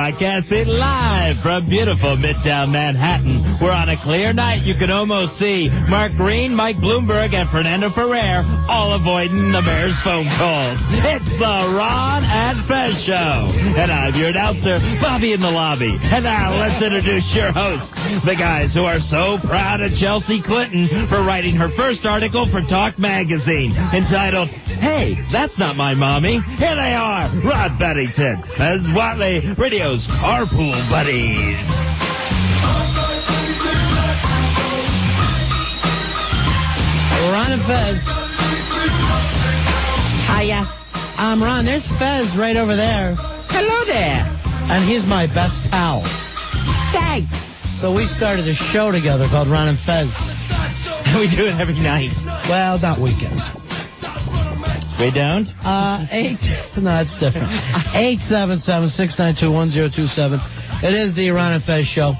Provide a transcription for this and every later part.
Broadcasting live from beautiful Midtown Manhattan. We're on a clear night. You can almost see Mark Green, Mike Bloomberg, and Fernando Ferrer all avoiding the Bears' phone calls. It's the Ron and Fez Show. And I'm your announcer, Bobby in the lobby. And now let's introduce your hosts, the guys who are so proud of Chelsea Clinton for writing her first article for Talk Magazine, entitled, "Hey, that's not my mommy." Here they are, Rod Bennington, Fez WNEW, radio's carpool buddies. Ron and Fez. Hiya. I'm Ron. There's Fez right over there. Hello there. And he's my best pal. Thanks. So we started a show together called Ron and Fez. We do it every night. Well, not weekends. We don't? No, it's different. 877-692-1027. It is the Ron and Fez show.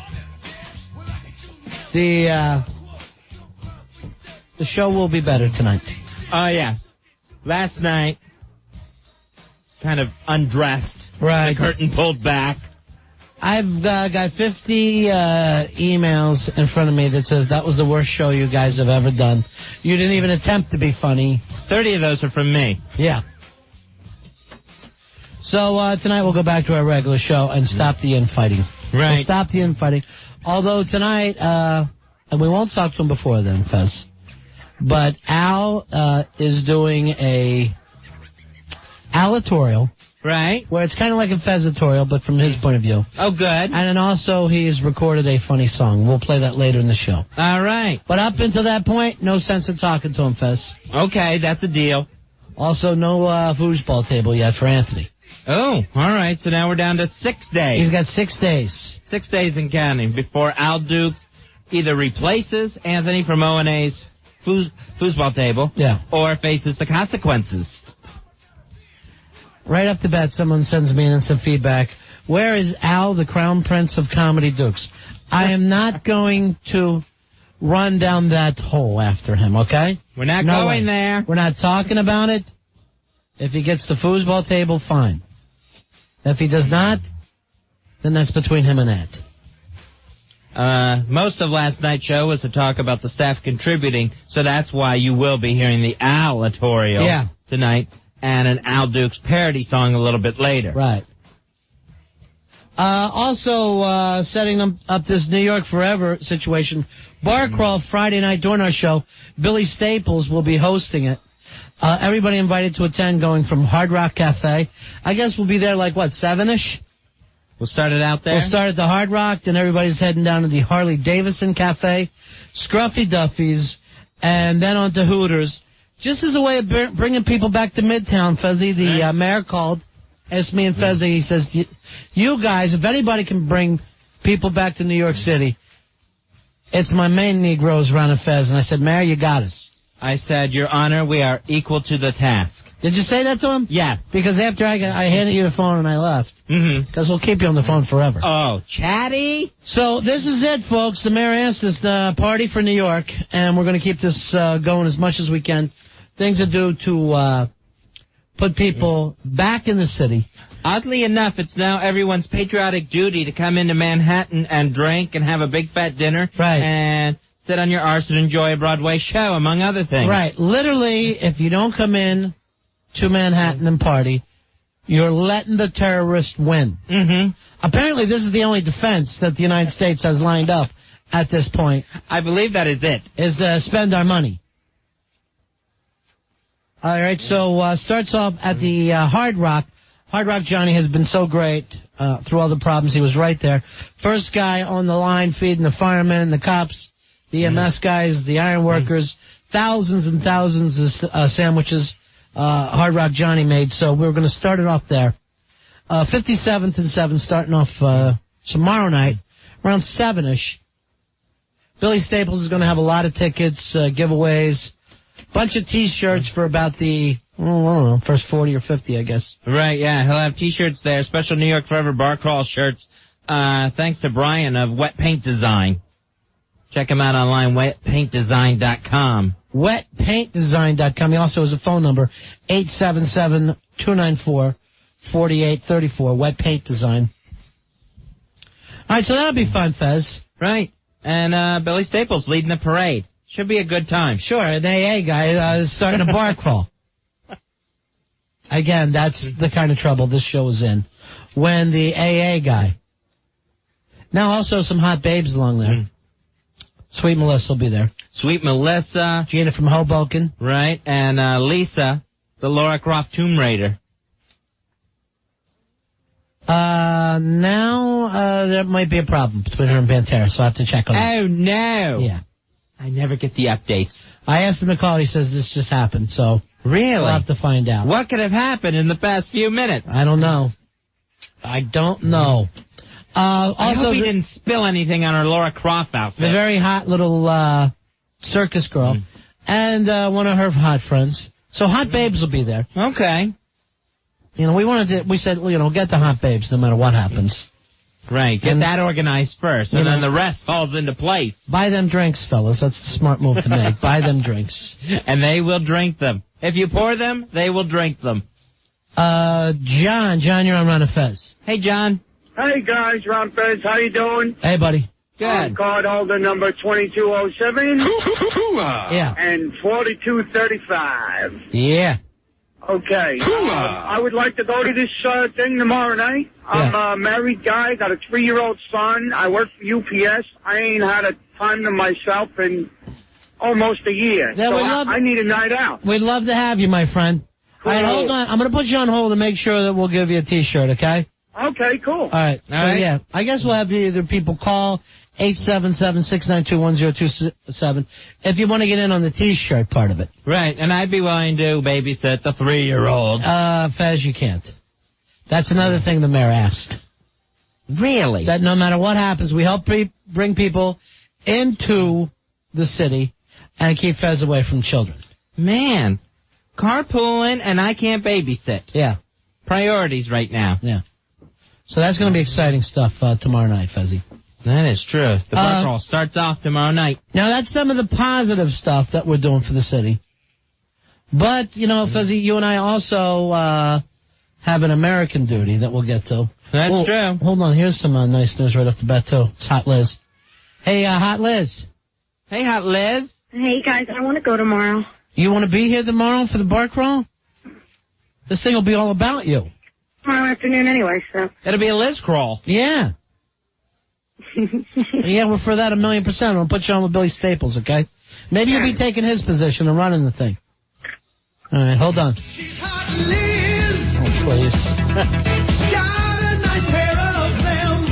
The show will be better tonight. Oh, yes. Last night, kind of undressed. Right. The curtain pulled back. I've got 50 emails in front of me that says that was the worst show you guys have ever done. You didn't even attempt to be funny. 30 of those are from me. Yeah. So tonight we'll go back to our regular show and stop the infighting. Right. We'll stop the infighting. Although tonight, and we won't talk to him before then, Fez, but Al is doing a Alatorial. Right. Where it's kind of like a Fezatorial, but from his point of view. Oh, good. And then also he's recorded a funny song. We'll play that later in the show. All right. But up until that point, no sense in talking to him, Fez. Okay, that's a deal. Also, no foosball table yet for Anthony. Oh, all right. So now we're down to 6 days. He's got 6 days. 6 days and counting before Al Dukes either replaces Anthony from O&A's foosball table, or faces the consequences. Right off the bat, someone sends me instant feedback. Where is Al, the Crown Prince of Comedy Dukes? I am not going to run down that hole after him, okay? We're not going there. We're not talking about it. If he gets the foosball table, fine. If he does not, then that's between him and Ed. Most of last night's show was to talk about the staff contributing, so that's why you will be hearing the Alatorial tonight. And an Al Dukes parody song a little bit later. Right. Also, setting up this New York Forever situation, Bar Crawl Friday night during our show, Billy Staples will be hosting it. Everybody invited to attend, going from Hard Rock Cafe. I guess we'll be there like, 7-ish? We'll start it out there? We'll start at the Hard Rock, then everybody's heading down to the Harley Davidson Cafe, Scruffy Duffy's, and then on to Hooters. Just as a way of bringing people back to Midtown, Fezzy, the mayor called, asked me and Fezzy, he says, you guys, if anybody can bring people back to New York City, it's my main Negroes, Ron and Fez. And I said, Mayor, you got us. I said, Your Honor, we are equal to the task. Did you say that to him? Yes. Because after I handed you the phone and I left. Mm-hmm. Because we'll keep you on the phone forever. Oh, chatty? So this is it, folks. The mayor asked us to party for New York, and we're going to keep this going as much as we can. Things to do to put people back in the city. Oddly enough, it's now everyone's patriotic duty to come into Manhattan and drink and have a big fat dinner. Right. And sit on your arse and enjoy a Broadway show, among other things. Right. Literally, if you don't come in to Manhattan and party, you're letting the terrorists win. Mm-hmm. Apparently, this is the only defense that the United States has lined up at this point. I believe that is it. Is to spend our money. All right, so starts off at the Hard Rock. Hard Rock Johnny has been so great through all the problems. He was right there. First guy on the line feeding the firemen, the cops, the EMS guys, the iron workers. Thousands and thousands of sandwiches Hard Rock Johnny made. So we're going to start it off there. 57th and 7th starting off tomorrow night around 7-ish. Billy Staples is going to have a lot of tickets, giveaways. Bunch of T-shirts for about the, I don't know, first 40 or 50, I guess. Right, yeah. He'll have T-shirts there, special New York Forever Bar Crawl shirts, thanks to Brian of Wet Paint Design. Check him out online, wetpaintdesign.com. Wetpaintdesign.com. He also has a phone number, 877-294-4834, Wet Paint Design. All right, so that'll be fun, Fez. Right. And Billy Staples leading the parade. Should be a good time. Sure, an AA guy is starting a bar crawl. Again, that's the kind of trouble this show is in. When the AA guy. Now also some hot babes along there. Sweet Melissa will be there. Sweet Melissa. Gina from Hoboken. Right. And Lisa, the Laura Croft Tomb Raider. Now there might be a problem between her and Pantera, so I have to check on that. Oh, no. Yeah. I never get the updates. I asked him to call. He says this just happened, so really? We'll have to find out. What could have happened in the past few minutes? I don't know. I hope he didn't spill anything on her Laura Croft outfit. The very hot little circus girl and one of her hot friends. So hot babes will be there. Okay. You know, we said, get the hot babes no matter what happens. Right, get that organized first, and then the rest falls into place. Buy them drinks, fellas. That's the smart move to make. Buy them drinks. And they will drink them. If you pour them, they will drink them. John, you're on Ron and Fez. Hey, John. Hey, guys, Ron Fez, how you doing? Hey, buddy. Good. Card holder number 2207. Yeah. And 4235. Yeah. Okay. I would like to go to this thing tomorrow night. I'm a married guy, got a 3-year-old son. I work for UPS. I ain't had a time to myself in almost a year. Yeah, so I need a night out. We'd love to have you, my friend. Cool. All right, hold on. I'm going to put you on hold to make sure that we'll give you a T-shirt, okay? Okay, cool. All right. Yeah. I guess we'll have either people call 877-692-1027 if you want to get in on the T-shirt part of it. Right, and I'd be willing to babysit the 3-year-old. Fez, you can't. That's another thing the mayor asked. Really? That no matter what happens, we help bring people into the city and keep Fez away from children. Man, carpooling and I can't babysit. Yeah. Priorities right now. Yeah. So that's going to be exciting stuff tomorrow night, Fezzy. That is true. The bar crawl starts off tomorrow night. Now, that's some of the positive stuff that we're doing for the city. But, Fezzy, you and I also have an American duty that we'll get to. That's true. Hold on. Here's some nice news right off the bat, too. It's Hot Liz. Hey, Hot Liz. Hey, Hot Liz. Hey, guys, I want to go tomorrow. You want to be here tomorrow for the bar crawl? This thing will be all about you. Tomorrow afternoon anyway, so. It'll be a Liz crawl. Yeah. Yeah, we're for that 1,000,000%. I'll put you on with Billy Staples, okay? Maybe you'll be taking his position and running the thing. All right, hold on. She's hot, Liz. Oh, please. Got a nice pair of them.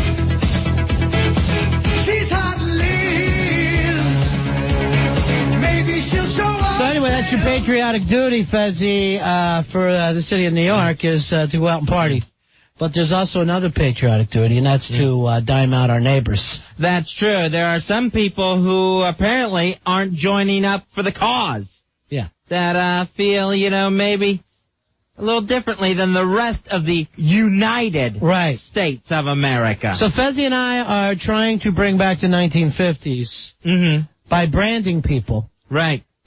She's hot, Liz. Maybe she'll show up. So anyway, that's your patriotic duty, Fezzy, for the city of New York, is to go out and party. But there's also another patriotic duty, and that's to dime out our neighbors. That's true. There are some people who apparently aren't joining up for the cause. Yeah. That feel, maybe a little differently than the rest of the United States of America. So Fezzy and I are trying to bring back the 1950s by branding people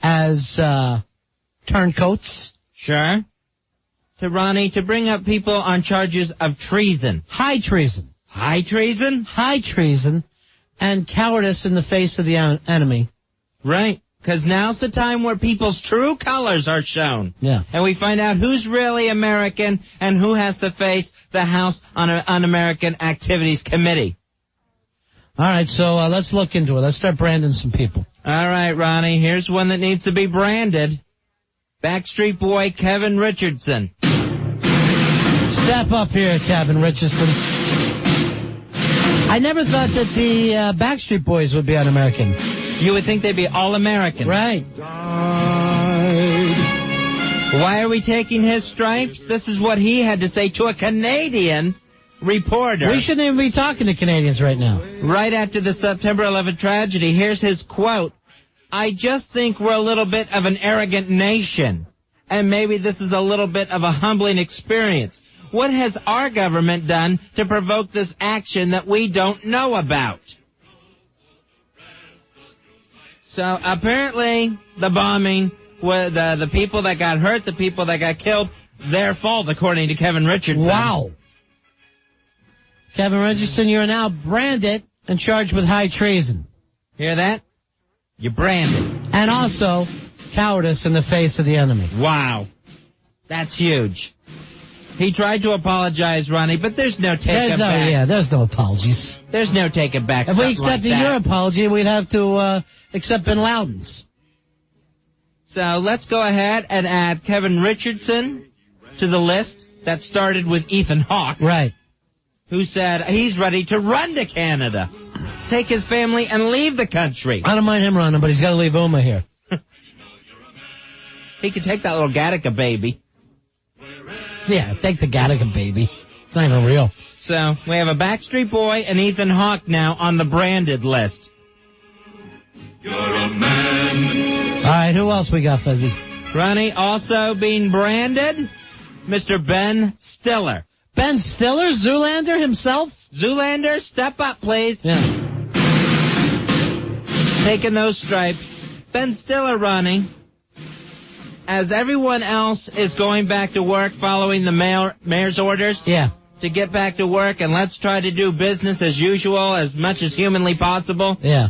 as turncoats. Sure. To Ronnie, to bring up people on charges of treason. High treason. High treason? High treason and cowardice in the face of the enemy. Right. Because now's the time where people's true colors are shown. Yeah. And we find out who's really American and who has to face the House Un-American Activities Committee. All right, so let's look into it. Let's start branding some people. All right, Ronnie, here's one that needs to be branded. Backstreet Boy Kevin Richardson. Step up here, Kevin Richardson. I never thought that the Backstreet Boys would be un-American. You would think they'd be all-American. Right. Why are we taking his stripes? This is what he had to say to a Canadian reporter. We shouldn't even be talking to Canadians right now. Right after the September 11th tragedy, here's his quote. I just think we're a little bit of an arrogant nation, and maybe this is a little bit of a humbling experience. What has our government done to provoke this action that we don't know about? So apparently the bombing, the people that got hurt, the people that got killed, their fault, according to Kevin Richardson. Wow. Kevin Richardson, you're now branded and charged with high treason. Hear that? You're branded. And also cowardice in the face of the enemy. Wow. That's huge. He tried to apologize, Ronnie, but there's no taking back. Yeah, there's no apologies. There's no taking back. If we accepted your apology, we'd have to accept Bin Laden's. So let's go ahead and add Kevin Richardson to the list that started with Ethan Hawke. Right. Who said he's ready to run to Canada, take his family, and leave the country. I don't mind him running, but he's got to leave Uma here. He could take that little Gattaca baby. Yeah, take the Gattaca baby. It's not even real. So we have a Backstreet Boy and Ethan Hawke now on the branded list. You're a man. All right, who else we got, Fezzy? Ronnie, also being branded, Mr. Ben Stiller. Ben Stiller, Zoolander himself? Zoolander, step up, please. Yeah. Taking those stripes. Ben Stiller, Ronnie, as everyone else is going back to work following the mayor's orders. Yeah. To get back to work and let's try to do business as usual as much as humanly possible. Yeah.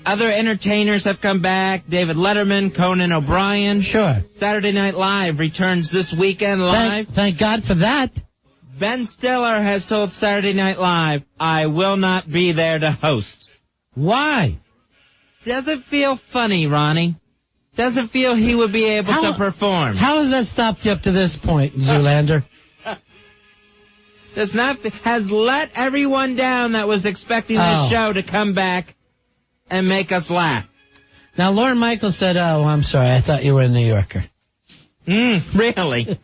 Other entertainers have come back. David Letterman, Conan O'Brien. Sure. Saturday Night Live returns this weekend live. Thank God for that. Ben Stiller has told Saturday Night Live, I will not be there to host. Why? Doesn't feel funny, Ronnie. Doesn't feel he would be able to perform. How has that stopped you up to this point, Zoolander? Has let everyone down that was expecting this show to come back and make us laugh. Now, Lorne Michaels said, oh, I'm sorry, I thought you were a New Yorker. Really?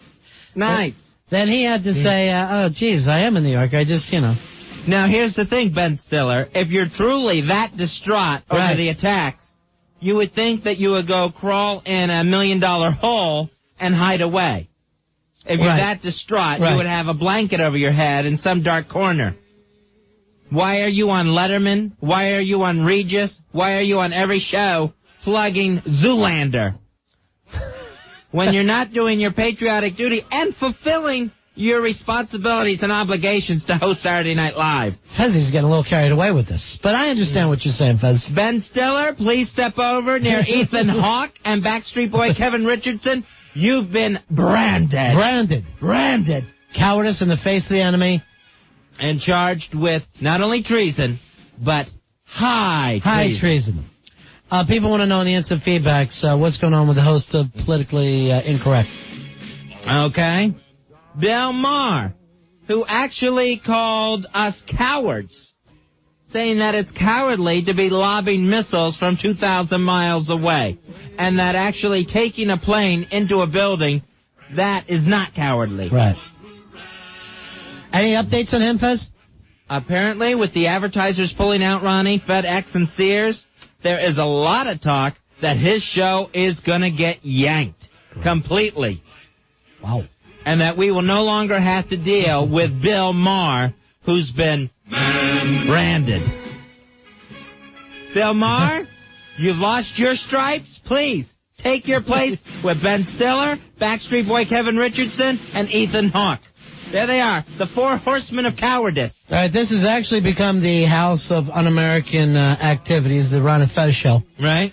Nice. Then he had to say, oh, geez, I am a New Yorker. I just, Now, here's the thing, Ben Stiller. If you're truly that distraught over the attacks, you would think that you would go crawl in $1 million hole and hide away. If you're that distraught, you would have a blanket over your head in some dark corner. Why are you on Letterman? Why are you on Regis? Why are you on every show plugging Zoolander? When you're not doing your patriotic duty and fulfilling your responsibilities and obligations to host Saturday Night Live. Fezzy's getting a little carried away with this, but I understand what you're saying, Fez. Ben Stiller, please step over near Ethan Hawke and Backstreet Boy Kevin Richardson. You've been branded. Branded. Cowardice in the face of the enemy. And charged with not only treason, but high treason. People want to know in the instant feedbacks what's going on with the host of Politically Incorrect. Okay. Bill Maher, who actually called us cowards, saying that it's cowardly to be lobbing missiles from 2,000 miles away, and that actually taking a plane into a building, that is not cowardly. Right. Any updates on him, Fez? Apparently, with the advertisers pulling out, Ronnie, FedEx and Sears, there is a lot of talk that his show is going to get yanked completely. Wow. And that we will no longer have to deal with Bill Maher, who's been branded. Bill Maher, you've lost your stripes. Please take your place with Ben Stiller, Backstreet Boy Kevin Richardson, and Ethan Hawke. There they are, the four horsemen of cowardice. All right, this has actually become the House of Un-American Activities, the Ron and Fez show. Right.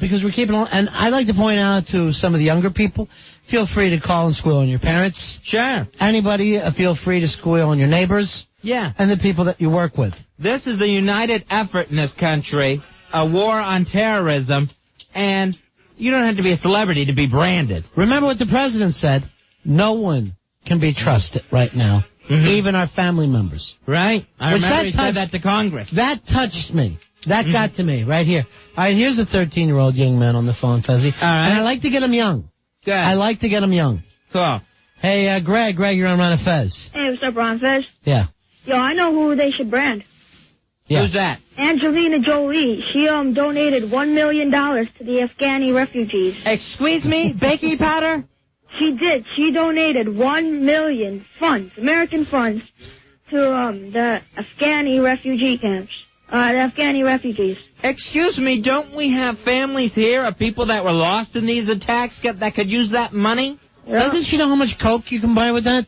Because we're keeping on, and I'd like to point out to some of the younger people, feel free to call and squeal on your parents. Sure. Anybody, feel free to squeal on your neighbors. Yeah. And the people that you work with. This is a united effort in this country, a war on terrorism, and you don't have to be a celebrity to be branded. Remember what the president said, no one can be trusted right now, even our family members. Right. I remember he said that to Congress. That touched me. That got to me right here. All right, here's a 13-year-old young man on the phone, Fezzy. All right. And I like to get him young. Good. I like to get him young. Cool. Hey, Greg, you're on Ron and Fez. Hey, what's up, Ron Fez? Yeah. Yo, I know who they should brand. Yeah. Who's that? Angelina Jolie. She donated $1 million to the Afghani refugees. Excuse me? Baking powder? She did. She donated 1 million funds, American funds, to the Afghani refugee camps. The Afghani refugees. Excuse me, don't we have families here of people that were lost in these attacks that could use that money? Yeah. Doesn't she know how much coke you can buy with that?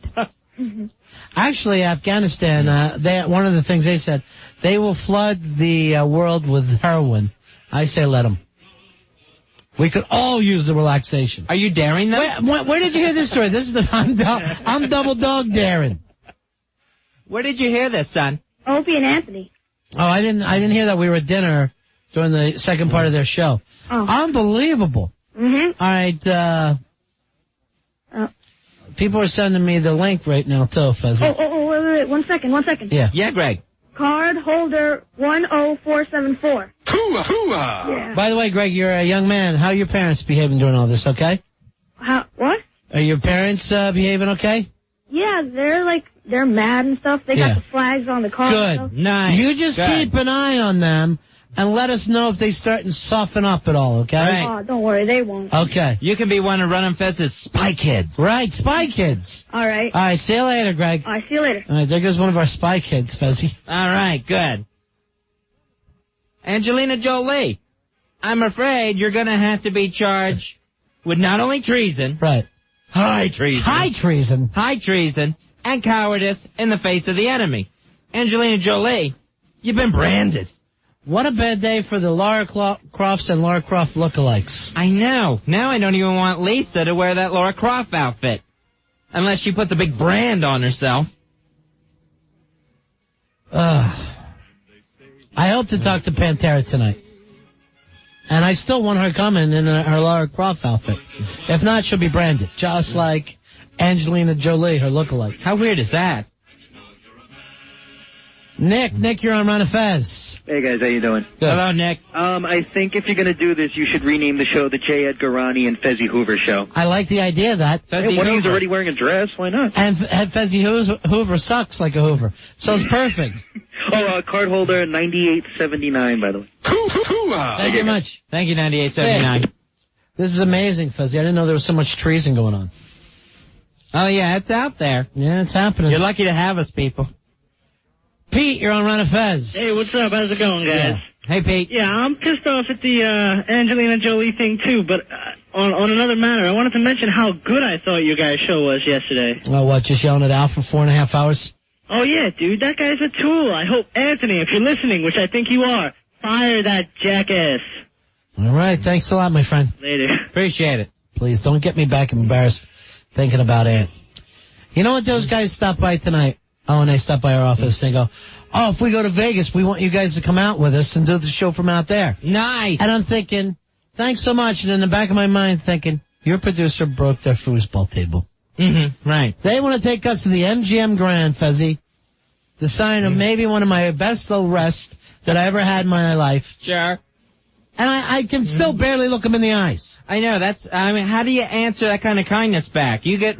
Actually, Afghanistan, one of the things they said, they will flood the world with heroin. I say let them. We could all use the relaxation. Are you daring them? Where did you hear this story? This is I'm double dog daring. Where did you hear this, son? Opie and Anthony. Oh, I didn't hear that. We were at dinner during the second part of their show. Oh. Unbelievable. Mm-hmm. All right, people are sending me the link right now, too, Fezzi. Oh, wait, 1 second. Yeah. Yeah, Greg. Card holder 10474. Hooah! Yeah. By the way, Greg, you're a young man. How are your parents behaving during all this, okay? What? Are your parents behaving okay? Yeah, they're mad and stuff. They got the flags on the car. Good. Nice. You just keep an eye on them and let us know if they start to soften up at all, okay? Right. Oh, don't worry, they won't. Okay. You can be one of Running Fez's spy kids. Right, spy kids. All right. All right, see you later, Greg. All right, see you later. All right, there goes one of our spy kids, Fezzi. All right, good. Angelina Jolie, I'm afraid you're going to have to be charged with not only treason, Right. high treason, High treason. and cowardice in the face of the enemy. Angelina Jolie, you've been branded. What a bad day for the Lara Crofts and Lara Croft lookalikes. I know. Now I don't even want Lisa to wear that Lara Croft outfit. Unless she puts a big brand on herself. I hope to talk to Pantera tonight. And I still want her coming in her Lara Croft outfit. If not, she'll be branded, just like Angelina Jolie, her lookalike. How weird is that? Nick, you're on Ron and Fez. Hey guys, how you doing? Good. Hello, Nick. I think if you're gonna do this, you should rename the show the J. Edgar Ronnie and Fezzy Hoover Show. I like the idea of that. Hey, one of you's already wearing a dress. Why not? And Fezzy Hoover sucks like a Hoover, so it's perfect. Card holder 9879, by the way. Thank you very much. Thank you, 9879. This is amazing, Fezzy. I didn't know there was so much treason going on. Oh, yeah, it's out there. Yeah, it's happening. You're lucky to have us, people. Pete, you're on Ron and Fez. Hey, what's up? How's it going, guys? Yeah. Hey, Pete. Yeah, I'm pissed off at the Angelina Jolie thing, too, but on another matter, I wanted to mention how good I thought your guys' show was yesterday. Oh, what, just yelling it out for 4.5 hours? Oh, yeah, dude, that guy's a tool. I hope, Anthony, if you're listening, which I think you are, fire that jackass. All right, thanks a lot, my friend. Later. Appreciate it. Please, don't get me back embarrassed thinking about Ant. You know what, those guys stopped by tonight? Oh, and they stopped by our office and they go, oh, if we go to Vegas, we want you guys to come out with us and do the show from out there. Nice. And I'm thinking, thanks so much. And in the back of my mind thinking, your producer broke their foosball table. Mm-hmm. Right. They want to take us to the MGM Grand, Fezzy. The sign of maybe one of my best little rests that I ever had in my life. Sure. And I can still barely look them in the eyes. I know, how do you answer that kind of kindness back? We get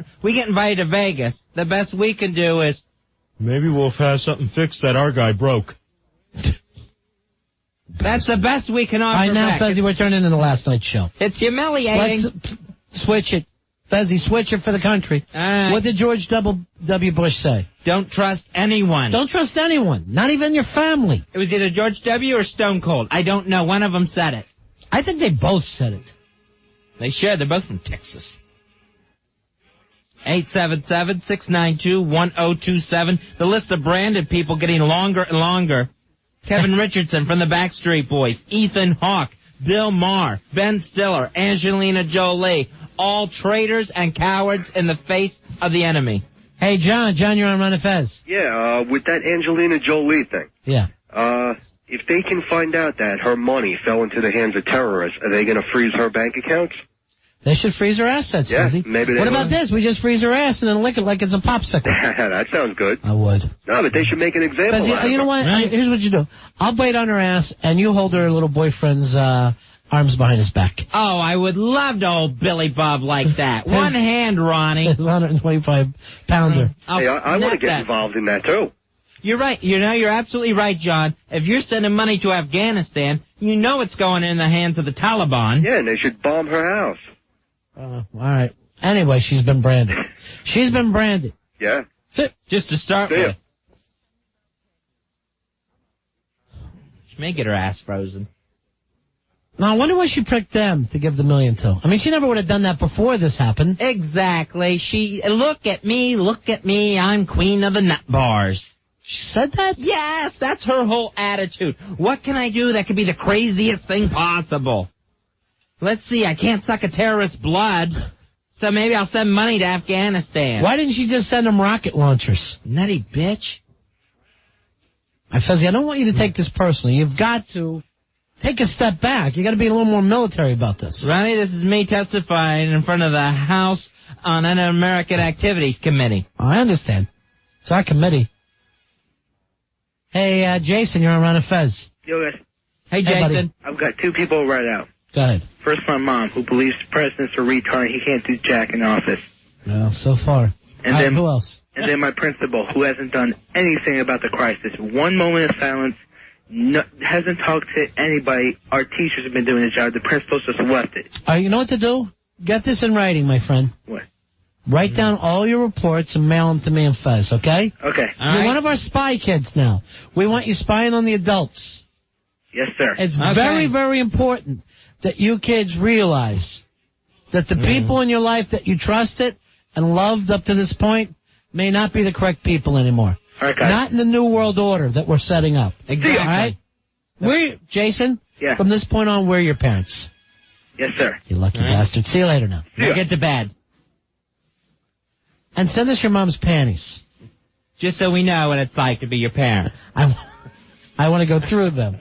invited to Vegas. The best we can do is, maybe we'll have something fixed that our guy broke. that's the best we can offer All right, now, back. Fezzy, we're turning into last night's show. It's humiliating. Let's switch it. Fezzy, switch it for the country. What did George W. Bush say? Don't trust anyone. Don't trust anyone, not even your family. It was either George W. or Stone Cold. I don't know. One of them said it. I think they both said it. They should. They're both from Texas. 877-692-1027. The list of branded people getting longer and longer. Kevin Richardson from the Backstreet Boys. Ethan Hawke. Bill Maher. Ben Stiller. Angelina Jolie. All traitors and cowards in the face of the enemy. Hey, John, you're on Ron and Fez. Yeah, with that Angelina Jolie thing. Yeah. If they can find out that her money fell into the hands of terrorists, are they going to freeze her bank accounts? They should freeze her assets, yeah, Fezzy. maybe they What will. about this? We just freeze her ass and then lick it like it's a popsicle. That sounds good. I would. No, but they should make an example Fezzy, out of you know her. what? Right. Here's what you do. I'll bite on her ass, and you hold her little boyfriend's arms behind his back. Oh, I would love to hold Billy Bob like that. One hand, Ronnie. His 125-pounder. Hey, I want to get involved in that, too. You're right. You're absolutely right, John. If you're sending money to Afghanistan, you know it's going in the hands of the Taliban. Yeah, and they should bomb her house. All right. Anyway, she's been branded. She's been branded. Yeah. Sit. Just to start See ya. with. She may get her ass frozen. Now, I wonder why she picked them to give the $1 million to. I mean, she never would have done that before this happened. Exactly. Look at me, I'm queen of the nut bars. She said that? Yes, that's her whole attitude. What can I do that could be the craziest thing possible? Let's see, I can't suck a terrorist's blood, so maybe I'll send money to Afghanistan. Why didn't she just send them rocket launchers? Nutty bitch. Fezzi, I don't want you to take this personally. You've got to take a step back. You got to be a little more military about this. Ronnie, this is me testifying in front of the House on Un-American Activities Committee. Oh, I understand. It's our committee. Hey, Jason, you're on Ron and Fez. Yo, guys. Hey, Jason. I've got two people right out. Go ahead. First, my mom, who believes the president's a retard. He can't do jack in office. Well, so far. And then who else? And then my principal, who hasn't done anything about the crisis. One moment of silence. No, hasn't talked to anybody. Our teachers have been doing the job. The principal's just left it. You know what to do? Get this in writing, my friend. What? Write down all your reports and mail them to me and Fez, okay? Okay. You're one of our spy kids now. We want you spying on the adults. Yes, sir. It's very, very important that you kids realize that the people in your life that you trusted and loved up to this point may not be the correct people anymore. All right, guys. Not in the new world order that we're setting up. Exactly. All right? Jason, from this point on, we're your parents. Yes, sir. You lucky bastard. See you later now. Now get to bed. And send us your mom's panties. Just so we know what it's like to be your parent. I want to go through them.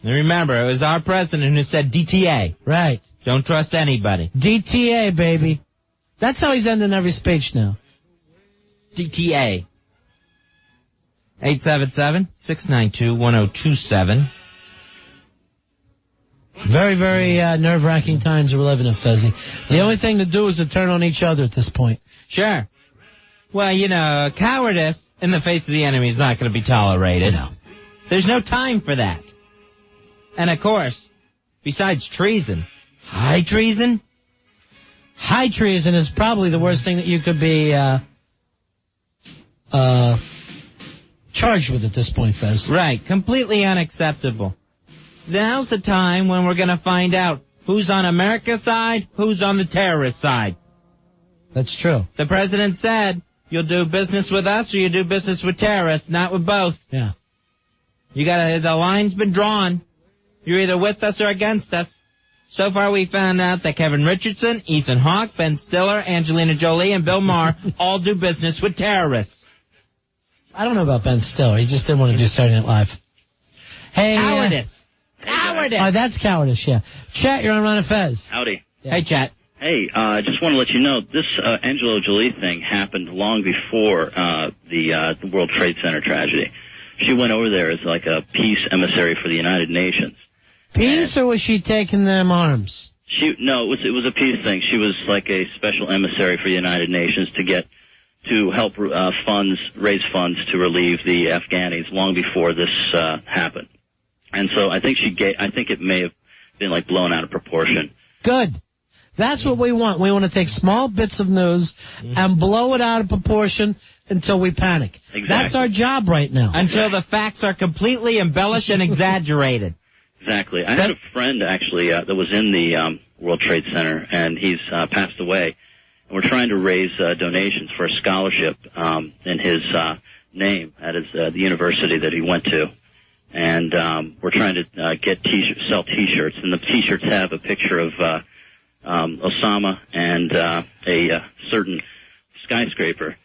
And remember, it was our president who said DTA. Right. Don't trust anybody. DTA, baby. That's how he's ending every speech now. DTA. 877-692-1027. Very, very nerve-wracking times we're living in, Fezzi. The only thing to do is to turn on each other at this point. Sure. Well, you know, cowardice in the face of the enemy is not going to be tolerated. No. There's no time for that. And, of course, besides treason, high treason? High treason is probably the worst thing that you could be charged with at this point, Fez. Right. Completely unacceptable. Now's the time when we're going to find out who's on America's side, who's on the terrorist side. That's true. The president said, you'll do business with us or you do business with terrorists, not with both. Yeah. The line's been drawn. You're either with us or against us. So far, we found out that Kevin Richardson, Ethan Hawke, Ben Stiller, Angelina Jolie, and Bill Maher all do business with terrorists. I don't know about Ben Stiller. He just didn't want to do Saturday Night Live. Hey, cowardice. Cowardice. Oh, that's cowardice, yeah. Chat, you're on Ron and Fez. Howdy. Yeah. Hey, Chat. Hey, I just want to let you know, this Angela Jolie thing happened long before the World Trade Center tragedy. She went over there as like a peace emissary for the United Nations. Peace, or was she taking them arms? No, it was a peace thing. She was like a special emissary for the United Nations to help raise funds to relieve the Afghanis long before this happened. And so I think it may have been like blown out of proportion. Good. That's what we want. We want to take small bits of news and blow it out of proportion until we panic. Exactly. That's our job right now. Until the facts are completely embellished and exaggerated. Exactly. I had a friend, actually, that was in the World Trade Center, and he's passed away. And we're trying to raise donations for a scholarship in his name at the university that he went to. And we're trying to sell T-shirts. And the T-shirts have a picture of Osama and a certain skyscraper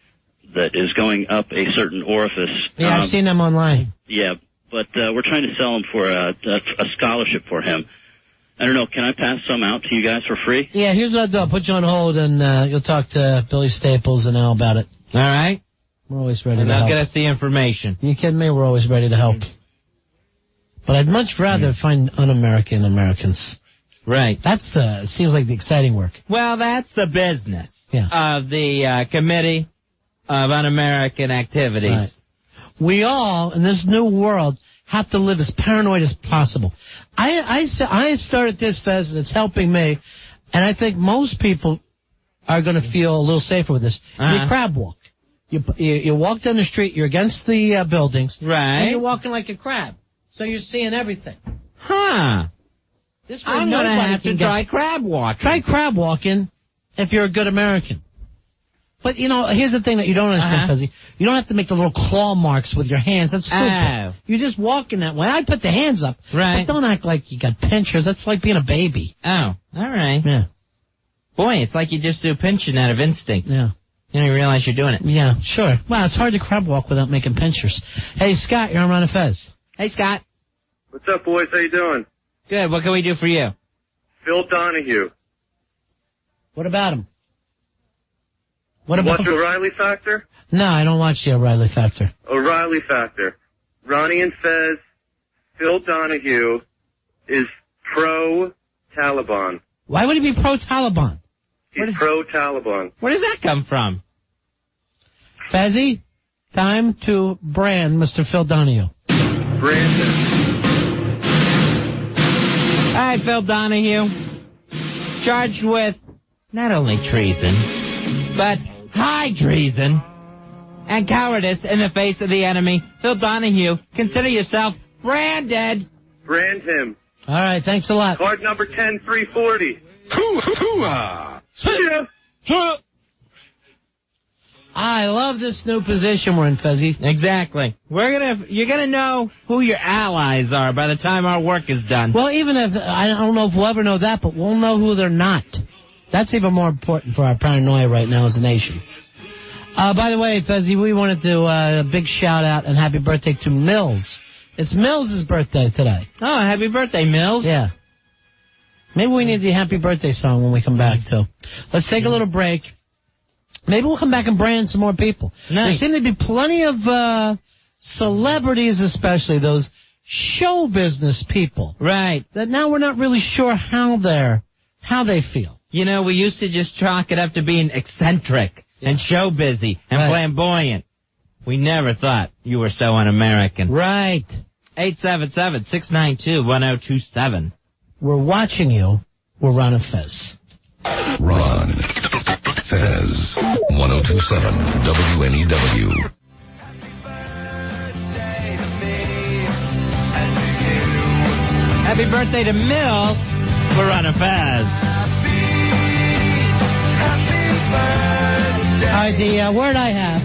that is going up a certain orifice. Yeah, I've seen them online. Yeah. But we're trying to sell him for a scholarship for him. I don't know. Can I pass some out to you guys for free? Yeah, here's what I'll do. I'll put you on hold, and you'll talk to Billy Staples and Al about it. All right? We're always ready and to help. And they'll get us the information. You kidding me? We're always ready to help. But I'd much rather find un-American Americans. Right. Seems like the exciting work. Well, that's the business of the Committee of Un-American Activities. Right. We all, in this new world, have to live as paranoid as possible. I have started this, Fez, and it's helping me, and I think most people are going to feel a little safer with this. You crab walk. You walk down the street, you're against the buildings, right? And you're walking like a crab, so you're seeing everything. Huh. This way I'm going to nobody have to can try crab walking. Try crab walking if you're a good American. But, you know, here's the thing that you don't understand, Fezzy. You don't have to make the little claw marks with your hands. That's stupid. Oh. You're just walking that way. I put the hands up. Right. But don't act like you got pinchers. That's like being a baby. Oh, all right. Yeah. Boy, it's like you just do pinching out of instinct. Yeah. You don't even realize you're doing it. Yeah, sure. Wow, it's hard to crab walk without making pinchers. Hey, Scott, you're on Ron and Fez. Hey, Scott. What's up, boys? How you doing? Good. What can we do for you? Phil Donahue. What about him? Watch O'Reilly Factor? No, I don't watch the O'Reilly Factor. O'Reilly Factor. Ronnie and Fez, Phil Donahue is pro-Taliban. Why would he be pro-Taliban? He's pro-Taliban. Where does that come from? Fezzy, time to brand Mr. Phil Donahue. Brandon. All right, Phil Donahue. Charged with not only treason, but high treason and cowardice in the face of the enemy. Phil Donahue, consider yourself branded. Brand him. All right, thanks a lot. Card number 10340. Hoo-hoo-ah! See ya. I love this new position we're in, Fezzy. Exactly. You're gonna know who your allies are by the time our work is done. Well, even if, I don't know if we'll ever know that, but we'll know who they're not. That's even more important for our paranoia right now as a nation. By the way, Fezzy, we wanted to a big shout-out and happy birthday to Mills. It's Mills' birthday today. Oh, happy birthday, Mills. Yeah. Maybe we need the happy birthday song when we come back, too. Let's take a little break. Maybe we'll come back and brand some more people. Nice. There seem to be plenty of celebrities, especially those show business people. Right. That now we're not really sure how they feel. You know, we used to just chalk it up to being eccentric and show busy and flamboyant. We never thought you were so un-American. Right. 877-692-1027. We're watching you. We're Ron and Fez. Ron, Fez, 1027 WNEW. Happy birthday to Mills. We're Ron and Fez. All right, the word I have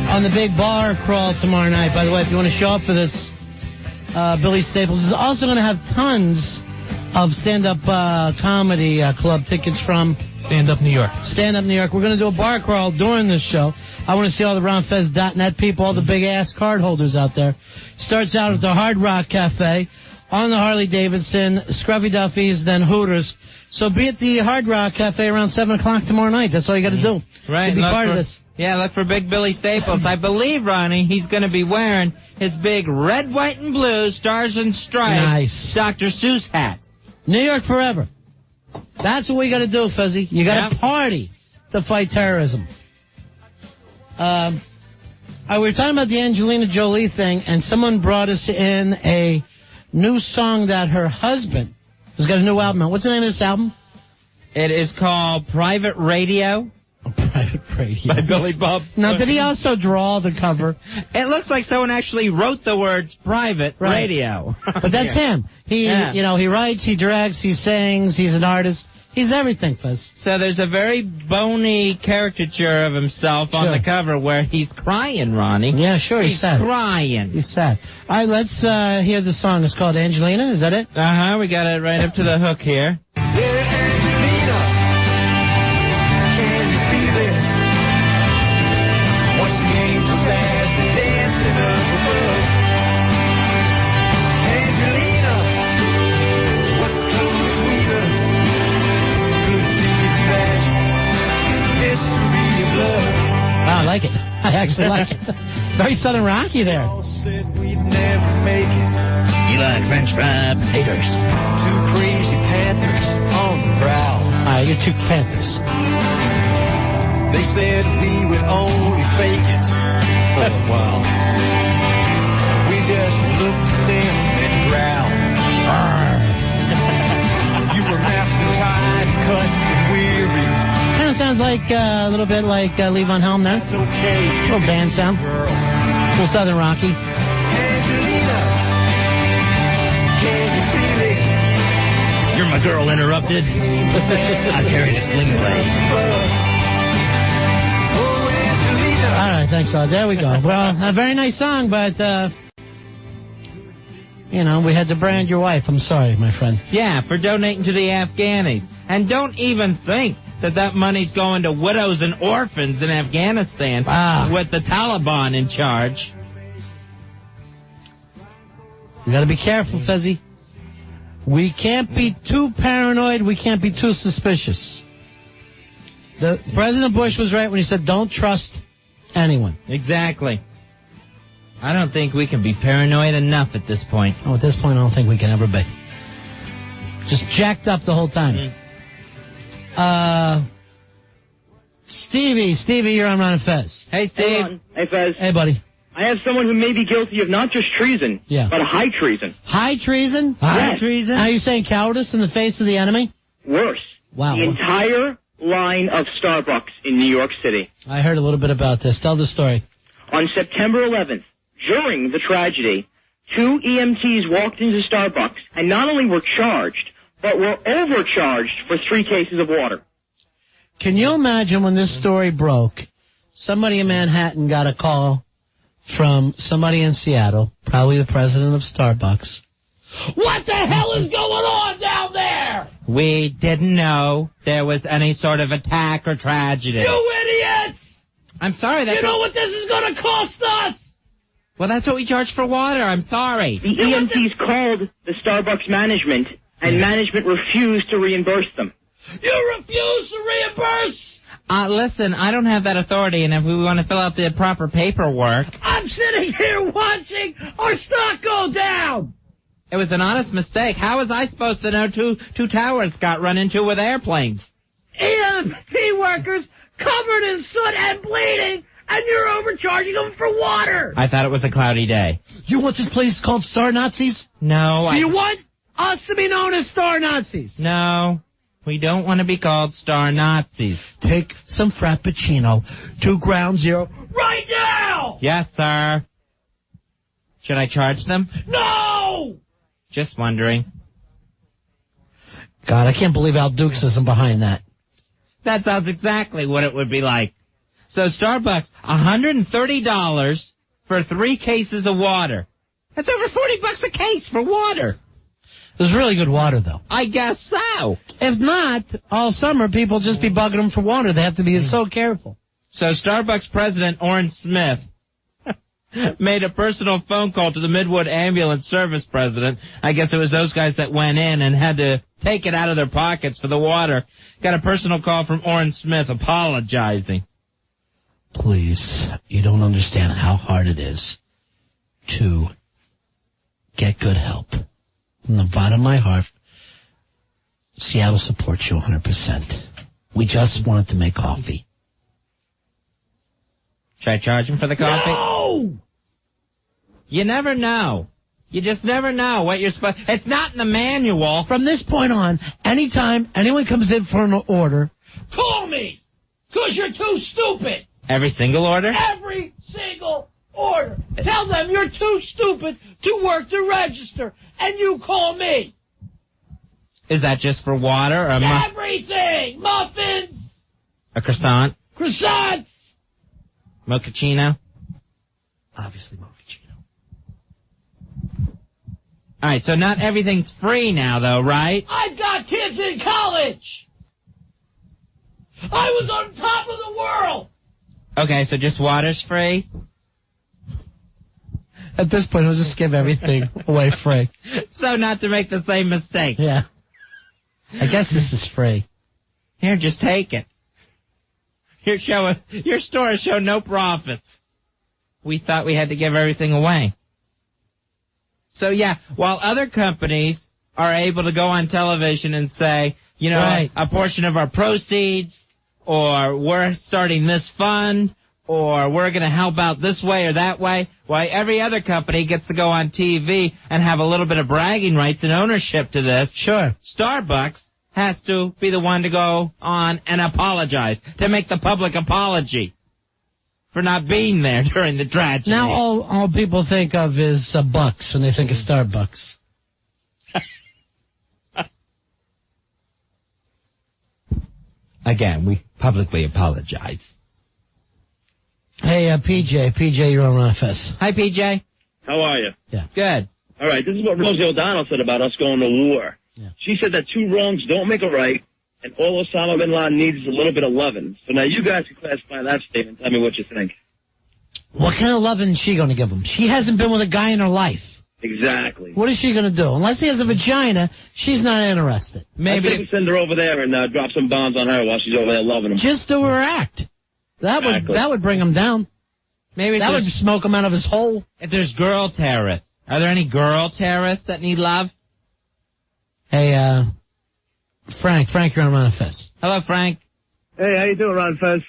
on the big bar crawl tomorrow night, by the way, if you want to show up for this, Billy Staples is also going to have tons of stand-up comedy club tickets from Stand Up New York. Stand Up New York. We're going to do a bar crawl during this show. I want to see all the RonFez.net people, all the big-ass card holders out there. Starts out at the Hard Rock Cafe on the Harley-Davidson, Scruffy Duffy's, then Hooters. So be at the Hard Rock Cafe around 7 o'clock tomorrow night. That's all you got to do. Right. To be part of this. Yeah, look for Big Billy Staples. I believe, Ronnie, he's going to be wearing his big red, white, and blue Stars and Stripes Dr. Seuss hat. New York forever. That's what we got to do, Fuzzy. You got to party to fight terrorism. We were talking about the Angelina Jolie thing, and someone brought us in a new song that her husband has got a new album out. What's the name of this album? It is called Private Radio. Private Radio. By Billy Bob. Now, did he also draw the cover? It looks like someone actually wrote the words Private Radio. But that's him. He, you know, he writes, he directs, he sings, he's an artist. He's everything, Fuzz. So there's a very bony caricature of himself on the cover where he's crying, Ronnie. Yeah, sure, he's sad. Crying. He's sad. All right, let's hear the song. It's called Angelina. Is that it? Uh-huh. We got it right up to the hook here. I like it. I actually like it. Very Southern Rocky there. You like French fried potatoes. Two crazy panthers on the prowl. All right, you're two panthers. They said we would only fake it for a while. We just looked at them and growled. You were master-tied, cut, and weary. Kind of sounds like a little bit like Levon Helm there. That's okay. Little band sound. Little Southern Rocky. Angelina, can you feel it? my girl interrupted. I'm carrying a sling blade. All right, thanks, Rod. There we go. Well, a very nice song, but, we had to brand your wife. I'm sorry, my friend. Yeah, for donating to the Afghanis. And don't even think that money's going to widows and orphans in Afghanistan with the Taliban in charge. You got to be careful, Fezzy. We can't be too paranoid. We can't be too suspicious. President Bush was right when he said, don't trust anyone. Exactly. I don't think we can be paranoid enough at this point. Oh, at this point, I don't think we can ever be. Just jacked up the whole time. Stevie, you're on Ron and Fez. Hey, Steve. Hey, Fez. Hey, buddy. I have someone who may be guilty of not just treason, but high treason. High treason? High treason? Are you saying cowardice in the face of the enemy? Worse. Wow. The entire line of Starbucks in New York City. I heard a little bit about this. Tell the story. On September 11th, during the tragedy, 2 EMTs walked into Starbucks and not only were charged, but were overcharged for 3 cases of water. Can you imagine when this story broke, somebody in Manhattan got a call from somebody in Seattle, probably the president of Starbucks. What the hell is going on down there? We didn't know there was any sort of attack or tragedy. You idiots! I'm sorry. You know what this is going to cost us? Well, that's what we charge for water. I'm sorry. The EMTs called the Starbucks management, and management refused to reimburse them. You refuse to reimburse? Listen, I don't have that authority, and if we want to fill out the proper paperwork... I'm sitting here watching our stock go down. It was an honest mistake. How was I supposed to know two towers got run into with airplanes? EMT workers covered in soot and bleeding, and you're overcharging them for water. I thought it was a cloudy day. You want this place called Star Nazis? No, Do you want us to be known as Star Nazis? No. We don't want to be called Star Nazis. Take some Frappuccino to Ground Zero right now! Yes, sir. Should I charge them? No! Just wondering. God, I can't believe Al Dukes isn't behind that. That sounds exactly what it would be like. So Starbucks, $130 for 3 cases of water. That's over $40 a case for water. There's really good water, though. I guess so. If not, all summer people just be bugging them for water. They have to be so careful. So Starbucks president Orrin Smith made a personal phone call to the Midwood Ambulance Service president. I guess it was those guys that went in and had to take it out of their pockets for the water. Got a personal call from Orrin Smith apologizing. Please, you don't understand how hard it is to get good help. From the bottom of my heart, Seattle supports you 100%. We just wanted to make coffee. Should I charge him for the coffee? No! You never know. You just never know what you're supposed... It's not in the manual. From this point on, anytime anyone comes in for an order, call me, because you're too stupid. Every single order? Every single order. Tell them you're too stupid to work the register, and you call me. Is that just for water? Or everything! Muffins! A croissant? Croissants! Mochaccino? Obviously mochaccino. All right, so not everything's free now, though, right? I've got kids in college! I was on top of the world! Okay, so just water's free? At this point, we'll just give everything away free. So not to make the same mistake. Yeah. I guess this is free. Here, just take it. Your stores show no profits. We thought we had to give everything away. So, yeah, while other companies are able to go on television and say, you know, right, a portion of our proceeds, or we're starting this fund, or we're going to help out this way or that way, why every other company gets to go on TV and have a little bit of bragging rights and ownership to this. Sure. Starbucks has to be the one to go on and apologize, to make the public apology for not being there during the tragedy. Now all people think of is Bucks when they think of Starbucks. Again, we publicly apologize. Hey, PJ, you're on Ron Fez. Hi, PJ. How are you? Yeah. Good. All right, this is what Rosie O'Donnell said about us going to war. Yeah. She said that 2 wrongs don't make a right, and all Osama bin Laden needs is a little bit of loving. So now you guys can classify that statement. Tell me what you think. What kind of loving is she going to give him? She hasn't been with a guy in her life. Exactly. What is she going to do? Unless he has a vagina, she's not interested. Maybe we send her over there and drop some bombs on her while she's over there loving him. Just do her act. That would bring him down. Maybe that would smoke him out of his hole. If there's girl terrorists, are there any girl terrorists that need love? Hey, Frank, you're on Ron Fez. Hello, Frank. Hey, how you doing, Ron Fez?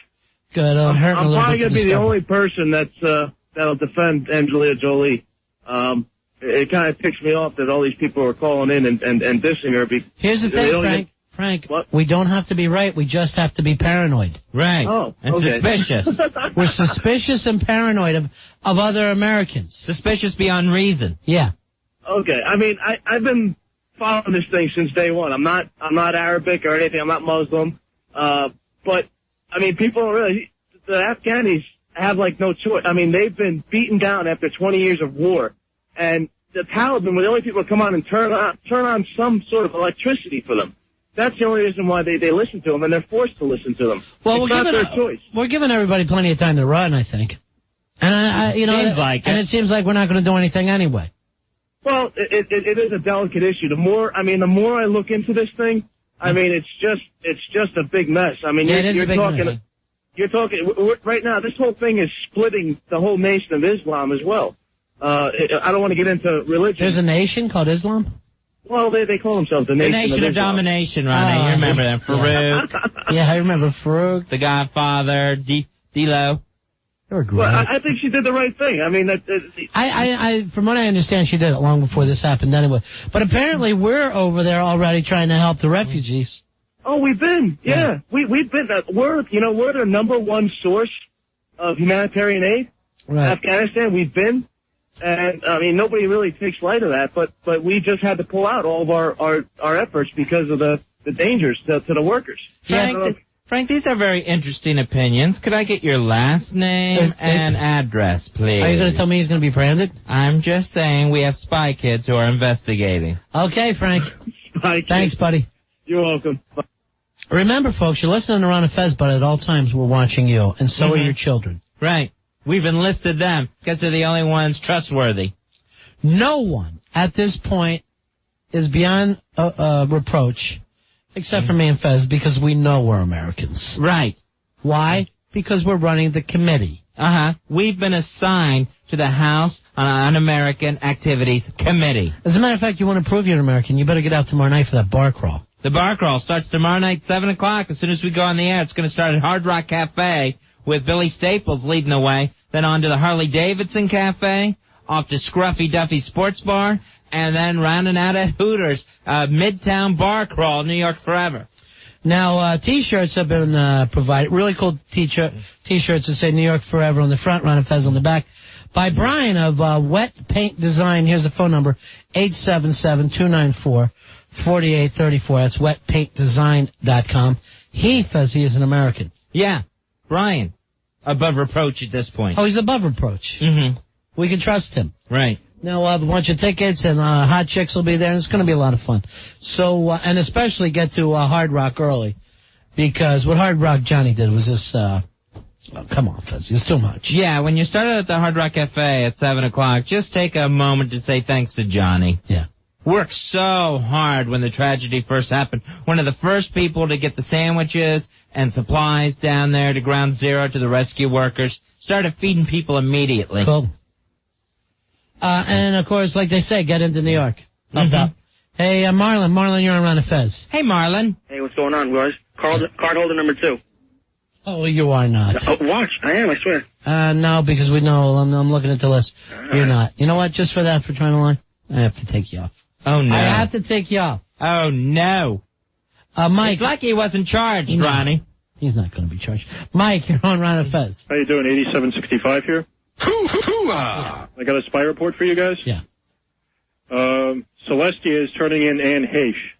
Good. I'm probably going to be the only person that'll defend Angelina Jolie. It kind of ticks me off that all these people are calling in and dissing her. Here's the thing, Frank. What? We don't have to be right. We just have to be paranoid. Right. Oh, and okay. Suspicious. We're suspicious and paranoid of other Americans. Suspicious beyond reason. Yeah. Okay. I mean, I've been following this thing since day one. I'm not Arabic or anything. I'm not Muslim. But I mean, people don't really. The Afghanis have like no choice. I mean, they've been beaten down after 20 years of war, and the Taliban were the only people to come on and turn on some sort of electricity for them. That's the only reason why they listen to them, and they're forced to listen to them. Well, it's not their choice. We're giving everybody plenty of time to run, I think. And it seems like we're not going to do anything anyway. Well, it is a delicate issue. The more I look into this thing, I mean, it's just a big mess. I mean, you're talking right now. This whole thing is splitting the whole nation of Islam as well. I don't want to get into religion. There's a nation called Islam? Well, they call themselves the Nation of Domination, Ronnie. You remember them. Farouk. Yeah, I remember Farouk. The Godfather, D-Lo. They were great. Well, I think she did the right thing. I mean, from what I understand, she did it long before this happened anyway. But apparently we're over there already trying to help the refugees. Oh, we've been. Yeah. We've been. We're the number one source of humanitarian aid. Right. Afghanistan, we've been. And, I mean, nobody really takes light of that, but we just had to pull out all of our efforts because of the dangers to the workers. Frank, these are very interesting opinions. Could I get your last name and address, please? Are you going to tell me he's going to be branded? I'm just saying we have spy kids who are investigating. Okay, Frank. Thanks, buddy. You're welcome. Remember, folks, you're listening to Ron and Fez, but at all times we're watching you, and so are your children. Right. We've enlisted them because they're the only ones trustworthy. No one at this point is beyond reproach, except for me and Fez, because we know we're Americans. Right. Why? Because we're running the committee. We've been assigned to the House on Un-American Activities Committee. As a matter of fact, you want to prove you're an American, you better get out tomorrow night for that bar crawl. The bar crawl starts tomorrow night, 7 o'clock. As soon as we go on the air, it's going to start at Hard Rock Cafe with Billy Staples leading the way, then on to the Harley-Davidson Cafe, off to Scruffy Duffy Sports Bar, and then rounding out at Hooters, Midtown Bar Crawl, New York Forever. Now, T-shirts have been provided, really cool T-shirts that say New York Forever on the front, Ron and Fez on the back, by Brian of Wet Paint Design. Here's the phone number, 877-294-4834. That's wetpaintdesign.com. He, Fezzy, is an American. Yeah. Brian, above reproach at this point. Oh, he's above reproach. Mm-hmm. We can trust him. Right. Now, we'll have a bunch of tickets, and hot chicks will be there, and it's going to be a lot of fun. So, and especially get to Hard Rock early, because what Hard Rock Johnny did was this, come on, Fuzzy, it's too much. Yeah, when you started at the Hard Rock Cafe at 7 o'clock, just take a moment to say thanks to Johnny. Yeah. Worked so hard when the tragedy first happened. One of the first people to get the sandwiches and supplies down there to Ground Zero to the rescue workers. Started feeding people immediately. Cool. And, of course, like they say, get into New York. Hey, Marlon, you're on Ron and Fez. Hey, Marlon. Hey, what's going on, guys? Card holder number 2. Oh, you are not. Oh, watch. I am, I swear. No, because we know. I'm looking at the list. You're not. You know what? Just for that, for trying to lie, I have to take you off. Oh, no. I have to take you off. Oh, no. Mike. It's lucky he wasn't charged, Ronnie. He's not going to be charged. Mike, you're on Ron and Fez. How you doing? 8765 here. I got a spy report for you guys. Yeah. Celestia is turning in Anne Heche.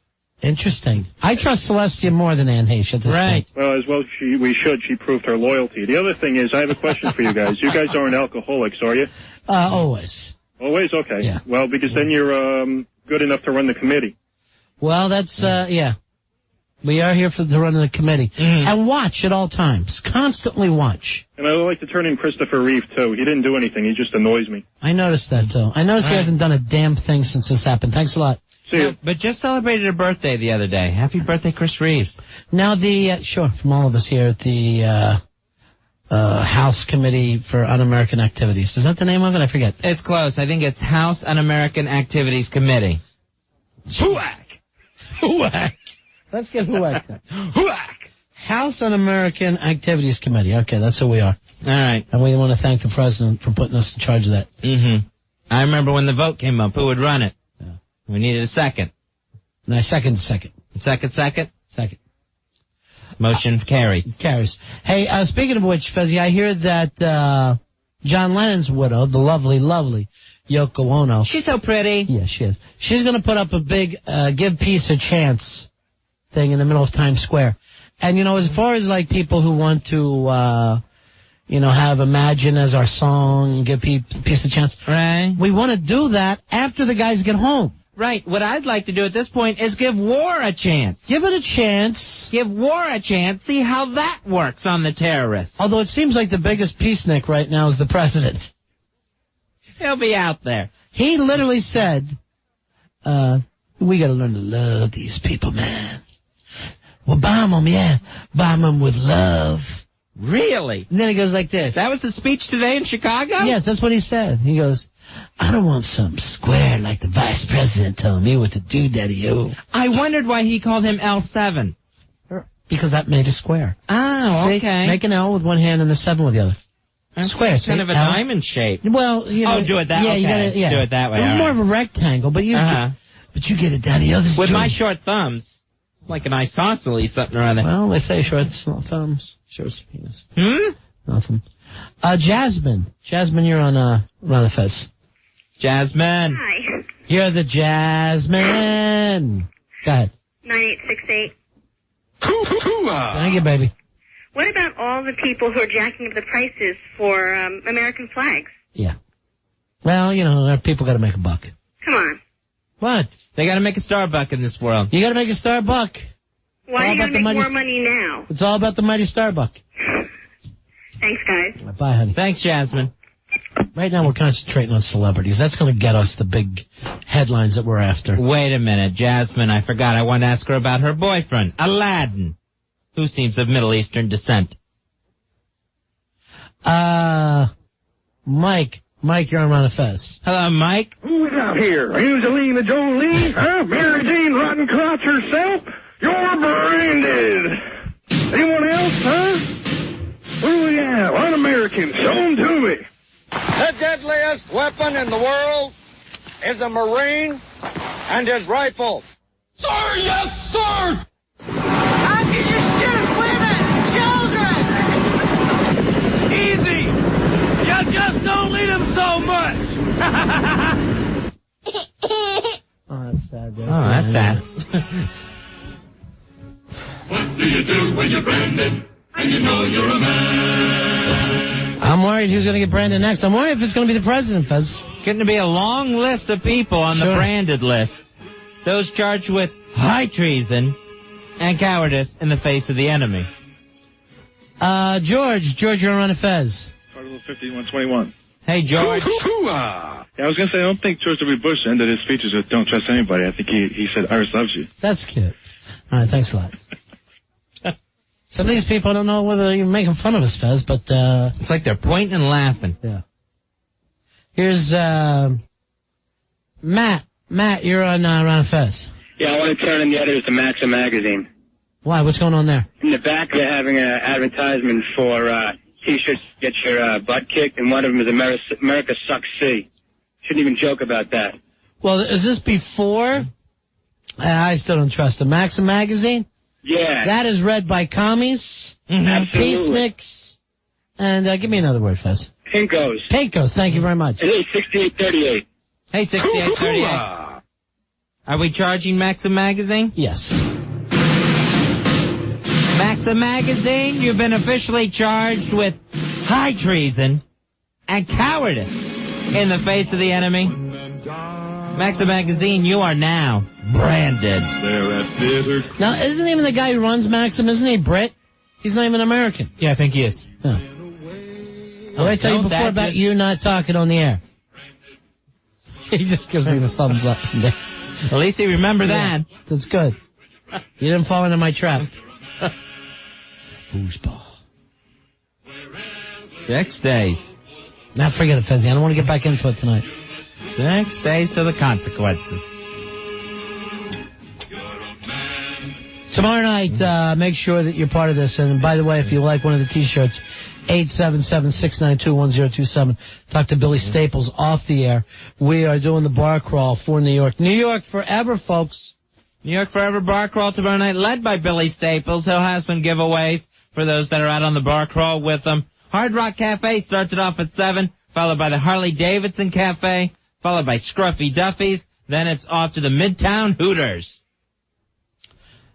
Interesting. I trust Celestia more than Anne Heche at this point. Well, as well we should. She proved her loyalty. The other thing is, I have a question for you guys. You guys aren't alcoholics, are you? Always. Always? Okay. Yeah. Well, because then you're good enough to run the committee. Well, that's, yeah. We are here to run the committee. And watch at all times. Constantly watch. And I would like to turn in Christopher Reeve, too. He didn't do anything. He just annoys me. I noticed that, too. I noticed he hasn't done a damn thing since this happened. Thanks a lot. See you. But just celebrated a birthday the other day. Happy birthday, Chris Reeves. Now, sure, from all of us here at the House Committee for Un-American Activities. Is that the name of it? I forget. It's close. I think it's House Un-American Activities Committee. HUAC! HUAC! Let's get HUAC then. HUAC! House Un-American Activities Committee. Okay, that's who we are. All right. And we want to thank the president for putting us in charge of that. I remember when the vote came up, who would run it? Yeah. We needed a second. No, second. Second. Second. Motion carries. Carries. Hey, speaking of which, Fezzi, I hear that John Lennon's widow, the lovely Yoko Ono. She's so pretty. Yeah, she is. She's going to put up a big give peace a chance thing in the middle of Times Square. And, as far as, people who want to, have Imagine as our song and give peace a chance. Right. We want to do that after the guys get home. Right. What I'd like to do at this point is give war a chance. Give it a chance. Give war a chance. See how that works on the terrorists. Although it seems like the biggest peacenik right now is the president. He'll be out there. He literally said, we got to learn to love these people, man. Well, bomb them, yeah. Bomb them with love. Really? And then he goes like this. That was the speech today in Chicago? Yes, that's what he said. He goes, I don't want something square like the vice president telling me what to do, Daddy-O. I wondered why he called him L7. Because that made a square. Oh, See? okay. Make an L with one hand and a 7 with the other. Square, it's kind of a L? diamond shape. Well, do it that way. Yeah, you gotta, do it that way. It's more of a rectangle, but you get it, Daddy-O. With my short thumbs, it's like an isosceles something or other. Well, they say short thumbs, short penis. Nothing. Jasmine, you're on Ron and Fez. Jasmine. Hi. You're the Jasmine. Go ahead. 9868. Thank you, baby. What about all the people who are jacking up the prices for American flags? Yeah. Well, people got to make a buck. Come on. What? They got to make a Starbuck in this world. You got to make a Starbuck. Why are you going to make more money now? It's all about the mighty Starbuck. Thanks, guys. Bye, honey. Thanks, Jasmine. Right now we're concentrating on celebrities. That's going to get us the big headlines that we're after. Wait a minute, Jasmine. I forgot. I wanted to ask her about her boyfriend, Aladdin, who seems of Middle Eastern descent. Mike, you're on Ron and Fez. Hello, Mike. Who is out here? Angelina Jolie? Huh? Mary Jane Rottencrotch herself? You're branded. Anyone else, huh? Who do we have? Un-American. Show them to me. The deadliest weapon in the world is a Marine and his rifle. Sir, yes, sir! How can you shoot women, children? Easy! You just don't need them so much! Oh, that's sad. Oh, that's sad. What do you do when you're branded and you know you're a man? I'm worried who's going to get branded next. I'm worried if it's going to be the president, Fez. Going to be a long list of people on the branded list. Those charged with high treason and cowardice in the face of the enemy. George, you're on a Fez. Article 5121. Hey, George. Yeah, I was going to say, I don't think George W. Bush ended his speeches with "Don't trust anybody." I think he said, "Iris loves you." That's cute. All right, thanks a lot. Some of these people, I don't know whether you're making fun of us, Fez, but... it's like they're pointing and laughing. Yeah. Here's Matt. Matt, you're on Ron Fez. Yeah, I want to turn in the editors to Maxim magazine. Why? What's going on there? In the back, they're having an advertisement for T-shirts to get your butt kicked, and one of them is America Sucks C. Shouldn't even joke about that. Well, is this before? I still don't trust the Maxim magazine. Yeah. That is read by commies, peaceniks, and give me another word, Fez. Pinkos. Pinkos, thank you very much. Hey, 6838. Hey, 6838. Are we charging Maxim Magazine? Yes. Maxim Magazine, you've been officially charged with high treason and cowardice in the face of the enemy. Maxim Magazine, you are now branded. Now, isn't even the guy who runs Maxim, isn't he Brit? He's not even American. Yeah, I think he is. Huh. What did I tell you before about you not talking on the air? He just gives me the thumbs up. At least he remembered that. That's good. You didn't fall into my trap. Foosball. 6 days. Now forget it, Fezzi. I don't want to get back into it tonight. 6 days to the consequences. Tomorrow night, make sure that you're part of this. And by the way, if you like one of the T-shirts, 877-692-1027. Talk to Billy Staples off the air. We are doing the bar crawl for New York. New York forever, folks. New York Forever Bar Crawl tomorrow night, led by Billy Staples. He'll have some giveaways for those that are out on the bar crawl with him. Hard Rock Cafe starts it off at 7, followed by the Harley Davidson Cafe, followed by Scruffy Duffy's. Then it's off to the Midtown Hooters.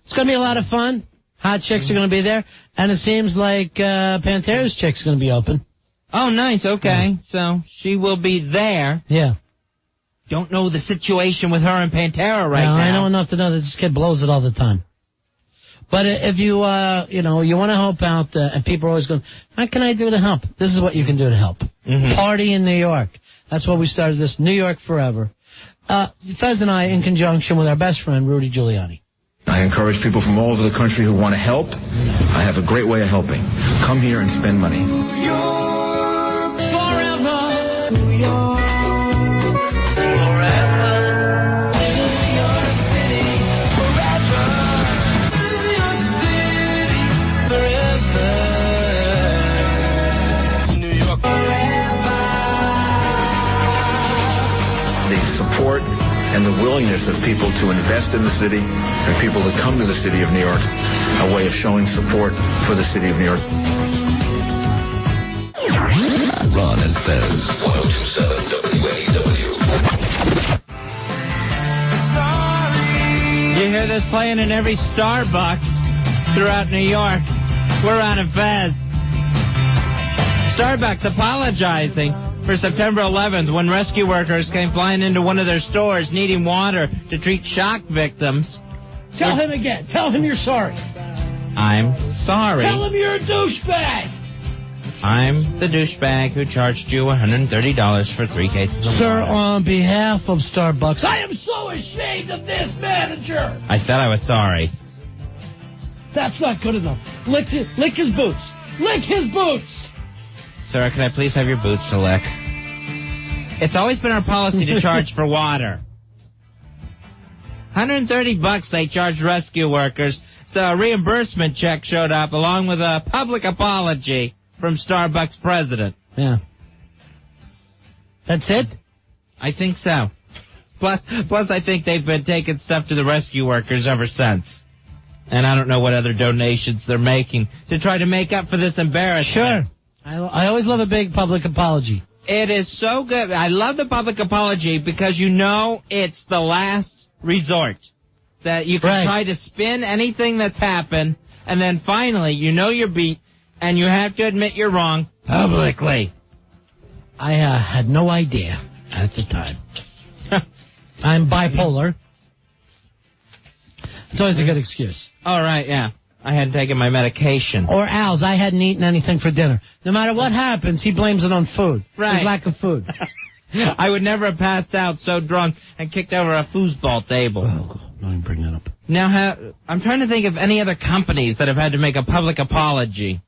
It's going to be a lot of fun. Hot chicks are going to be there. And it seems like Pantera's chick's going to be open. Oh, nice. Okay. So she will be there. Yeah. Don't know the situation with her and Pantera right now. I know enough to know that this kid blows it all the time. But if you, you want to help out, and people are always going, what can I do to help? This is what you can do to help. Mm-hmm. Party in New York. That's why we started this, New York Forever. Fez and I, in conjunction with our best friend, Rudy Giuliani. I encourage people from all over the country who want to help. I have a great way of helping. Come here and spend money. The support and the willingness of people to invest in the city and people to come to the city of New York, a way of showing support for the city of New York. Ron and Fez, 1027 WNEW. You hear this playing in every Starbucks throughout New York. We're on a Fez. Starbucks apologizing for September 11th when rescue workers came flying into one of their stores needing water to treat shock victims. Tell him again. Tell him you're sorry. I'm sorry. Tell him you're a douchebag. I'm the douchebag who charged you $130 for 3 cases of Sir, water. on behalf of Starbucks, I am so ashamed of this manager. I said I was sorry. That's not good enough. Lick his boots. Lick his boots. Sir, can I please have your boots to lick? It's always been our policy to charge for water. $130 they charged rescue workers, so a reimbursement check showed up along with a public apology from Starbucks president. Yeah. That's it? I think so. Plus, I think they've been taking stuff to the rescue workers ever since. And I don't know what other donations they're making to try to make up for this embarrassment. Sure. I always love a big public apology. It is so good. I love the public apology because you know it's the last resort. That you can try to spin anything that's happened, and then finally you know you're beat, and you have to admit you're wrong publicly. I had no idea at the time. I'm bipolar. It's always a good excuse. All right, yeah. I hadn't taken my medication. Or Al's, I hadn't eaten anything for dinner. No matter what happens, he blames it on food. Right. His lack of food. I would never have passed out so drunk and kicked over a foosball table. Oh, don't even bring that up. Now, I'm trying to think of any other companies that have had to make a public apology.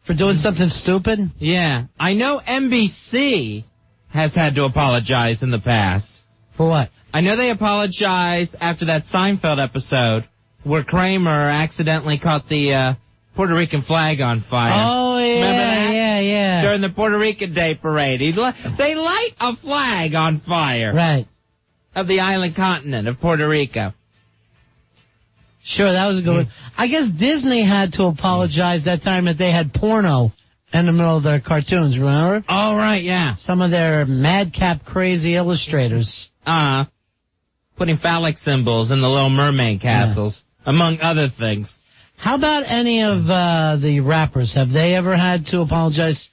For doing something stupid? Yeah. I know NBC has had to apologize in the past. For what? I know they apologized after that Seinfeld episode where Kramer accidentally caught the Puerto Rican flag on fire. Oh, yeah. Remember that? Yeah. During the Puerto Rican Day Parade. They light a flag on fire. Right. Of the island continent of Puerto Rico. Sure, that was a good one. I guess Disney had to apologize that time that they had porno in the middle of their cartoons, remember? Oh, right, yeah. Some of their madcap crazy illustrators. putting phallic symbols in the Little Mermaid castles, among other things. How about any of the rappers? Have they ever had to apologize?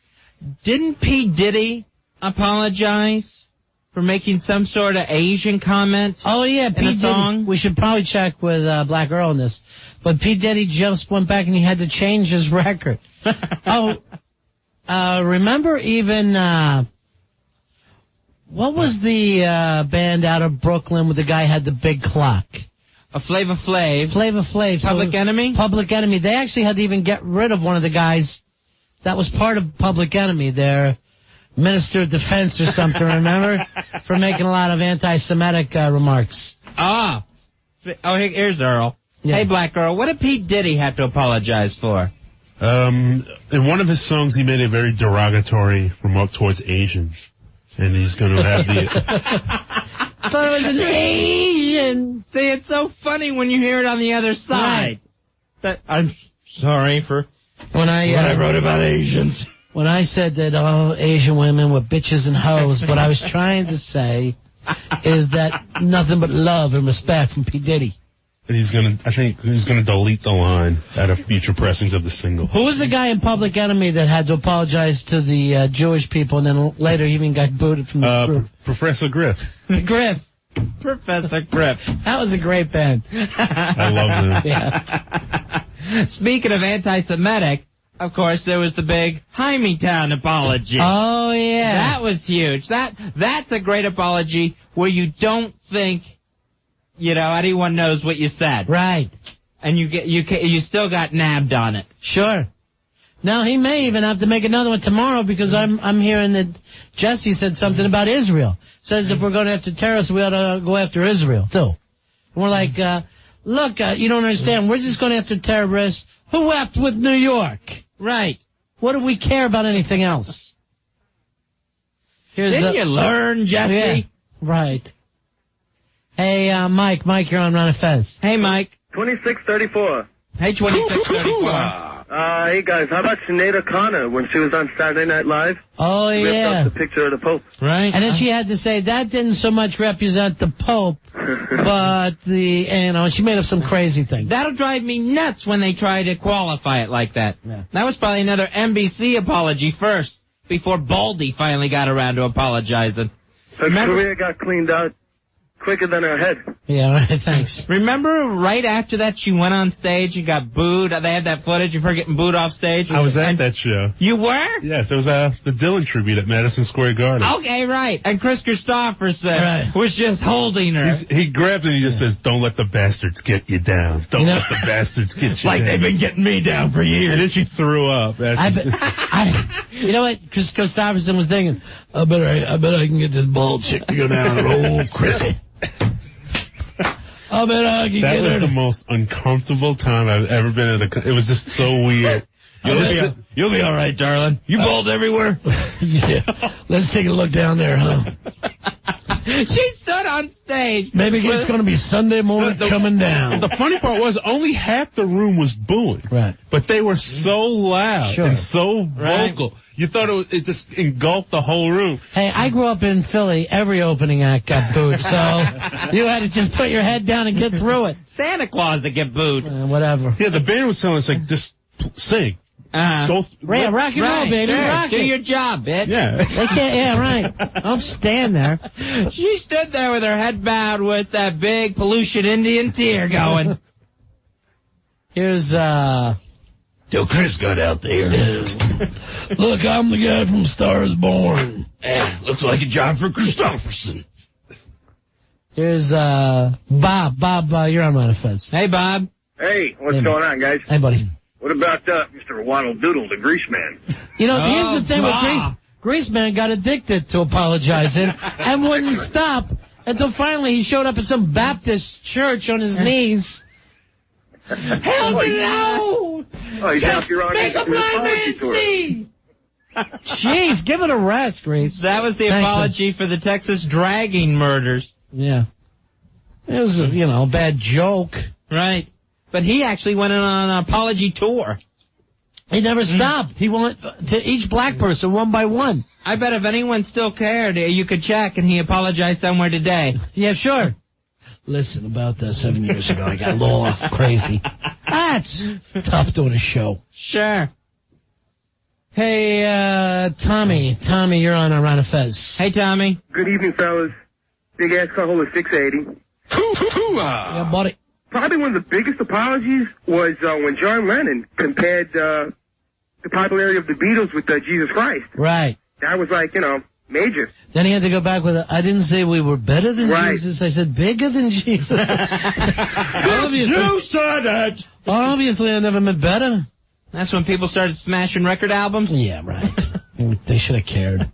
Didn't P. Diddy apologize for making some sort of Asian comment? Oh, yeah, in a song? Diddy. We should probably check with Black Earl on this. But P. Diddy just went back and he had to change his record. Remember even, what was the band out of Brooklyn where the guy had the big clock? A Flavor Flav. Flavor Flav. Public Enemy? Public Enemy. They actually had to even get rid of one of the guys that was part of Public Enemy, their Minister of Defense or something, remember? For making a lot of anti-Semitic remarks. Ah. Oh, here's Earl. Yeah. Hey, Black Earl, what did Pete Diddy have to apologize for? In one of his songs, he made a very derogatory remark towards Asians. And he's going to have the... I thought it was an Asian. See, it's so funny when you hear it on the other side. Right. I'm sorry for when I wrote about Asians. When I said that all Asian women were bitches and hoes, what I was trying to say is that nothing but love and respect from P. Diddy. And I think he's going to delete the line out of future pressings of the single. Who was the guy in Public Enemy that had to apologize to the Jewish people and then later he even got booted from the group? Professor Griff. Griff. Professor Griff. That was a great band. I love them. Yeah. Speaking of anti-Semitic, of course, there was the big Hymietown apology. Oh, yeah. That was huge. That's a great apology where you don't think... anyone knows what you said. Right. And you still got nabbed on it. Sure. Now, he may even have to make another one tomorrow because I'm hearing that Jesse said something about Israel. Says if we're going after terrorists, we ought to go after Israel, too. And we're like, look, you don't understand. We're just going after terrorists. Who effed with New York? Right. What do we care about anything else? Didn't you learn, Jesse? Yeah. Right. Hey, Mike, you're on Ron and Fez. Hey, Mike. 2634. Hey, 2634. Hey, guys, how about Sinead O'Connor when she was on Saturday Night Live? Oh, Ripped yeah. up the picture of the Pope. Right. And then she had to say that didn't so much represent the Pope, but she made up some crazy thing. That'll drive me nuts when they try to qualify it like that. Yeah. That was probably another NBC apology first, before Baldy finally got around to apologizing. Her career got cleaned out quicker than her head. Yeah, right, thanks. Remember right after that she went on stage and got booed? They had that footage of her getting booed off stage. I was at that show. You were? Yes, it was the Dylan tribute at Madison Square Garden. Okay, right. And Chris Christopherson was just holding her. He grabbed her and he just says, "Don't let the bastards get you down. Don't let the bastards get you like down." They've been getting me down for years. And then she threw up. You know what Chris Christopherson was thinking? I bet I can get this bald chick to go down to old Chrissy. I bet I can that get was her. The most uncomfortable time I've ever been at it was just so weird. You'll be all right, darling. You bald everywhere. Yeah. Let's take a look down there, huh? She stood on stage. Maybe it's going to be Sunday morning coming down. The funny part was only half the room was booing. Right. But they were so loud and so vocal. You thought it just engulfed the whole room. Hey, I grew up in Philly. Every opening act got booed, so you had to just put your head down and get through it. Santa Claus to get booed. Whatever. Yeah, the band was telling us, like, just sing. Rock and roll, baby. Sure. Rock Do it. your job, bitch. Yeah. They can't. Yeah, right. Don't stand there. She stood there with her head bowed with that big pollution Indian tear going. Here's Till Chris got out there. Look, I'm the guy from Stars Born. Looks like a job for Christopherson. Here's Bob. Bob, you're on Ron and Fez. Hey, Bob. Hey, what's going on, guys? Hey, buddy. What about Mr. Waddle Doodle, the Grease Man? You know, here's the thing with Grease Man got addicted to apologizing and wouldn't stop until finally he showed up at some Baptist church on his knees. Help me now! Oh, he's out here on make a blind man see! Jeez, give it a rest, Grease. That was the apology for the Texas dragging murders. Yeah. It was a, bad joke. Right. But he actually went on an apology tour. He never stopped. He went to each black person one by one. I bet if anyone still cared, you could check, and he apologized somewhere today. Yeah, sure. Listen, about 7 years ago, I got a little off crazy. That's tough doing a show. Sure. Hey, Tommy. Tommy, you're on Ron and Fez. Hey, Tommy. Good evening, fellas. Big ass car holder 680. Yeah, buddy. Probably one of the biggest apologies was when John Lennon compared the popularity of the Beatles with Jesus Christ. Right. That was like, major. Then he had to go back with I didn't say we were better than Jesus. I said bigger than Jesus. Obviously, You said it! Obviously, I never meant better. That's when people started smashing record albums? Yeah, right. They should have cared.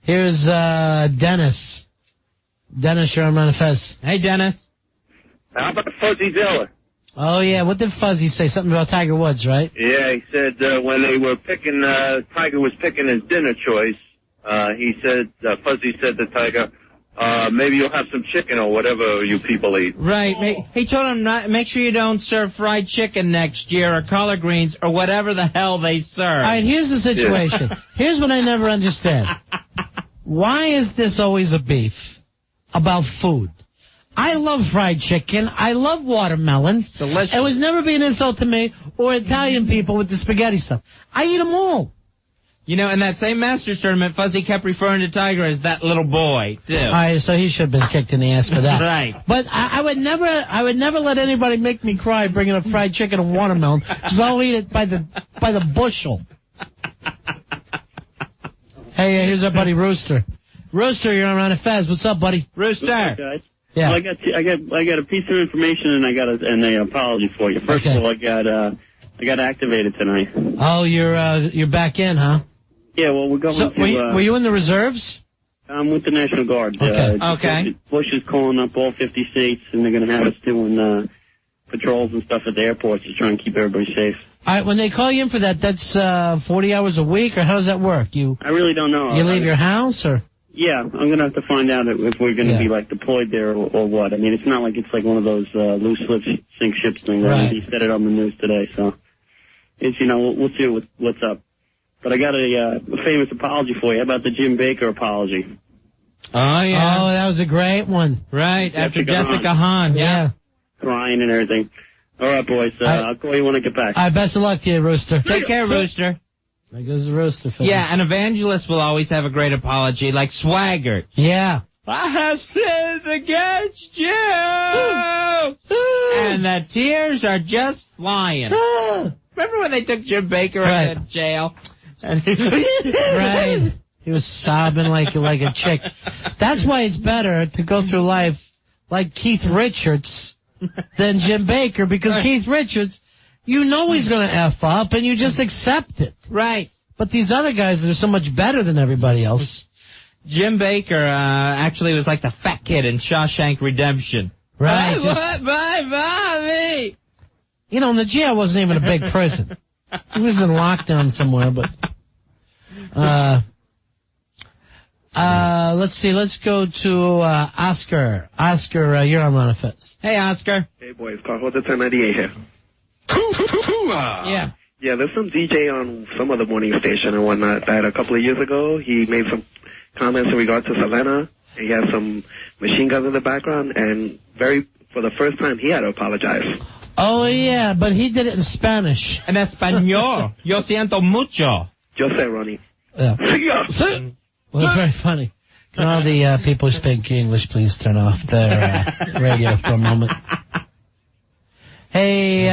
Here's Dennis. Dennis, you're on Manifest. Hey, Dennis. How about Fuzzy Dilla? Oh, yeah. What did Fuzzy say? Something about Tiger Woods, right? Yeah, he said when they were picking, Tiger was picking his dinner choice, he said, Fuzzy said to Tiger, maybe you'll have some chicken or whatever you people eat. Right. He told him, make sure you don't serve fried chicken next year or collard greens or whatever the hell they serve. All right, here's the situation. Yeah. Here's what I never understand. Why is this always a beef about food? I love fried chicken. I love watermelons. Delicious. It was never be an insult to me or Italian people with the spaghetti stuff. I eat them all. In that same Masters tournament, Fuzzy kept referring to Tiger as that little boy, too. All right, so he should have been kicked in the ass for that. Right. But I would never let anybody make me cry bringing up fried chicken and watermelon, because I'll eat it by the bushel. Hey, here's our buddy Rooster. Rooster, you're on Ron and Fez. What's up, buddy? Rooster. Guys. Yeah. Well, I got a piece of information and an apology for you. First of all, I got activated tonight. Oh, you're back in, huh? Yeah. Well, we're going So to. were you in the reserves? I'm with the National Guard. Okay. Okay. Bush is calling up all 50 states, and they're going to have us doing patrols and stuff at the airports to try and keep everybody safe. All right, when they call you in for that, that's 40 hours a week, or how does that work? I really don't know. You leave your house, or? Yeah, I'm going to have to find out if we're going to be, deployed there or what. I mean, it's not like it's like one of those loose lips sink ships things. Right. He said it on the news today, so it's, we'll see what's up. But I got a famous apology for you. How about the Jim Baker apology? Oh, yeah. Oh, that was a great one. Right, after Jessica Hahn. Yeah. Crying and everything. All right, boys. I'll call you when I get back. All right, best of luck to you, Rooster. Take care, Rooster. There goes the Rooster. Phil. Yeah, an evangelist will always have a great apology, like Swaggart. Yeah. I have sinned against you. And the tears are just flying. Remember when they took Jim Baker out of jail? Right. He was sobbing like a chick. That's why it's better to go through life like Keith Richards than Jim Baker, because Keith Richards, you know he's going to F up, and you just accept it. Right. But these other guys that are so much better than everybody else. Jim Baker actually was like the fat kid in Shawshank Redemption. Right. I want my mommy. And the jail wasn't even a big prison. He was in lockdown somewhere, but... let's see. Let's go to Oscar. Oscar, you're on Ron and Fez. Hey, Oscar. Hey, boys. Carlos de 1098 here. Yeah. Yeah, there's some DJ on some other morning station and whatnot that a couple of years ago, he made some comments in regard to Selena. He had some machine guns in the background, and for the first time, he had to apologize. Oh, yeah, but he did it in Spanish. En español. Yo siento mucho. Yo sé, Ronnie. Yeah. Well, it's very funny. Can all the people who speak English please turn off their radio for a moment? Hey,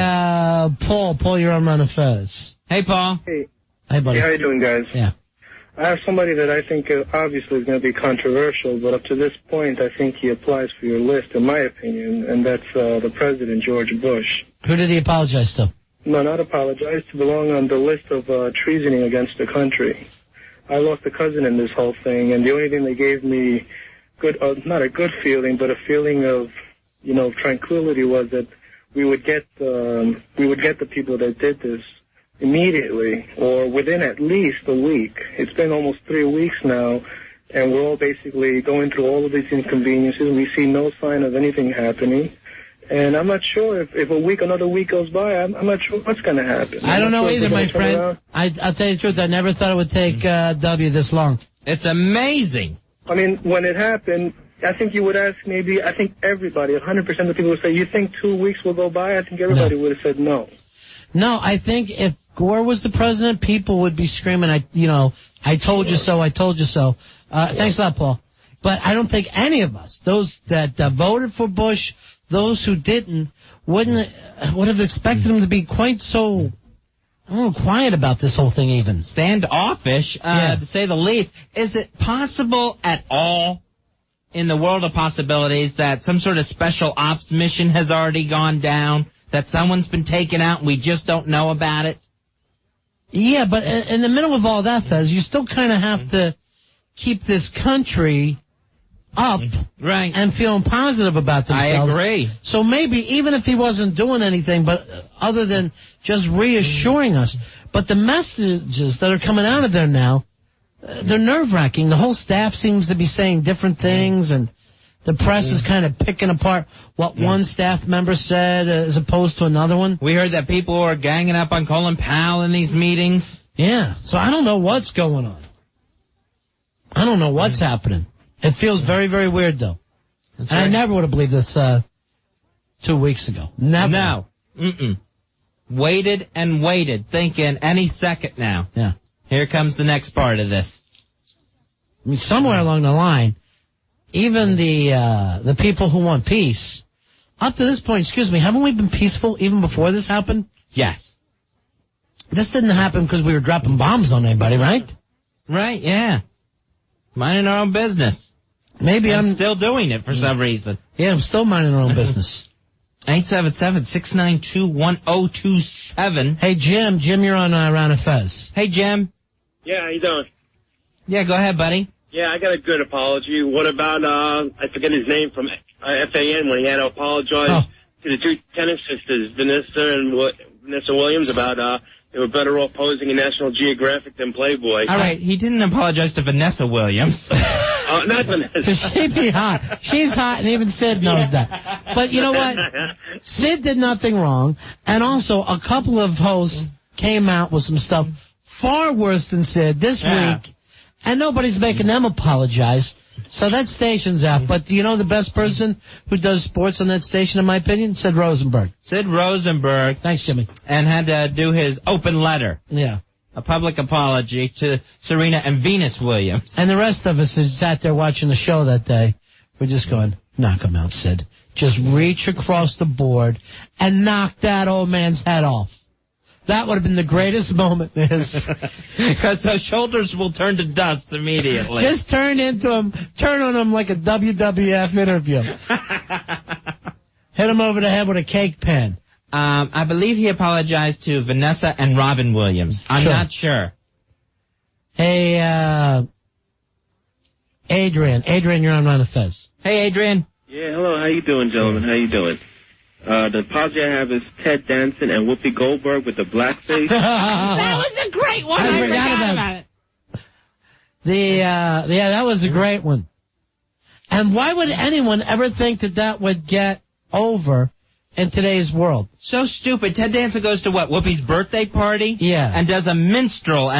Paul. Paul, you're on Ron and Fez. Hey, Paul. Hey. Hey, buddy. Hey, how you doing, guys? Yeah. I have somebody that I think obviously is going to be controversial, but up to this point, I think he applies for your list, in my opinion, and that's the President, George Bush. Who did he apologize to? No, not apologize, to belong on the list of treasoning against the country. I lost a cousin in this whole thing, and the only thing that gave me not a good feeling, but a feeling of, tranquility was that we would get the people that did this immediately, or within at least a week. It's been almost 3 weeks now, and we're all basically going through all of these inconveniences. We see no sign of anything happening. And I'm not sure if another week goes by, I'm not sure what's going to happen. I don't know either, my friend. I'll tell you the truth, I never thought it would take W this long. It's amazing. I mean, when it happened, I think you would ask maybe, I think everybody, 100% of people would say, you think 2 weeks will go by? I think everybody would have said no. No, I think if Gore was the president, people would be screaming, I told you so, I told you so. Thanks a lot, Paul. But I don't think any of us, those that voted for Bush, those who didn't, would have expected him to be quite so quiet about this whole thing even. Standoffish, to say the least. Is it possible at all in the world of possibilities that some sort of special ops mission has already gone down, that someone's been taken out and we just don't know about it? Yeah, but in the middle of all that, Fez, you still kind of have to keep this country up and feeling positive about themselves. I agree. So maybe, even if he wasn't doing anything, but other than just reassuring us, but the messages that are coming out of there now, they're nerve-wracking. The whole staff seems to be saying different things, and the press is kind of picking apart what one staff member said as opposed to another one. We heard that people were ganging up on Colin Powell in these meetings. Yeah, so I don't know what's going on. I don't know what's happening. It feels very, very weird, though. And I never would have believed this 2 weeks ago. Never. No. Waited and waited, thinking any second now. Yeah. Here comes the next part of this. I mean, somewhere along the line, even the people who want peace, up to this point, haven't we been peaceful even before this happened? Yes. This didn't happen because we were dropping bombs on anybody, right? Right, yeah. Minding our own business. Maybe I'm still doing it for some reason. Yeah, I'm still minding our own business. 877-692-1027. Hey, Jim, you're on Ron and Fez. Hey, Jim. Yeah, how you doing? Yeah, go ahead, buddy. Yeah, I got a good apology. What about, I forget his name, from FAN, when he had to apologize to the two tennis sisters, Vanessa Williams, about they were better off posing in National Geographic than Playboy. All right, he didn't apologize to Vanessa Williams. Not Vanessa. She'd be hot. She's hot, and even Sid knows that. But you know what? Sid did nothing wrong, and also a couple of hosts came out with some stuff far worse than Sid this week, and nobody's making them apologize. So that station's out. But do you know the best person who does sports on that station, in my opinion? Sid Rosenberg. Sid Rosenberg. Thanks, Jimmy. And had to do his open letter. Yeah. A public apology to Serena and Venus Williams. And the rest of us who sat there watching the show that day, we're just going, knock him out, Sid. Just reach across the board and knock that old man's head off. That would have been the greatest moment, Miz. Because those shoulders will turn to dust immediately. Just turn on him like a WWF interview. Hit him over the head with a cake pan. I believe he apologized to Vanessa and Robin Williams. I'm not sure. Hey, Adrian. Adrian, you're on Ron and Fez. Hey, Adrian. Yeah, hello. How you doing, gentlemen? How you doing? The apology I have is Ted Danson and Whoopi Goldberg with the blackface. That was a great one. I forgot about it. That was a great one. And why would anyone ever think that would get over in today's world? So stupid. Ted Danson goes to Whoopi's birthday party? Yeah. And does an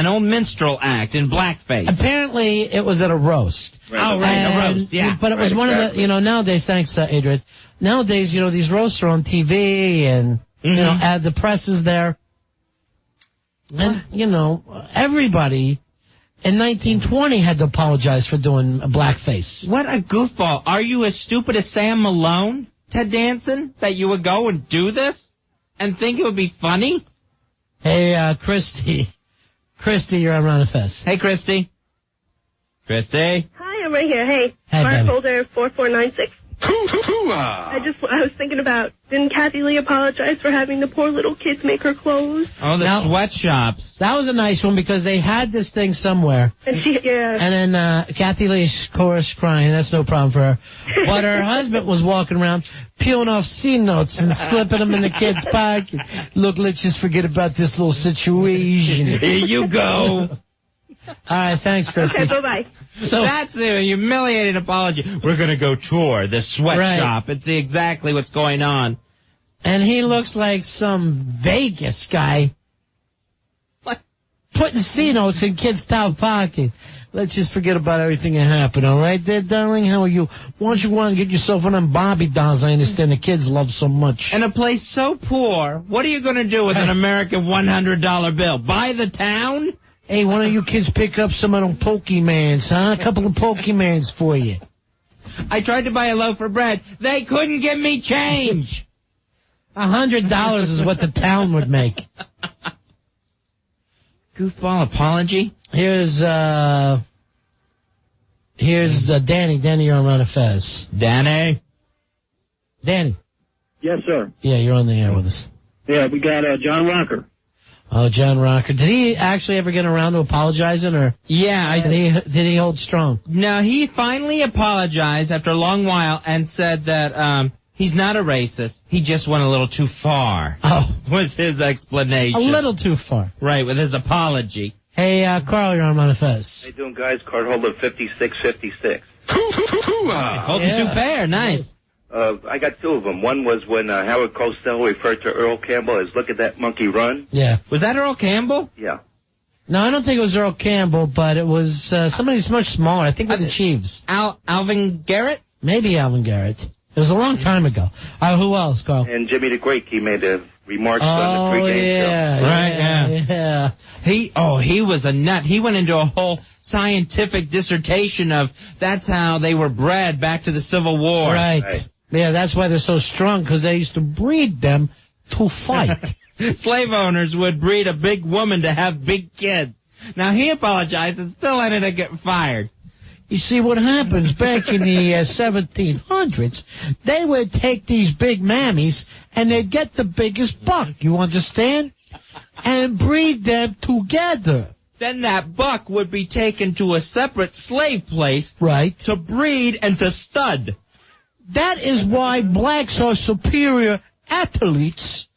old minstrel act in blackface. Apparently, it was at a roast. Right. Oh, right, a roast, yeah. But it was one of the, nowadays, thanks, Adrian, nowadays, these roasts are on TV and, the press is there. And, everybody in 1920 had to apologize for doing a blackface. What a goofball. Are you as stupid as Sam Malone, Ted Danson, that you would go and do this and think it would be funny? Hey, Christy. Christy, you're on Ron and Fez. Hey, Christy. Christy. Hi, I'm right here. Hey, baby. folder 4496. I was thinking about, didn't Kathy Lee apologize for having the poor little kids make her clothes? Oh, the sweatshops. That was a nice one because they had this thing somewhere. And And then Kathy Lee's chorus crying. That's no problem for her. But her husband was walking around peeling off C notes and slipping them in the kid's pocket. Look, let's just forget about this little situation. Here you go. All right, thanks, Christy. Okay, bye-bye. So that's a humiliating apology. We're going to go tour the sweatshop and see exactly what's going on. And he looks like some Vegas guy. What? Putting C notes in kids' top pockets. Let's just forget about everything that happened, all right there, darling? How are you? Why don't you go out and get yourself one of them Barbie dolls I understand the kids love so much? In a place so poor, what are you going to do with an American $100 bill? Buy the town? Hey, why don't you kids pick up some of them Pokemans, huh? A couple of Pokemans for you. I tried to buy a loaf of bread. They couldn't give me change. $100 is what the town would make. Goofball apology? Here's Danny. Danny, you're on Ron and Fez. Danny? Danny. Yes, sir. Yeah, you're on the air with us. Yeah, we got John Rocker. Oh, John Rocker. Did he actually ever get around to apologizing, or? Yeah. Did he hold strong? No, he finally apologized after a long while and said that he's not a racist. He just went a little too far. Oh. Was his explanation. A little too far. Right, with his apology. Hey, Carl, you're on Ron and Fez. How you doing, guys? Card holder 5656. Holding two pair. Nice. I got two of them. One was when Howard Cosell referred to Earl Campbell as "Look at that monkey run." Yeah. Was that Earl Campbell? Yeah. No, I don't think it was Earl Campbell, but it was somebody much smaller. I think it was the Chiefs. Alvin Garrett? Maybe Alvin Garrett. It was a long time ago. Who else, Carl? And Jimmy the Greek, he made a remarks on the pregame show. Right, yeah. He was a nut. He went into a whole scientific dissertation of that's how they were bred back to the Civil War. Right. Yeah, that's why they're so strong, because they used to breed them to fight. Slave owners would breed a big woman to have big kids. Now, he apologized and still ended up getting fired. You see, what happens back in the 1700s, they would take these big mammies and they'd get the biggest buck, you understand? And breed them together. Then that buck would be taken to a separate slave place. Right. To breed and to stud. That is why blacks are superior athletes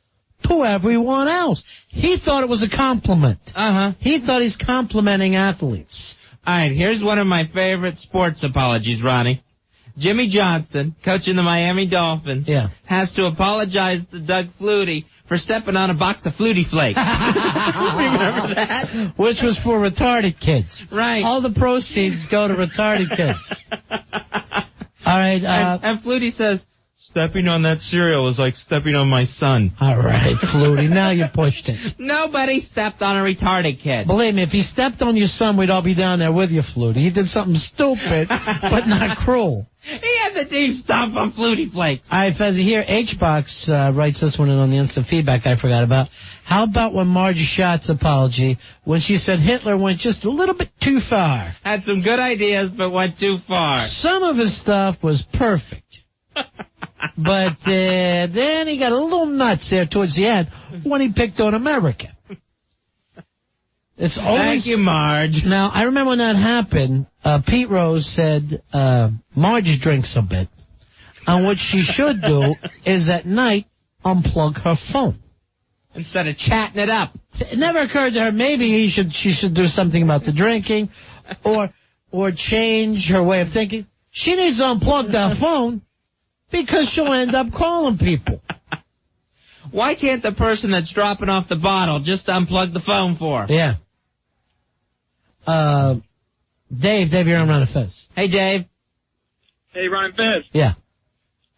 to everyone else. He thought it was a compliment. Uh-huh. He thought he's complimenting athletes. All right, here's one of my favorite sports apologies, Ronnie. Jimmy Johnson, coaching the Miami Dolphins, has to apologize to Doug Flutie for stepping on a box of Flutie Flakes. Remember that? Which was for retarded kids. Right. All the proceeds go to retarded kids. All right. And Flutie says, stepping on that cereal is like stepping on my son. All right, Flutie, now you pushed it. Nobody stepped on a retarded kid. Believe me, if he stepped on your son, we'd all be down there with you, Flutie. He did something stupid, but not cruel. He had the team stomp on Flutie Flakes. All right, Fezzy, here, H-Box writes this one in on the instant feedback I forgot about. How about when Marge Schott's apology, when she said Hitler went just a little bit too far? Had some good ideas, but went too far. Some of his stuff was perfect. But then he got a little nuts there towards the end when he picked on America. It's always, Thank you, Marge. Now, I remember when that happened, Pete Rose said Marge drinks a bit. And what she should do is at night unplug her phone. Instead of chatting it up. It never occurred to her maybe she should do something about the drinking or change her way of thinking. She needs to unplug that phone because she'll end up calling people. Why can't the person that's dropping off the bottle just unplug the phone for her? Yeah. Dave, you're on Ron and Fez. Hey, Dave. Hey, Ron and Fez. Yeah.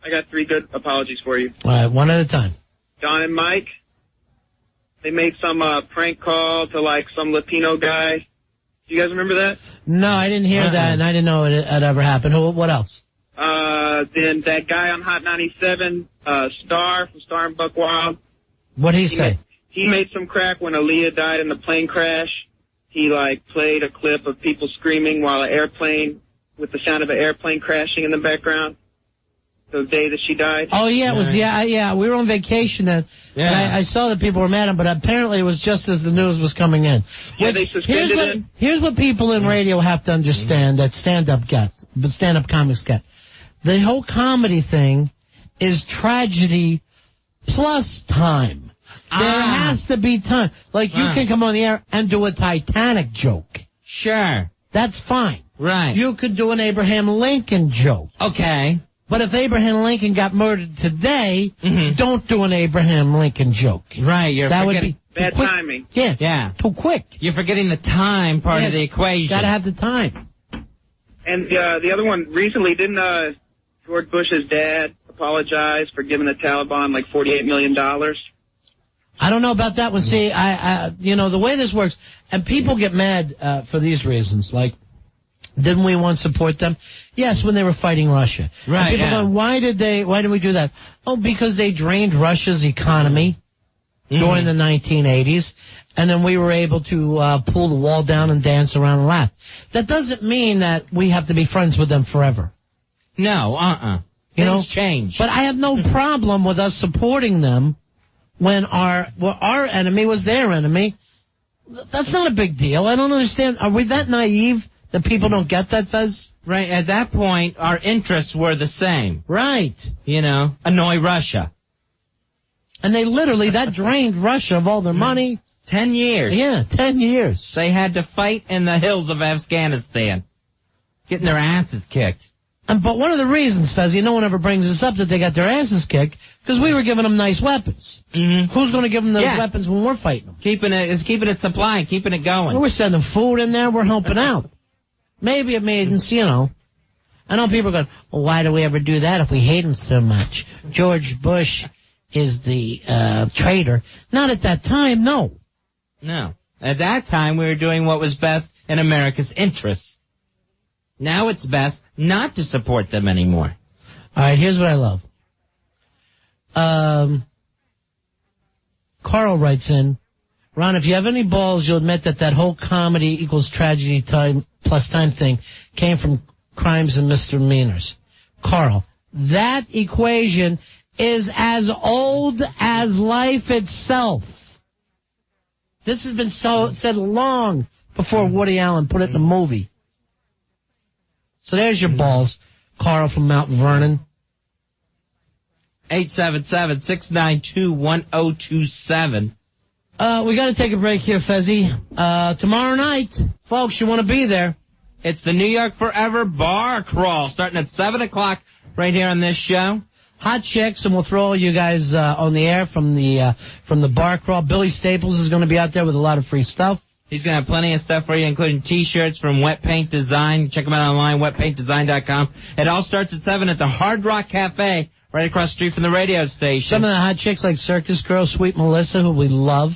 I got 3 good apologies for you. All right, one at a time. Don and Mike, they made some prank call to, like, some Latino guy. Do you guys remember that? No, I didn't hear that, and I didn't know it ever happened. What else? Then that guy on Hot 97, Star from Star and Buck Wild. What'd he say? He made some crack when Aaliyah died in the plane crash. He, like, played a clip of people screaming while an airplane, with the sound of an airplane crashing in the background. The day that she died. Oh, yeah, it was, yeah. We were on vacation then. Yeah. And I saw that people were mad at him, but apparently it was just as the news was coming in. Yeah, they suspended him. Here's what people in radio have to understand that stand-up comics get. The whole comedy thing is tragedy plus time. There has to be time. Like, you can come on the air and do a Titanic joke. Sure. That's fine. Right. You could do an Abraham Lincoln joke. Okay. But if Abraham Lincoln got murdered today, don't do an Abraham Lincoln joke. Right. You're Bad timing. Yeah. Yeah. Too quick. You're forgetting the time part of the equation. Got to have the time. And the other one, recently, didn't George Bush's dad apologize for giving the Taliban like $48 million? I don't know about that one. See, the way this works, and people get mad for these reasons, like, didn't we once support them? Yes, when they were fighting Russia. Right. And people going, why did we do that? Oh, because they drained Russia's economy during the 1980s, and then we were able to pull the wall down and dance around and laugh. That doesn't mean that we have to be friends with them forever. No, Things change. But I have no problem with us supporting them when our enemy was their enemy. That's not a big deal. I don't understand. Are we that naive that people don't get that, Fez? Right. At that point, our interests were the same. Right. Annoy Russia. And that drained Russia of all their money. 10 years. Yeah, 10 years. They had to fight in the hills of Afghanistan, getting their asses kicked. But one of the reasons, Fezzy, no one ever brings this up, that they got their asses kicked, because we were giving them nice weapons. Mm-hmm. Who's going to give them those weapons when we're fighting them? Keeping it supplying, keeping it going. Well, we're sending food in there. We're helping out. Maybe it made, I know people are going, well, why do we ever do that if we hate him so much? George Bush is the traitor. Not at that time, no. No. At that time, we were doing what was best in America's interests. Now it's best not to support them anymore. All right, here's what I love. Carl writes in, Ron, if you have any balls, you'll admit that whole comedy equals tragedy time plus time thing came from crimes and misdemeanors. Carl, that equation is as old as life itself. This has been said long before Woody Allen put it in a movie. So there's your balls, Carl from Mount Vernon. 877-692-1027. We got to take a break here, Fezzy. Tomorrow night, folks, you want to be there. It's the New York Forever Bar Crawl, starting at 7 o'clock right here on this show. Hot chicks, and we'll throw all you guys on the air from the bar crawl. Billy Staples is going to be out there with a lot of free stuff. He's going to have plenty of stuff for you, including T-shirts from Wet Paint Design. Check them out online, wetpaintdesign.com. It all starts at 7 at the Hard Rock Cafe, right across the street from the radio station. Some of the hot chicks like Circus Girl, Sweet Melissa, who we love,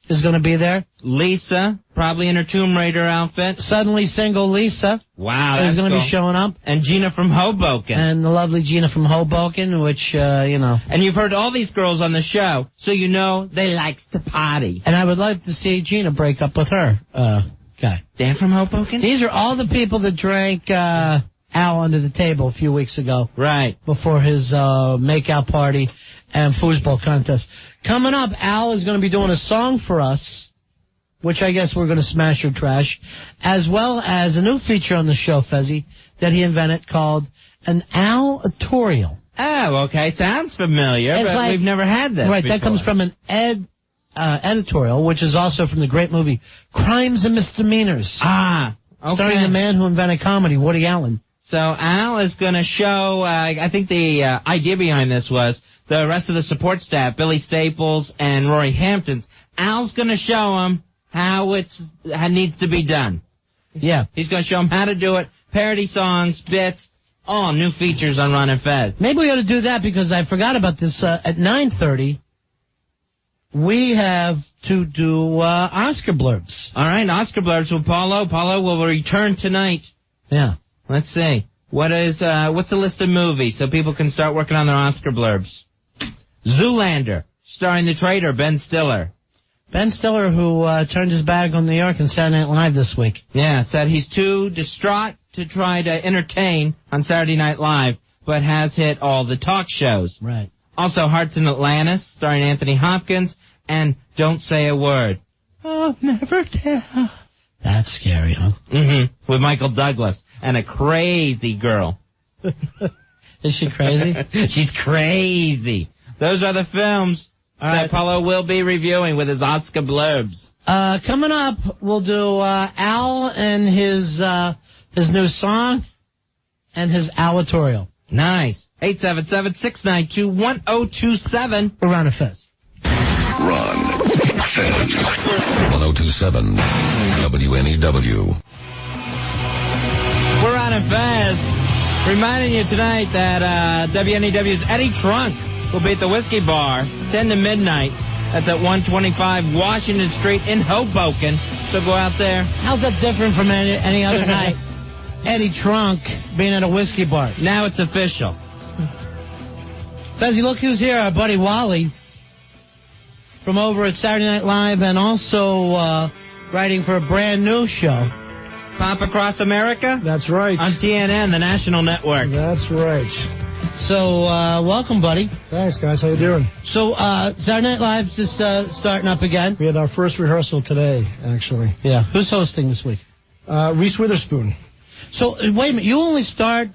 is going to be there. Lisa, probably in her Tomb Raider outfit. Suddenly Single Lisa. Wow, that's is going to cool. be showing up. And Gina from Hoboken. And the lovely Gina from Hoboken, which, And you've heard all these girls on the show, so you know they likes to party. And I would like to see Gina break up with her guy. Dan from Hoboken? These are all the people that drank Al under the table a few weeks ago. Right. Before his make-out party and foosball contest. Coming up, Al is going to be doing a song for us, which I guess we're going to smash or trash, as well as a new feature on the show, Fezzy, that he invented called an Al-atorial. Oh, okay. Sounds familiar, but we've never had this Right, before. that comes from an editorial, which is also from the great movie Crimes and Misdemeanors. Ah, okay. Starring the man who invented comedy, Woody Allen. So Al is going to show, I think the idea behind this was the rest of the support staff, Billy Staples and Rory Hamptons. Al's going to show them how it needs to be done. Yeah. He's going to show them how to do it, parody songs, bits, all new features on Ron and Fez. Maybe we ought to do that because I forgot about this. At 9:30, we have to do Oscar blurbs. All right, Oscar blurbs with Paulo. Paulo will return tonight. Yeah. Let's see. What's the list of movies so people can start working on their Oscar blurbs? Zoolander, starring the traitor, Ben Stiller. Ben Stiller, who turned his back on New York and Saturday Night Live this week. Yeah, said he's too distraught to try to entertain on Saturday Night Live, but has hit all the talk shows. Right. Also, Hearts in Atlantis, starring Anthony Hopkins, and Don't Say a Word. Oh, never tell. That's scary, huh? Mm-hmm. With Michael Douglas and a crazy girl. Is she crazy? She's crazy. Those are the films that Paulo will be reviewing with his Oscar blurbs. Coming up, we'll do Al and his new song and his Al-atorial. Nice. 877-692-1027. Ron and Fez. Ron Fez 102.7 WNEW. We're on a Fez. Reminding you tonight that WNEW's Eddie Trunk will be at the Whiskey Bar 10 to midnight. That's at 125 Washington Street in Hoboken. So go out there. How's that different from any other night? Eddie Trunk being at a whiskey bar. Now it's official. Fezzy, look who's here, our buddy Wally from over at Saturday Night Live, and also writing for a brand new show. Pop Across America? That's right. On TNN, the national network. That's right. So, welcome, buddy. Thanks, guys. How you doing? So, Saturday Night Live's just starting up again. We had our first rehearsal today, actually. Yeah. Who's hosting this week? Reese Witherspoon. So, wait a minute. You only start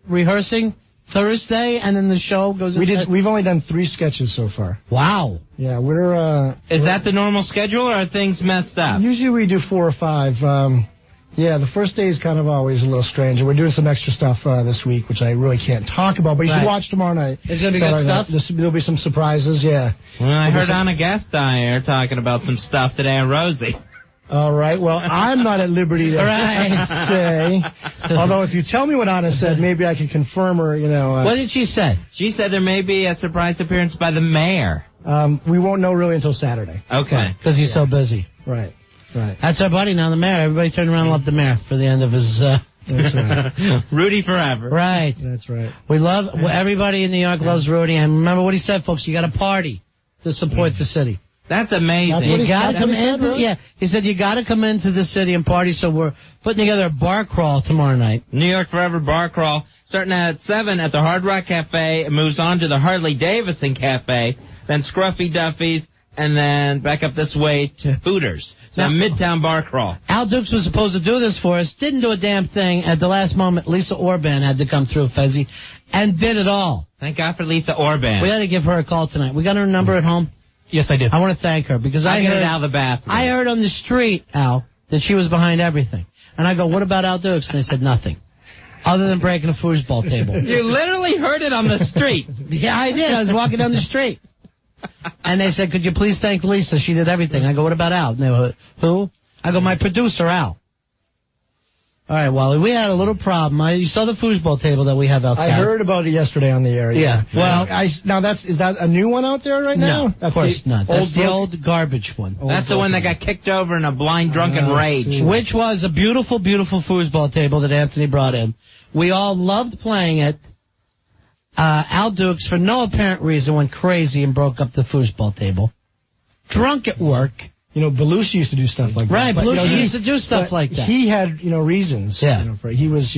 rehearsing Thursday, and then the show goes... We've only done 3 sketches so far. Wow. Yeah, we're... Is that the normal schedule, or are things messed up? Usually we do 4 or 5. Yeah, the first day is kind of always a little strange. And we're doing some extra stuff this week, which I really can't talk about, but you should watch tomorrow night. It's going to be good stuff? There'll be some surprises, yeah. Well, I heard Anna Gasteyer talking about some stuff today on Rosie. All right, well, I'm not at liberty to say. Although if you tell me what Anna said, maybe I can confirm or, what did she say? She said there may be a surprise appearance by the mayor. We won't know really until Saturday. Okay. Because he's so busy. Right. That's our buddy now, the mayor. Everybody turned around and loved the mayor for the end of his... That's right. Rudy forever. Right. That's right. We love... Everybody in New York loves Rudy. And remember what he said, folks. You got to party to support the city. That's amazing. You got to come into... Yeah. He said you got to come into the city and party, so we're putting together a bar crawl tomorrow night. New York Forever bar crawl. Starting at 7 at the Hard Rock Cafe. It moves on to the Harley Davidson Cafe. Then Scruffy Duffy's. And then back up this way to Hooters. So Midtown bar crawl. Al Dukes was supposed to do this for us. Didn't do a damn thing. At the last moment, Lisa Orban had to come through, Fezzy, and did it all. Thank God for Lisa Orban. We got to give her a call tonight. We got her number at home? Yes, I did. I want to thank her because I get it out of the bathroom. I heard on the street, Al, that she was behind everything. And I go, what about Al Dukes? And they said nothing. Other than breaking a foosball table. You literally heard it on the street. Yeah, I did. I was walking down the street. And they said, could you please thank Lisa? She did everything. I go, what about Al? And they were, who? I go, my producer, Al. All right, Wally, we had a little problem. You saw the foosball table that we have outside. I heard about it yesterday on the air. Yeah. Well, is that a new one out there right now? No, of course not. That's the old garbage one. That's the one that got kicked over in a blind drunken rage. Which was a beautiful, beautiful foosball table that Anthony brought in. We all loved playing it. Al Dukes, for no apparent reason, went crazy and broke up the foosball table. Drunk at work. Belushi used to do stuff like that. Right, Belushi used to do stuff like that. He had, reasons. Yeah. He was,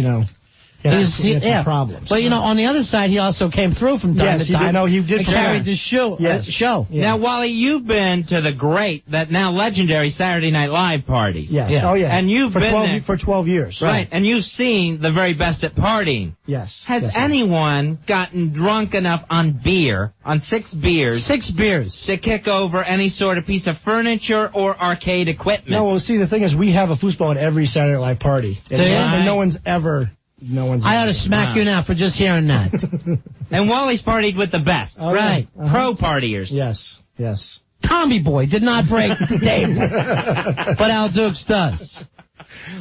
he had some problems. But, on the other side, he also came through from time to time. He did. And carried the show. Yes. show. Yeah. Now, Wally, you've been to the great, that now legendary Saturday Night Live parties. Yes. Yeah. Oh, yeah. And you've been there for 12 years. Right. And you've seen the very best at partying. Yes. Has anyone gotten drunk enough on beer, on 6 beers... 6 beers. ...to kick over any sort of piece of furniture or arcade equipment? No, well, see, the thing is, we have a foosball at every Saturday Night Live party. And no one's ever... I ought to smack you now for just hearing that. And Wally's partied with the best. Right. Pro partiers. Yes. Tommy Boy did not break the table. But Al Dukes does.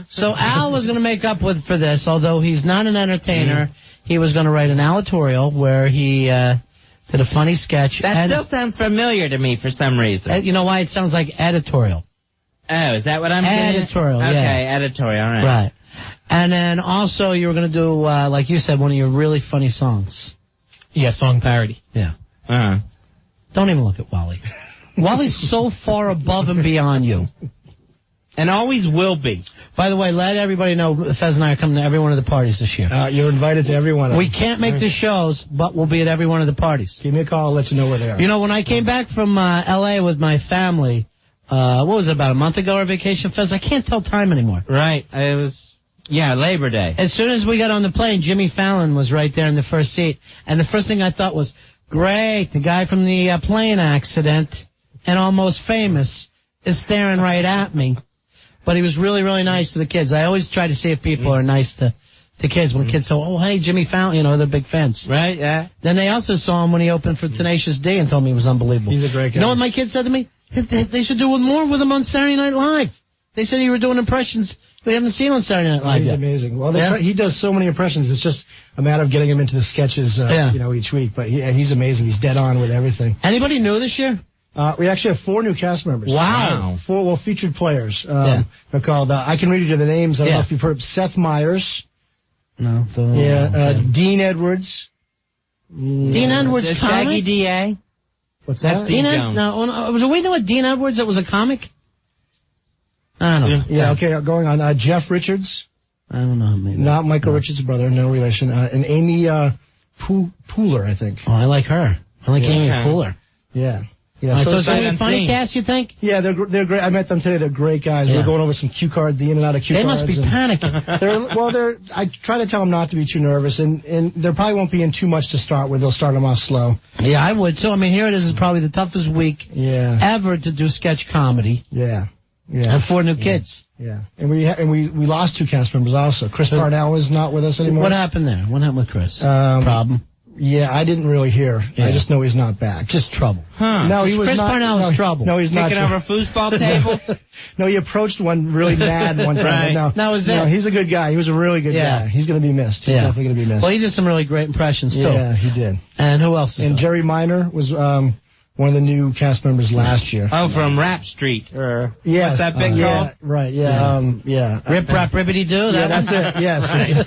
So Al was going to make up for this, although he's not an entertainer. He was going to write an aleatorial where he did a funny sketch. That still sounds familiar to me for some reason. You know why? It sounds like editorial. Oh, is that what I'm saying? Editorial, yeah. Okay, editorial, all right. Right. And then also you were going to do, like you said, one of your really funny songs. Yeah, song parody. Yeah. Don't even look at Wally. Wally's so far above and beyond you. And always will be. By the way, let everybody know Fez and I are coming to every one of the parties this year. You're invited to every one of them. We can't make the shows, but we'll be at every one of the parties. Give me a call, I'll let you know where they are. When I came back from L.A. with my family, what was it, about a month ago, our vacation, Fez? I can't tell time anymore. Right. It was... Yeah, Labor Day. As soon as we got on the plane, Jimmy Fallon was right there in the first seat. And the first thing I thought was, great, the guy from the plane accident and Almost Famous is staring right at me. But he was really, really nice to the kids. I always try to see if people are nice to kids. When kids say, oh, hey, Jimmy Fallon, they're big fans. Right, yeah. Then they also saw him when he opened for Tenacious D and told me he was unbelievable. He's a great guy. You know what my kid said to me? They should do more with him on Saturday Night Live. They said you were doing impressions we haven't seen on Saturday Night Live. He's yet. amazing. Well, he does so many impressions. It's just a matter of getting him into the sketches, each week. But he's amazing. He's dead on with everything. Anybody new this year? We actually have 4 new cast members. Wow. 4 featured players. They're called, I can read you the names. I don't know if you've heard Seth Meyers. No. Dean Edwards. Dean Edwards, the Shaggy DA. What's that? Dean do we know a Dean Edwards that was a comic? I don't know. Yeah, okay, going on. Jeff Richards. I don't know. Maybe. Not Michael Richards' brother, no relation. And Amy Pooler, I think. Oh, I like her. I like Amy Pooler. Yeah. So it's going to be a funny cast, you think? Yeah, they're great. I met them today. They're great guys. Yeah. We're going over some cue cards, the in and out of cue cards. They must be panicking. I try to tell them not to be too nervous, and there probably won't be in too much to start with. They'll start them off slow. Yeah, I would too. I mean, here it is probably the toughest week ever to do sketch comedy. Yeah. And 4 new kids. Yeah. And we lost 2 cast members also. Chris Parnell is not with us anymore. What happened there? What happened with Chris? Problem? Yeah, I didn't really hear. I just know he's not back. Just trouble. Huh. No, he was Chris not. Parnell was trouble. No, he's not. Picking over foosball tables? No, he approached one really mad one time. Right. No, he's a good guy. He was a really good guy. He's going to be missed. He's definitely going to be missed. Well, he did some really great impressions, too. Yeah, he did. And who else? And Jerry Minor was one of the new cast members last year. Oh, from Rap Street. What's that big called? Yeah, right, yeah. Rip, Rap, Ribbity Doo? That's it, yes.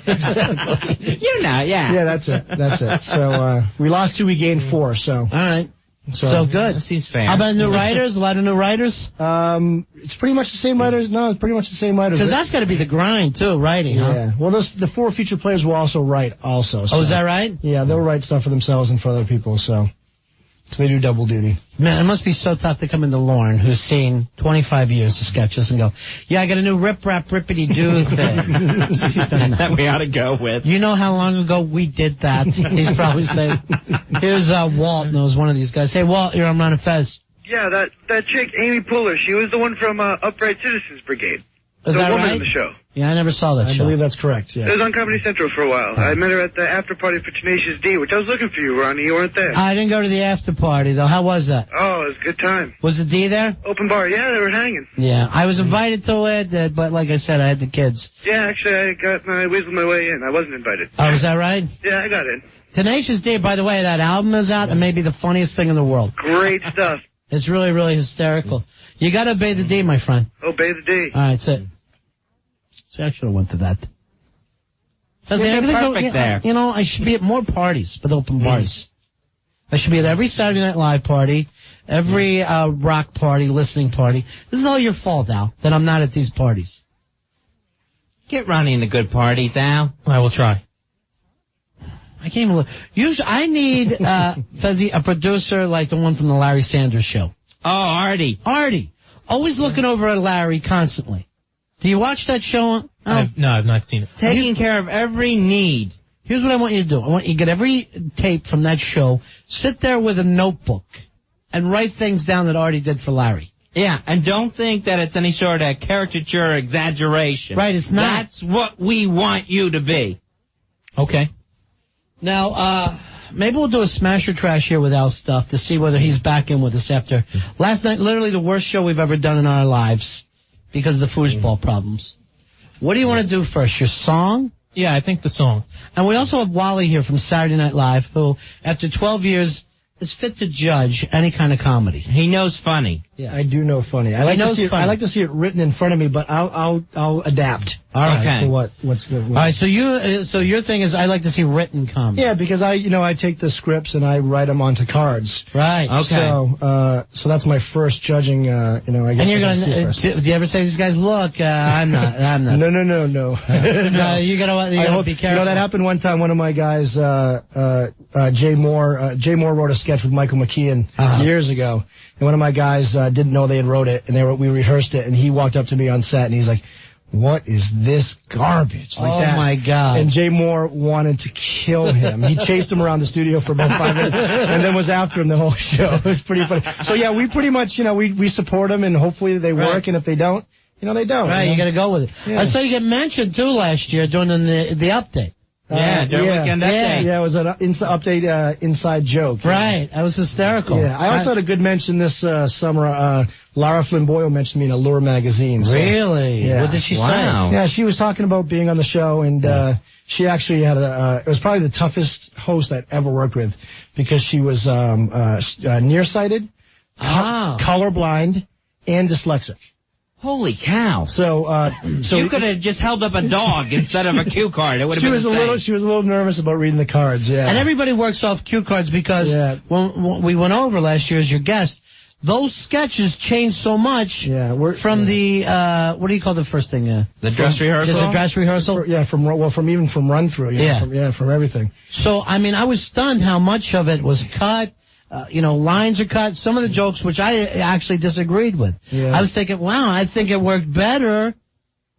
Exactly. You know, Yeah, that's it. So, we lost 2, we gained 4, so. All right. So good. That seems fair. How about new writers? A lot of new writers? It's pretty much the same writers. No, it's pretty much the same writers. Because that's got to be the grind, too, writing, huh? Well, the 4 feature players will also write also. So. Oh, is that right? Yeah, they'll write stuff for themselves and for other people, so they do double duty. Man, it must be so tough to come into Lauren, who's seen 25 years of sketches, and go, yeah, I got a new Rip Rap Rippity Doo thing. That we ought to go with. You know how long ago we did that? He's probably saying. Here's Walt knows one of these guys. Hey, Walt, you're on Running Fez. Yeah, that chick, Amy Pooler, she was the one from Upright Citizens Brigade. Is the that woman right? in the show. Yeah, I never saw that show. I believe that's correct, yeah. It was on Comedy Central for a while. I met her at the after party for Tenacious D, which I was looking for you, Ronnie. You weren't there. I didn't go to the after party, though. How was that? Oh, it was a good time. Was the D there? Open bar. Yeah, they were hanging. Yeah, I was invited to it, but like I said, I had the kids. Yeah, actually, I weaseled my way in. I wasn't invited. Oh, is that right? Yeah, I got in. Tenacious D, by the way, that album is out and maybe the funniest thing in the world. Great stuff. It's really, really hysterical. You got to obey the D, my friend. Obey the D. All right, that's it. See, I should have went to that. You're perfect there. You know, I should be at more parties with open bars. I should be at every Saturday Night Live party, every rock party, listening party. This is all your fault, Al, that I'm not at these parties. Get Ronnie in the good parties, Al. I will try. I can't even look. Usually, I need, Fezzy, a producer like the one from the Larry Sanders Show. Oh, Artie. Always looking over at Larry constantly. Do you watch that show? No, I've not seen it. Taking care of every need. Here's what I want you to do. I want you to get every tape from that show, sit there with a notebook, and write things down that Artie did for Larry. Yeah, and don't think that it's any sort of caricature or exaggeration. Right, it's not. That's what we want you to be. Okay. Now, maybe we'll do a smash or trash here with Al's stuff to see whether he's back in with us after. Last night, literally the worst show we've ever done in our lives because of the foosball problems. What do you want to do first, your song? Yeah, I think the song. And we also have Wally here from Saturday Night Live, who, after 12 years, is fit to judge any kind of comedy. He knows funny. Yeah, I do know funny. I like to see it written in front of me, but I'll adapt. All right. To what's good. All right. So your thing is I like to see written comedy. Yeah, because I take the scripts and I write them onto cards. Right. Okay. So that's my first judging. I get and you're going. Do you ever say to these guys, look, I'm not. No. No, you gotta be careful. That happened one time. One of my guys, Jay Moore wrote a sketch with Michael McKeon years ago, and one of my guys didn't know they had wrote it, and we rehearsed it, and he walked up to me on set, and he's like, "What is this garbage?" Like that. My God. And Jay Moore wanted to kill him. He chased him around the studio for about 5 minutes and then was after him the whole show. It was pretty funny. So, yeah, we pretty much, we support them, and hopefully they work, and if they don't, they don't. Right, you got to go with it. Yeah. I saw you get mentioned, too, last year during the update. during Weekend Update. Yeah, it was an update inside joke. Right, that was hysterical. Yeah, I also had a good mention this summer. Lara Flynn Boyle mentioned me in Allure magazine. So, really? Yeah. What did she say? Yeah, she was talking about being on the show, and she actually had it was probably the toughest host I'd ever worked with because she was nearsighted, colorblind, and dyslexic. Holy cow! So you could have just held up a dog instead of a cue card. It would have been the same. She was a little nervous about reading the cards. Yeah. And everybody works off cue cards because when we went over last year as your guest, those sketches changed so much from the what do you call the first thing? The dress rehearsal. The dress rehearsal. From run through. From everything. So I mean, I was stunned how much of it was cut. Lines are cut. Some of the jokes, which I actually disagreed with. Yeah. I was thinking, wow, I think it worked better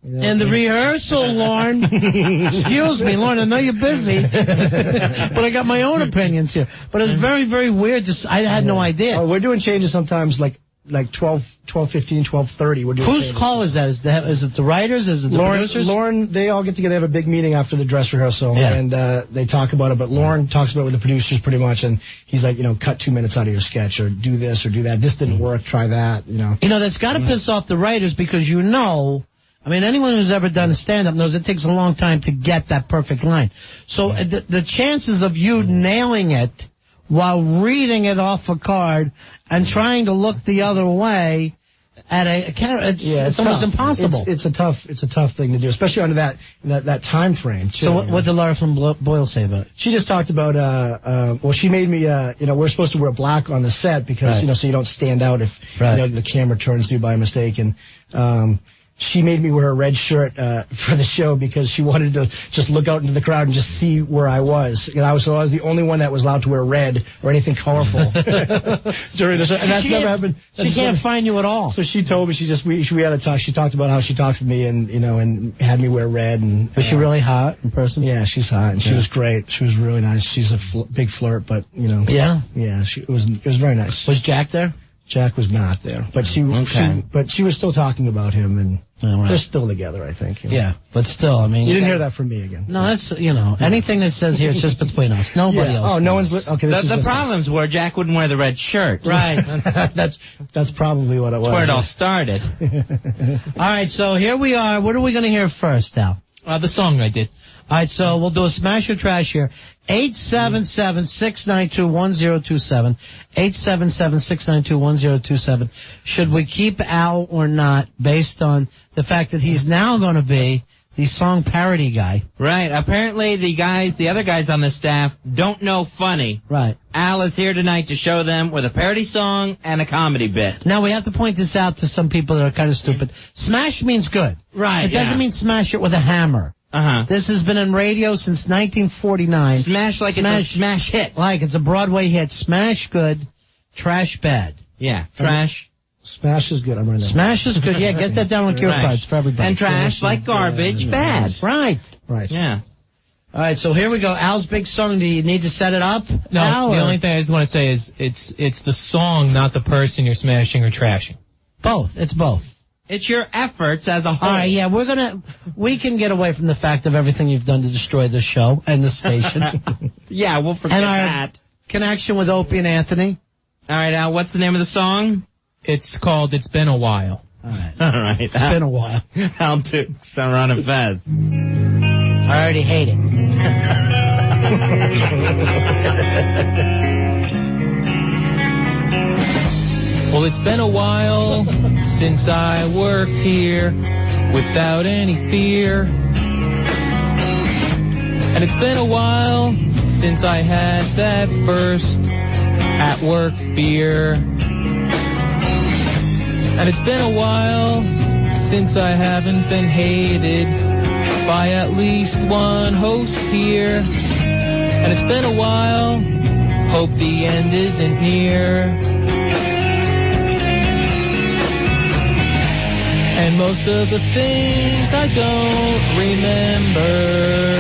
in the rehearsal, Lorne. Excuse me, Lorne, I know you're busy, but I got my own opinions here. But it's very, very weird. I had no idea. We're doing changes sometimes like 12:15, 12:30. We're doing Whose changes. call is that? Is it the writers? Is it the producers? Lauren, they all get together. They have a big meeting after the dress rehearsal, and they talk about it. But Lauren talks about it with the producers pretty much, and he's like, cut 2 minutes out of your sketch, or do this or do that. This didn't work. Try that. That's got to piss off the writers because I mean, anyone who's ever done stand-up knows it takes a long time to get that perfect line. So the chances of you nailing it while reading it off a card and trying to look the other way at a camera, it's almost impossible. It's a tough thing to do, especially under that time frame. Too, so what did Lara from Boyle say about it? She just talked about she made me we're supposed to wear black on the set because so you don't stand out if the camera turns to you by mistake, and she made me wear a red shirt for the show because she wanted to just look out into the crowd and just see where I was. I was the only one that was allowed to wear red or anything colorful during the show. And that's never happened. She can't find you at all. So she told me we had a talk. She talked about how she talked to me and had me wear red. And was she really hot in person? Yeah, she's hot and she was great. She was really nice. She's a big flirt, but Yeah. Yeah, it was very nice. Was Jack there? Jack was not there, but she was still talking about him, and they're still together, I think. Yeah, but still, I mean, you didn't hear that from me again. No, that's anything that says here, it's just between us. Nobody else. Oh, no one's okay. The problems were Jack wouldn't wear the red shirt. Right. that's probably what it was. That's where it all started. All right, so here we are. What are we going to hear first, Al? The song I did. All right, so we'll do a smash or trash here. 877-692-1027. 877-692-1027. Should we keep Al or not based on the fact that he's now going to be the song parody guy? Right. Apparently the other guys on the staff don't know funny. Right. Al is here tonight to show them with a parody song and a comedy bit. Now, we have to point this out to some people that are kind of stupid. Smash means good. Right. It doesn't mean smash it with a hammer. This has been in radio since 1949. Smash like it's a smash hit. Like it's a Broadway hit. Smash good, trash bad. Yeah, trash. Smash is good. I'm right now. Smash is good. Yeah, get that down on cue cards for everybody. And trash like garbage, bad. Right. Yeah. All right, so here we go. Al's big song. Do you need to set it up? No, Al, the only thing I just want to say is it's the song, not the person you're smashing or trashing. Both. It's both. It's your efforts as a whole. All right, yeah, we can get away from the fact of everything you've done to destroy the show and the station. Yeah, we'll forget that. Connection with Opie and Anthony. All right, Al, what's the name of the song? It's called It's Been a While. All right. It's been a while. Al Dukes, Ron and Fez. I already hate it. Well, it's been a while since I worked here without any fear. And it's been a while since I had that first at work beer. And it's been a while since I haven't been hated by at least one host here. And it's been a while, hope the end isn't near. And most of the things I don't remember.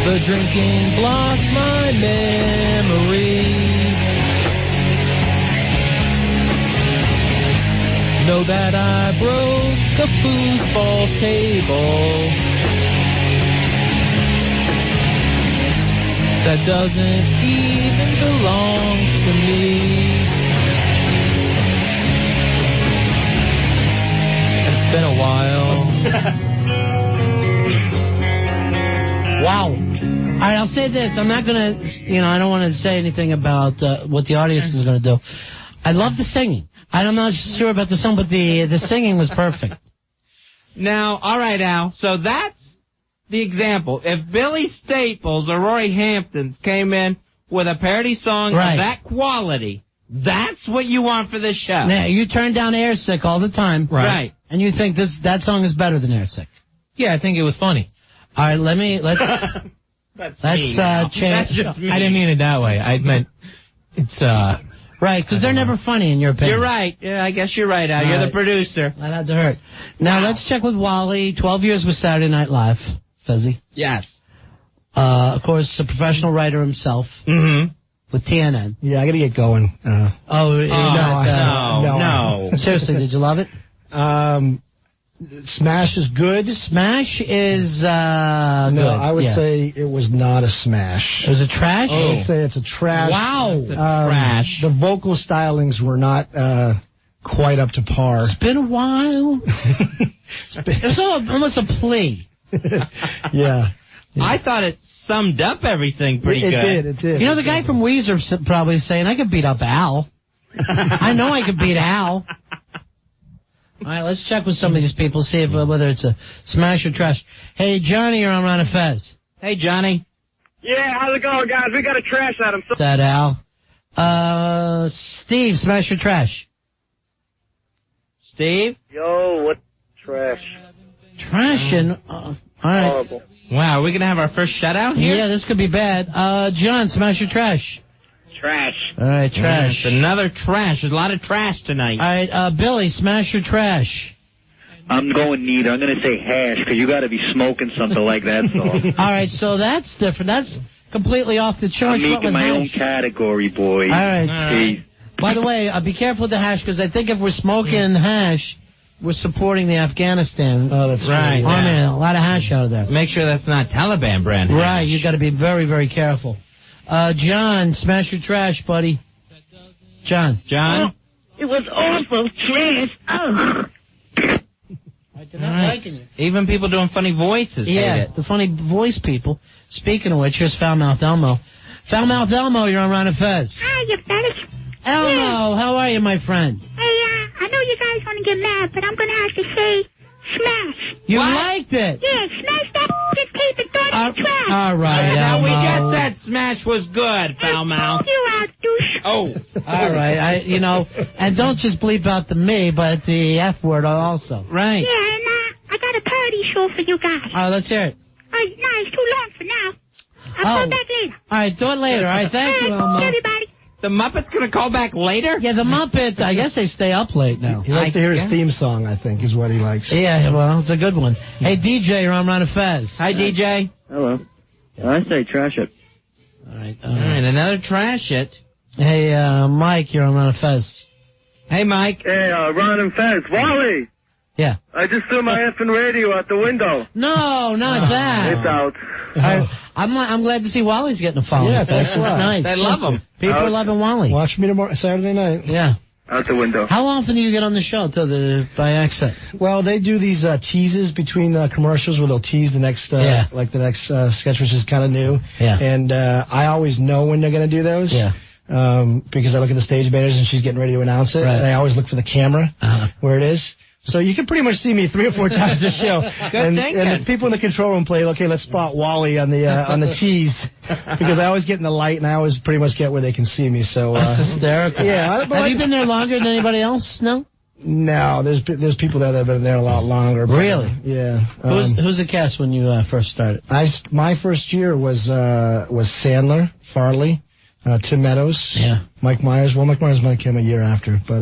The drinking blocked my memory. Know that I broke a foosball table. that doesn't even belong to me. It's been a while. Wow. All right, I'll say this. I'm not going to, I don't want to say anything about what the audience is going to do. I love the singing. I'm not sure about the song, but the singing was perfect. Now, all right, Al, so that's the example. If Billy Staples or Roy Hamptons came in with a parody song of that quality, that's what you want for this show. Now, you turn down Airsick all the time. Right. And you think that song is better than Airsick. Yeah, I think it was funny. All right, let's That's change. That's just me. I didn't mean it that way. I meant it's right, because they're never funny in your opinion. You're right. Yeah, I guess you're right, Al. You're the producer. That had to hurt. Now let's check with Wally. 12 years with Saturday Night Live. Fezzy. Yes. Of course, a professional writer himself. Mm-hmm. With TNN. Yeah, I got to get going. No. Seriously, did you love it? Smash is good. Smash is good. I would say it was not a smash. It was a trash? I would say it's a trash. Wow. Trash. The vocal stylings were not quite up to par. It's been a while. It was almost a plea. Yeah. I thought it summed up everything pretty good. It did. You know, the guy from Weezer probably saying, I could beat up Al. I know I could beat Al. All right, let's check with some of these people, see if whether it's a smash or trash. Hey, Johnny, you're on Ron and Fez. Hey, Johnny. Yeah, how's it going, guys? We got a trash at him. That Al. Steve, smash or trash? Steve? Yo, what trash? Trash and... all right. Horrible. Wow, are we going to have our first shutout here? Yeah, this could be bad. John, smash or trash? Trash. All right, trash. Yes, another trash. There's a lot of trash tonight. All right, Billy, smash or trash? I'm going neither. I'm going to say hash, because you got to be smoking something like that. So. All right, so that's different. That's completely off the charts. I'm making my own category, boy. All right. Peace. By the way, be careful with the hash, because I think if we're smoking hash, we're supporting the Afghanistan. Oh, that's right. Army, a lot of hash out of there. Make sure that's not Taliban brand hash. Right, you got to be very, very careful. John, smash your trash, buddy. John. Oh, it was awful trash. Oh. They're not liking it. Even people doing funny voices hate it. The funny voice people. Speaking of which, here's Foulmouth Elmo. Foulmouth Elmo, you're on Ron and Fez. Hi, you fellas. Elmo, how are you, my friend? Hey, I know you guys want to get mad, but I'm going to have to say smash. You liked it? Yeah, smash that tape and throw it in the trash. All right, now Elmo. we just said smash was good, Foulmouth. You out, douche. Oh. All right, and don't just bleep out the me, but the F word also. Right. Yeah, and I got a parody show for you guys. All right, let's hear it. No, it's too long for now. I'll come back later. All right, do it later. All right, thank you, Elmo. Everybody. The Muppets going to call back later? Yeah, the Muppet, I guess they stay up late now. He likes to hear his theme song, I think, is what he likes. Yeah, well, it's a good one. Hey, DJ, you're on Ron and Fez. Hi, DJ. Hello. I say trash it. All right, another trash it. Hey, Mike, you're on Ron and Fez. Hey, Mike. Hey, Ron and Fez. Wally. Yeah. I just threw my effing radio out the window. No, not that. It's out. I'm glad to see Wally's getting a follow. Yeah, thanks a lot. Nice. They love him. People are loving Wally. Watch me tomorrow, Saturday night. Yeah. Out the window. How often do you get on the show by accident? Well, they do these teases between commercials where they'll tease the next, sketch, which is kind of new. Yeah. And I always know when they're going to do those. Yeah. Because I look at the stage managers and she's getting ready to announce it. Right. And I always look for the camera where it is. So you can pretty much see me 3 or 4 times this show. and the people in the control room play, okay, let's spot Wally on the tease. Because I always get in the light and I always pretty much get where they can see me. So that's hysterical. Yeah. Have you been there longer than anybody else? No? No, there's people there that have been there a lot longer. Really? Yeah. Who's the cast when you first started? My first year was Sandler, Farley, Tim Meadows, Mike Myers. Well, Mike Myers might have come a year after, but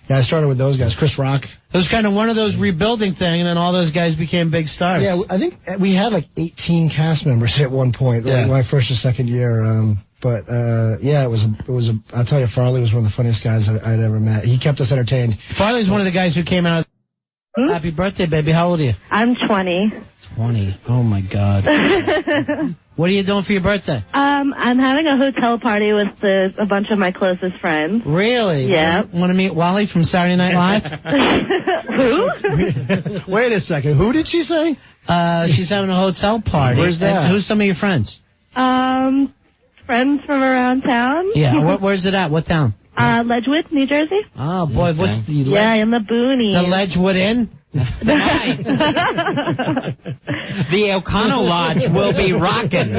I started with those guys. Chris Rock. It was kind of one of those rebuilding thing, and then all those guys became big stars. Yeah, I think we had like 18 cast members at one point, like my first or second year. It was. I'll tell you, Farley was one of the funniest guys I'd ever met. He kept us entertained. Farley's one of the guys who came out. Happy birthday, baby! How old are you? I'm 20. 20. Oh, my God. What are you doing for your birthday? I'm having a hotel party with a bunch of my closest friends. Really? Yeah. Want to meet Wally from Saturday Night Live? Who? Wait a second. Who did she say? She's having a hotel party. Where's that? And who's some of your friends? Friends from around town. Yeah. Where's it at? What town? Ledgewood, New Jersey. Oh, boy. Okay. What's the... Yeah, in the boonies. The Ledgewood Inn? Nice. The O'Connell Lodge will be rocking.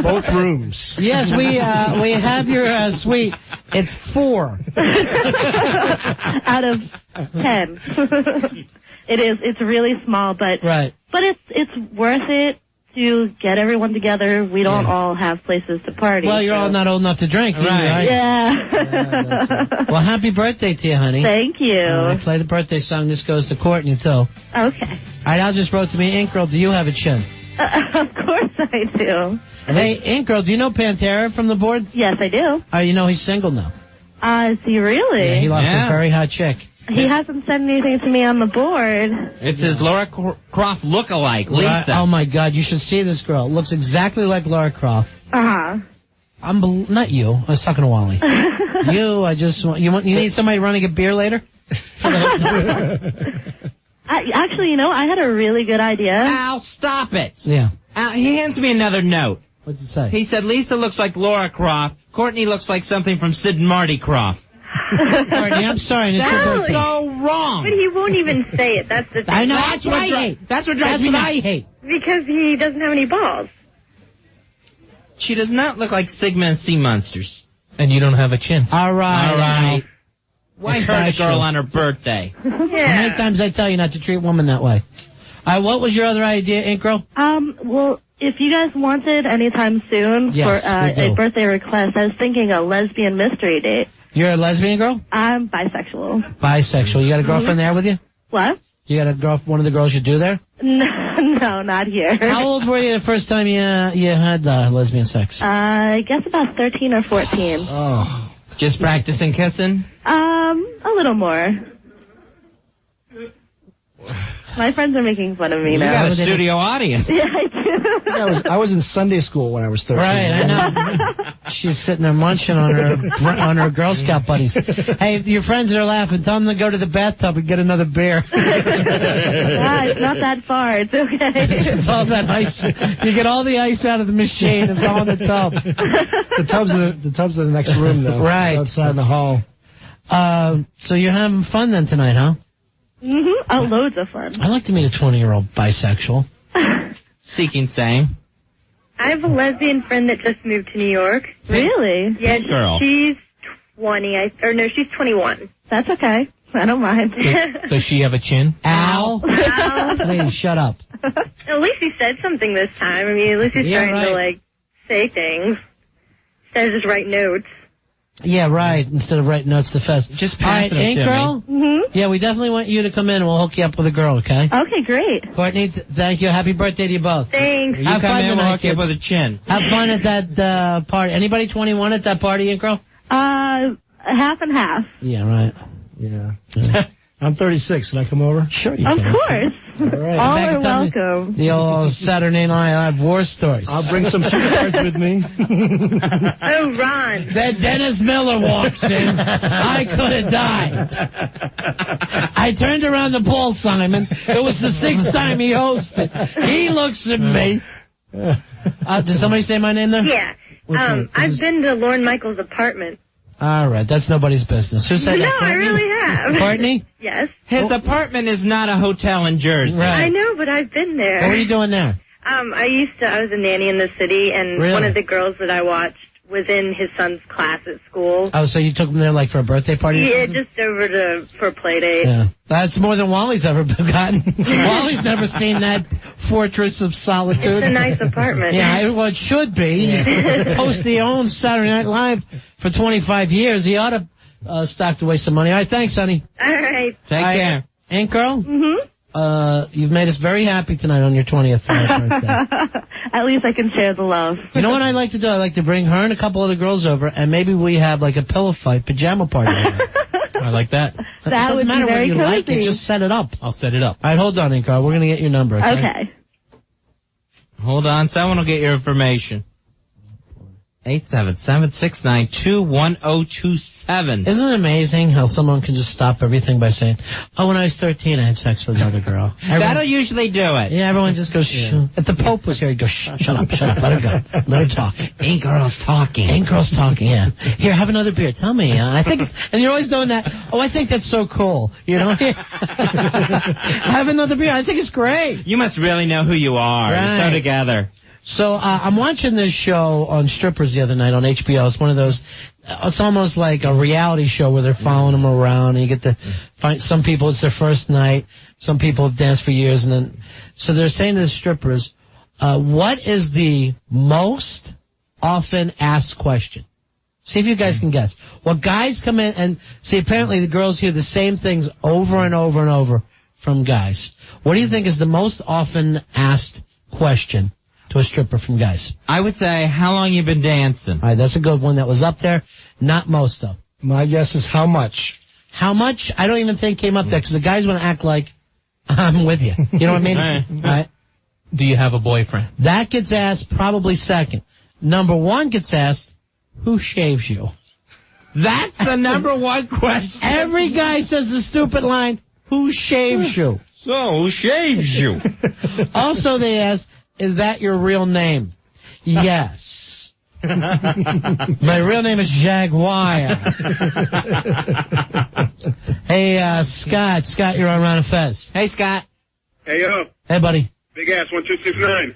Both rooms. Yes, we have your suite. It's 4 out of 10. It is. It's really small, but right. But it's worth it to get everyone together. We don't all have places to party. Well, you're all not old enough to drink, right? Yeah. Well, happy birthday to you, honey. Thank you. Play the birthday song. This goes to Courtney, too. Okay. All right, Al just wrote to me, Ink Girl, do you have a chin? Of course I do. Hey, Ink Girl, do you know Pantera from the board? Yes, I do. You know he's single now. Is he really? Yeah, he lost a very hot chick. He hasn't sent anything to me on the board. It's his Laura Croft look-alike, Lisa. Right. Oh, my God, you should see this girl. Looks exactly like Laura Croft. Uh-huh. Not you. I was talking to Wally. You need somebody running a beer later? Actually, I had a really good idea. Al, stop it. Yeah. Al, he hands me another note. What's it say? He said, Lisa looks like Laura Croft. Courtney looks like something from Sid and Marty Croft. Courtney, I'm sorry. It's your birthday. So wrong. But he won't even say it. That's the thing. I know. That's what I hate. That's what drives me nuts. I hate. Because he doesn't have any balls. She does not look like Sigma and Sea Monsters. And you don't have a chin. All right. Why hurt a girl on her birthday? Yeah. How many times I tell you not to treat women that way? What was your other idea, Ink Girl? Well, if you guys wanted anytime soon Yes, for a birthday request, I was thinking a lesbian mystery date. You're a lesbian girl? I'm bisexual. Bisexual. You got a girlfriend there with you? What? You got one of the girls you do there? No, not here. How old were you the first time you had lesbian sex? I guess about 13 or 14. Oh. Just practicing kissing? A little more. My friends are making fun of me now. You got a studio audience. Yeah, I do. I was in Sunday school when I was 13. Right, I know. She's sitting there munching on her Girl Scout buddies. Hey, if your friends are laughing, tell them to go to the bathtub and get another beer. It's not that far. It's okay. It's all that ice. You get all the ice out of the machine. It's all in the tub. The tub's in the next room, though. Right. Outside in the hall. So you're having fun then tonight, huh? Mm-hmm. Oh, loads of fun. I'd like to meet a 20-year-old bisexual. Seeking same. I have a lesbian friend that just moved to New York. Really? Yeah, girl. She's 20. She's 21. That's okay. I don't mind. Does she have a chin? Al? Please, shut up. At least he said something this time. I mean, at least he's trying to, say things instead of just write notes. Yeah, right. Instead of writing notes to Fez. Just pass it up, Ink Girl? Mm-hmm. Yeah, we definitely want you to come in and we'll hook you up with a girl, okay? Okay, great. Courtney, thank you. Happy birthday to you both. Thanks. You Have come fun in, we'll tonight, hook you up kids. with a chin. Have fun at that party. Anybody 21 at that party, Ink Girl? Half and half. Yeah, right. Yeah. I'm 36. Can I come over? Sure you Of can. course. All right. All Back are in time, welcome. The old Saturday Night Live war stories. I'll bring some cue cards with me. Oh, Ron. Then Dennis Miller walks in. I could have died. I turned around to Paul Simon. It was the 6th time he hosted. He looks at me. Did somebody say my name there? Yeah. I've been to Lorne Michaels' apartment. All right, that's nobody's business. Who said that? No, I really have. Courtney? Yes. His apartment is not a hotel in Jersey. Right. I know, but I've been there. What were you doing there? I was a nanny in the city, and Really? one of the girls that I watched was in his son's class at school. Oh, so you took him there like for a birthday party? or Yeah, something? just over for a play date. Yeah. That's more than Wally's ever gotten. Wally's never seen that fortress of solitude. It's a nice apartment. Yeah, well, it should be. He's supposed to own Saturday Night Live for 25 years. He ought to stock away some money. All right, thanks, honey. All right. Take care. Ink Girl? Mm-hmm. You've made us very happy tonight on your 20th birthday. At least I can share the love. You know what I like to do? I like to bring her and a couple other girls over, and maybe we have like a pillow fight, pajama party. I like that. That would doesn't matter be very what you like cozy. it, just set it up. I'll set it up. All right, hold on, Inkar. We're going to get your number, okay? Okay. Hold on, someone will get your information. 877-692-1027. Isn't it amazing how someone can just stop everything by saying, oh, when I was 13, I had sex with another girl. That'll usually do it. Yeah, everyone just goes, shh. If the Pope was here, he'd go, shh, shut up, let her go. Let her talk. Ain't girls talking. Ain't girls talking, yeah. Here, have another beer. Tell me. I think, and you're always doing that. Oh, I think that's so cool. You know? Have another beer. I think it's great. You must really know who you are. Right. You're so together. So I'm watching this show on strippers the other night on HBO. It's one of those, it's almost like a reality show where they're following them around, and you get to find some people, it's their first night, some people have danced for years, and then, so they're saying to the strippers, what is the most often asked question? See if you guys can guess. Well, guys come in and see, apparently the girls hear the same things over and over and over from guys. What do you think is the most often asked question to a stripper from guys? I would say, how long you been dancing? All right, that's a good one. That was up there. Not most, though. My guess is how much? How much? I don't even think came up there, because the guys want to act like I'm with you. You know what I mean? All right. Do you have a boyfriend? That gets asked probably second. Number one gets asked, who shaves you? That's the number one question. Every guy says the stupid line, who shaves you? So, who shaves you? Also, they ask, is that your real name? Yes. My real name is Jaguar. Hey, Scott. Scott, you're on Ron and Fez. Hey, Scott. Hey, yo. Hey, buddy. Big ass 1269.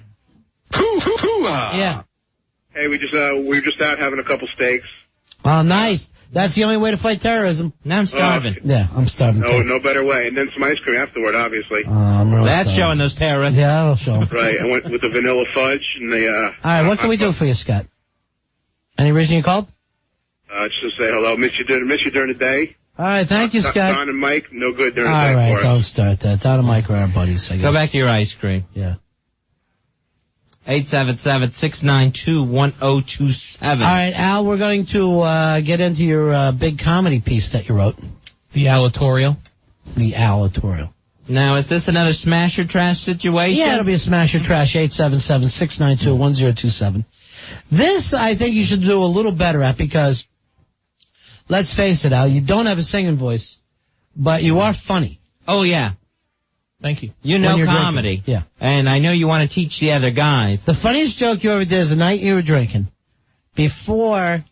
Yeah. Hey, we were just out having a couple steaks. Oh, nice. That's the only way to fight terrorism. Now I'm starving. Yeah, I'm starving too. No better way. And then some ice cream afterward, obviously. I'm really That's starving. showing those terrorists. Yeah, I'll show them. Right. I went with the vanilla fudge and the. All right, what can we do for you, Scott? Any reason you called? Just to say hello. Miss you during the day. All right, thank you, Scott. Don and Mike, no good during the All day right, for us. don't start that. Don and Mike are our buddies, I guess. Go back to your ice cream. Yeah. 877-692-1027. All right, Al, we're going to get into your big comedy piece that you wrote. The Alatorial. The Alatorial. Now, is this another smash or trash situation? Yeah, it'll be a smash or trash. 877-692-1027. This, I think you should do a little better at, because, let's face it, Al, you don't have a singing voice, but you are funny. Oh, yeah. Thank you. You know When you're comedy. drinking. Yeah. And I know you want to teach the other guys. The funniest joke you ever did is the night you were drinking, before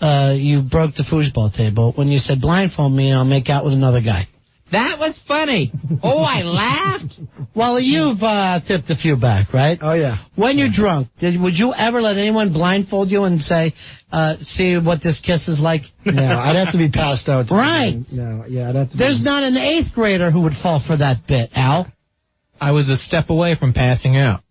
you broke the foosball table, when you said, blindfold me and I'll make out with another guy. That was funny. Oh, I laughed. Well, you've tipped a few back, right? Oh, yeah. When you're drunk, would you ever let anyone blindfold you and say, see what this kiss is like? No, I'd have to be passed out. Right. No, yeah, I'd have to. There's not an 8th grader who would fall for that bit, Al. I was a step away from passing out.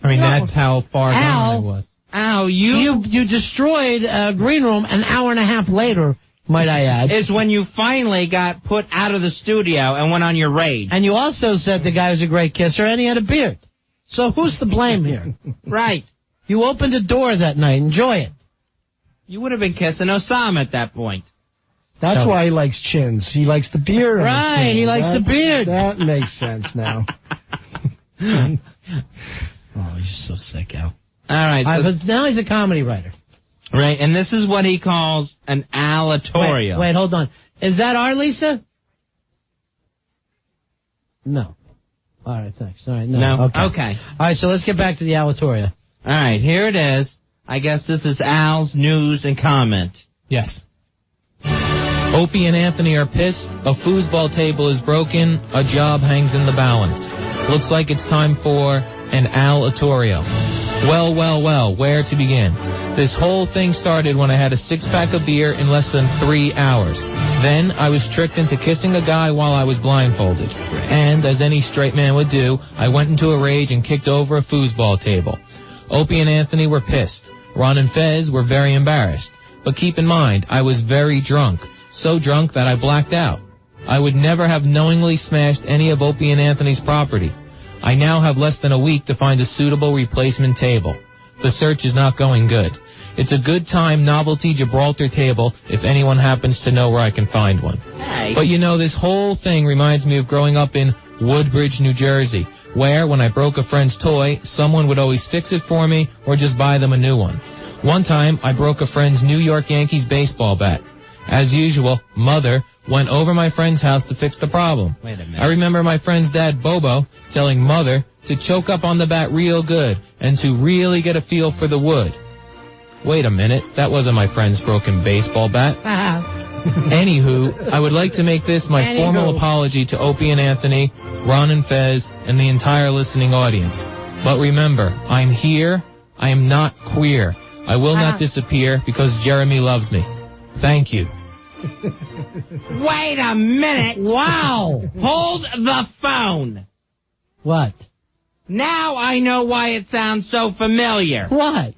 I mean, that's how far gone I was. Al, you destroyed a green room an hour and a half later, might I add. Is when you finally got put out of the studio and went on your raid. And you also said the guy was a great kisser and he had a beard. So who's to blame here? Right. You opened a door that night. Enjoy it. You would have been kissing Osama at that point. That's why he likes chins. He likes the beard. Right, he likes the beard. That makes sense now. Oh, you're so sick, Al. All right. But now he's a comedy writer. Right, and this is what he calls an alatorial. Wait, hold on. Is that our Lisa? No. All right, thanks. All right, no. Okay. All right, so let's get back to the alatorial. All right, here it is. I guess this is Al's news and comment. Yes. Opie and Anthony are pissed. A foosball table is broken. A job hangs in the balance. Looks like it's time for an alatorial. Well, where to begin? This whole thing started when I had a 6-pack of beer in less than 3 hours. Then I was tricked into kissing a guy while I was blindfolded. And, as any straight man would do, I went into a rage and kicked over a foosball table. Opie and Anthony were pissed. Ron and Fez were very embarrassed. But keep in mind, I was very drunk. So drunk that I blacked out. I would never have knowingly smashed any of Opie and Anthony's property. I now have less than a week to find a suitable replacement table. The search is not going good. It's a good time novelty Gibraltar table if anyone happens to know where I can find one. Hey. But you know, this whole thing reminds me of growing up in Woodbridge, New Jersey, where when I broke a friend's toy, someone would always fix it for me or just buy them a new one. One time, I broke a friend's New York Yankees baseball bat. As usual, Mother went over my friend's house to fix the problem. Wait a minute. I remember my friend's dad, Bobo, telling Mother to choke up on the bat real good and to really get a feel for the wood. Wait a minute, that wasn't my friend's broken baseball bat. Anywho, I would like to make this my formal apology to Opie and Anthony, Ron and Fez, and the entire listening audience. But remember, I'm here. I am not queer. I will not disappear because Jeremy loves me. Thank you. Wait a minute. Wow. Hold the phone. What? Now I know why it sounds so familiar. What?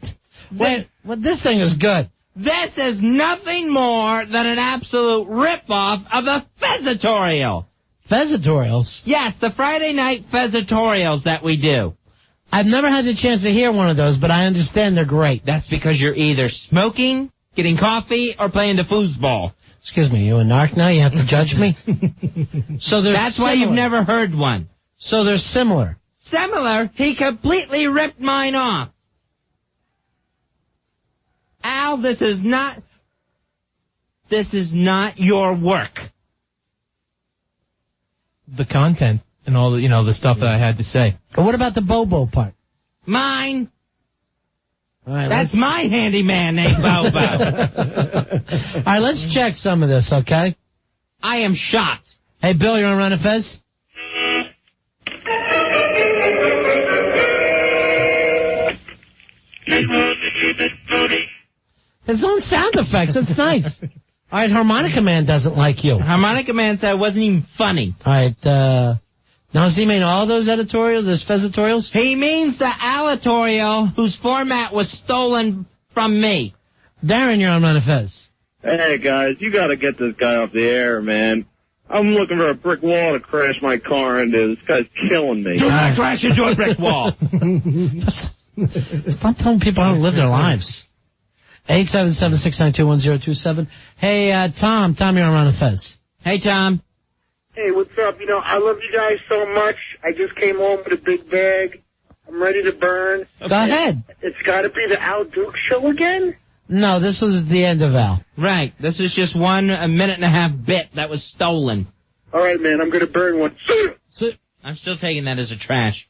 Wait, well, this thing is good. This is nothing more than an absolute rip-off of a Fezatorial. Fezatorials? Yes, the Friday night Fezatorials that we do. I've never had the chance to hear one of those, but I understand they're great. That's because you're either smoking, getting coffee, or playing the foosball. Excuse me, you a narc now? You have to judge me? So that's why you've never heard one. So they're similar. Similar? He completely ripped mine off. Al, this is not your work. The content and all the, the stuff that I had to say. But what about the Bobo part? Mine. All right, that's my handyman named Bobo. All right, let's check some of this, okay? I am shocked. Hey, Bill, you want to run a Fez? His own sound effects. That's nice. All right, Harmonica Man doesn't like you. Harmonica Man said it wasn't even funny. All right, now does he mean all those editorials, those Fezatorials? He means the Alatorial, whose format was stolen from me. Darren, you're on Run a Fez. Hey, guys, you got to get this guy off the air, man. I'm looking for a brick wall to crash my car into. This guy's killing me. Do not crash into a brick wall. Stop telling people how to live their lives. 877-692-1027. Hey, Tom, you're on Run a Fez. Hey, Tom. Hey, what's up? I love you guys so much. I just came home with a big bag. I'm ready to burn. Go ahead. It's got to be the Al Duke show again? No, this was the end of Al. Right. This is just a minute and a half bit that was stolen. All right, man. I'm going to burn one. I'm still taking that as a trash.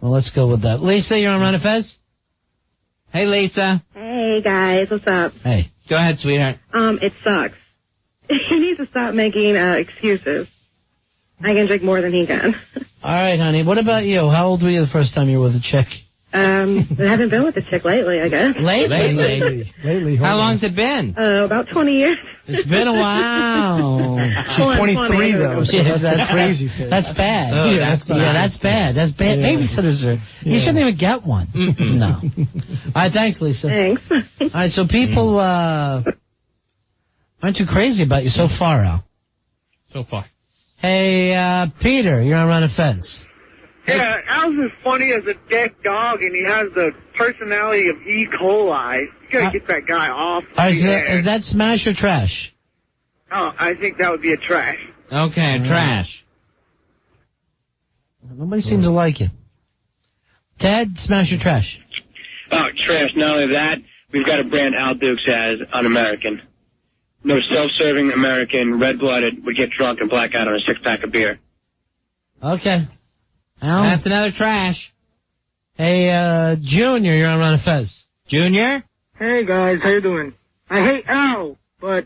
Well, let's go with that. Lisa, you're on Run a Fez? Hey, Lisa. Hey, guys. What's up? Hey. Go ahead, sweetheart. It sucks. He needs to stop making excuses. I can drink more than he can. All right, honey. What about you? How old were you the first time you were with a chick? I haven't been with a chick lately, I guess. Lately. How long's it been? About 20 years. It's been a while. She's 23, though. So that's crazy. That's bad. Oh, that's bad. That's bad. Yeah. Babysitters are... You shouldn't even get one. No. All right, thanks, Lisa. Thanks. All right, so people aren't too crazy about you so far, Al. So far. Hey, Peter, you're on Run a Fez. Yeah, Al's as funny as a dead dog, and he has the personality of E. coli. You gotta get that guy off the air. Is that smash or trash? Oh, I think that would be a trash. Okay, trash. Nobody seems to like you. Ted, smash or trash? Oh, trash. Not only that, we've got a brand Al Dukes has, un-American. No self-serving American, red-blooded, would get drunk and black out on a six-pack of beer. Okay. Al? That's another trash. Hey, Junior, you're on Run a Fez. Junior? Hey, guys, how you doing? I hate Al, but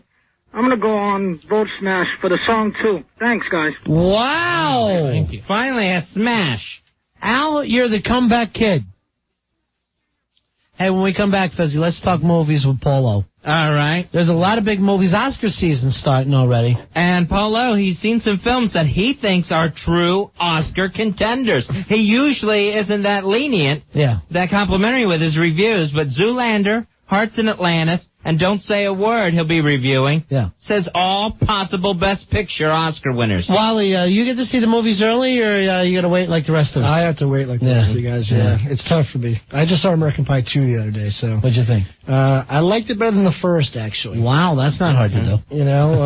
I'm gonna go on Vote Smash for the song, too. Thanks, guys. Wow! Thank you. Finally, a smash. Al, you're the comeback kid. Hey, when we come back, Fezzy, let's talk movies with Polo. All right. There's a lot of big movies. Oscar season's starting already. And Polo, he's seen some films that he thinks are true Oscar contenders. He usually isn't that lenient, that complimentary with his reviews, but Zoolander, Hearts in Atlantis, And Don't Say a Word he'll be reviewing. Yeah. Says all possible Best Picture Oscar winners. Wally, you get to see the movies early, or you got to wait like the rest of us? I have to wait like the rest of you guys, yeah. It's tough for me. I just saw American Pie 2 the other day, so... What'd you think? I liked it better than the first, actually. Wow, that's not hard to do. You know?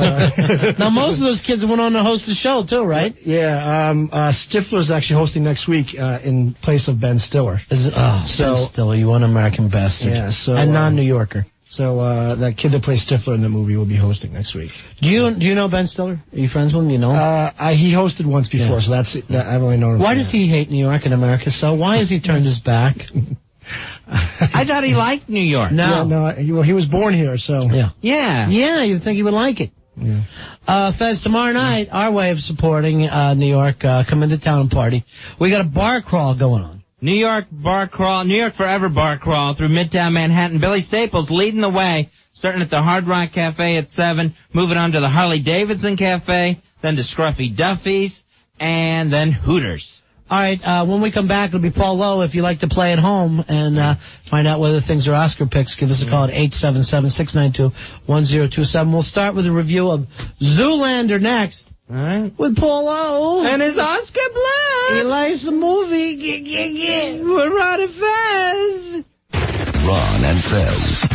Now, most of those kids went on to host the show, too, right? Yeah, Stifler's actually hosting next week in place of Ben Stiller. Ben Stiller, you one American bastard. Yeah, so... A non-New Yorker. So that kid that plays Stifler in the movie will be hosting next week. Do you know Ben Stiller? Are you friends with him? You know him? He hosted once before, so that's I've only known him. Why does he hate New York and America so? Why has he turned his back? I thought he liked New York. No, he was born here, so... Yeah, you'd think he would like it. Yeah. Fez, tomorrow night, our way of supporting New York, come into town and party. We got a bar crawl going on. New York bar crawl, New York Forever bar crawl through Midtown Manhattan. Billy Staples leading the way, starting at the Hard Rock Cafe at 7, moving on to the Harley Davidson Cafe, then to Scruffy Duffy's, and then Hooters. All right, when we come back, it'll be Paul Lowe. If you like to play at home and find out whether things are Oscar picks, give us a call at 877-692-1027. We'll start with a review of Zoolander next. All right. With Paul Lowe. And his Oscar blood. He likes the movie. We're Ron and Fez. Ron and Fez.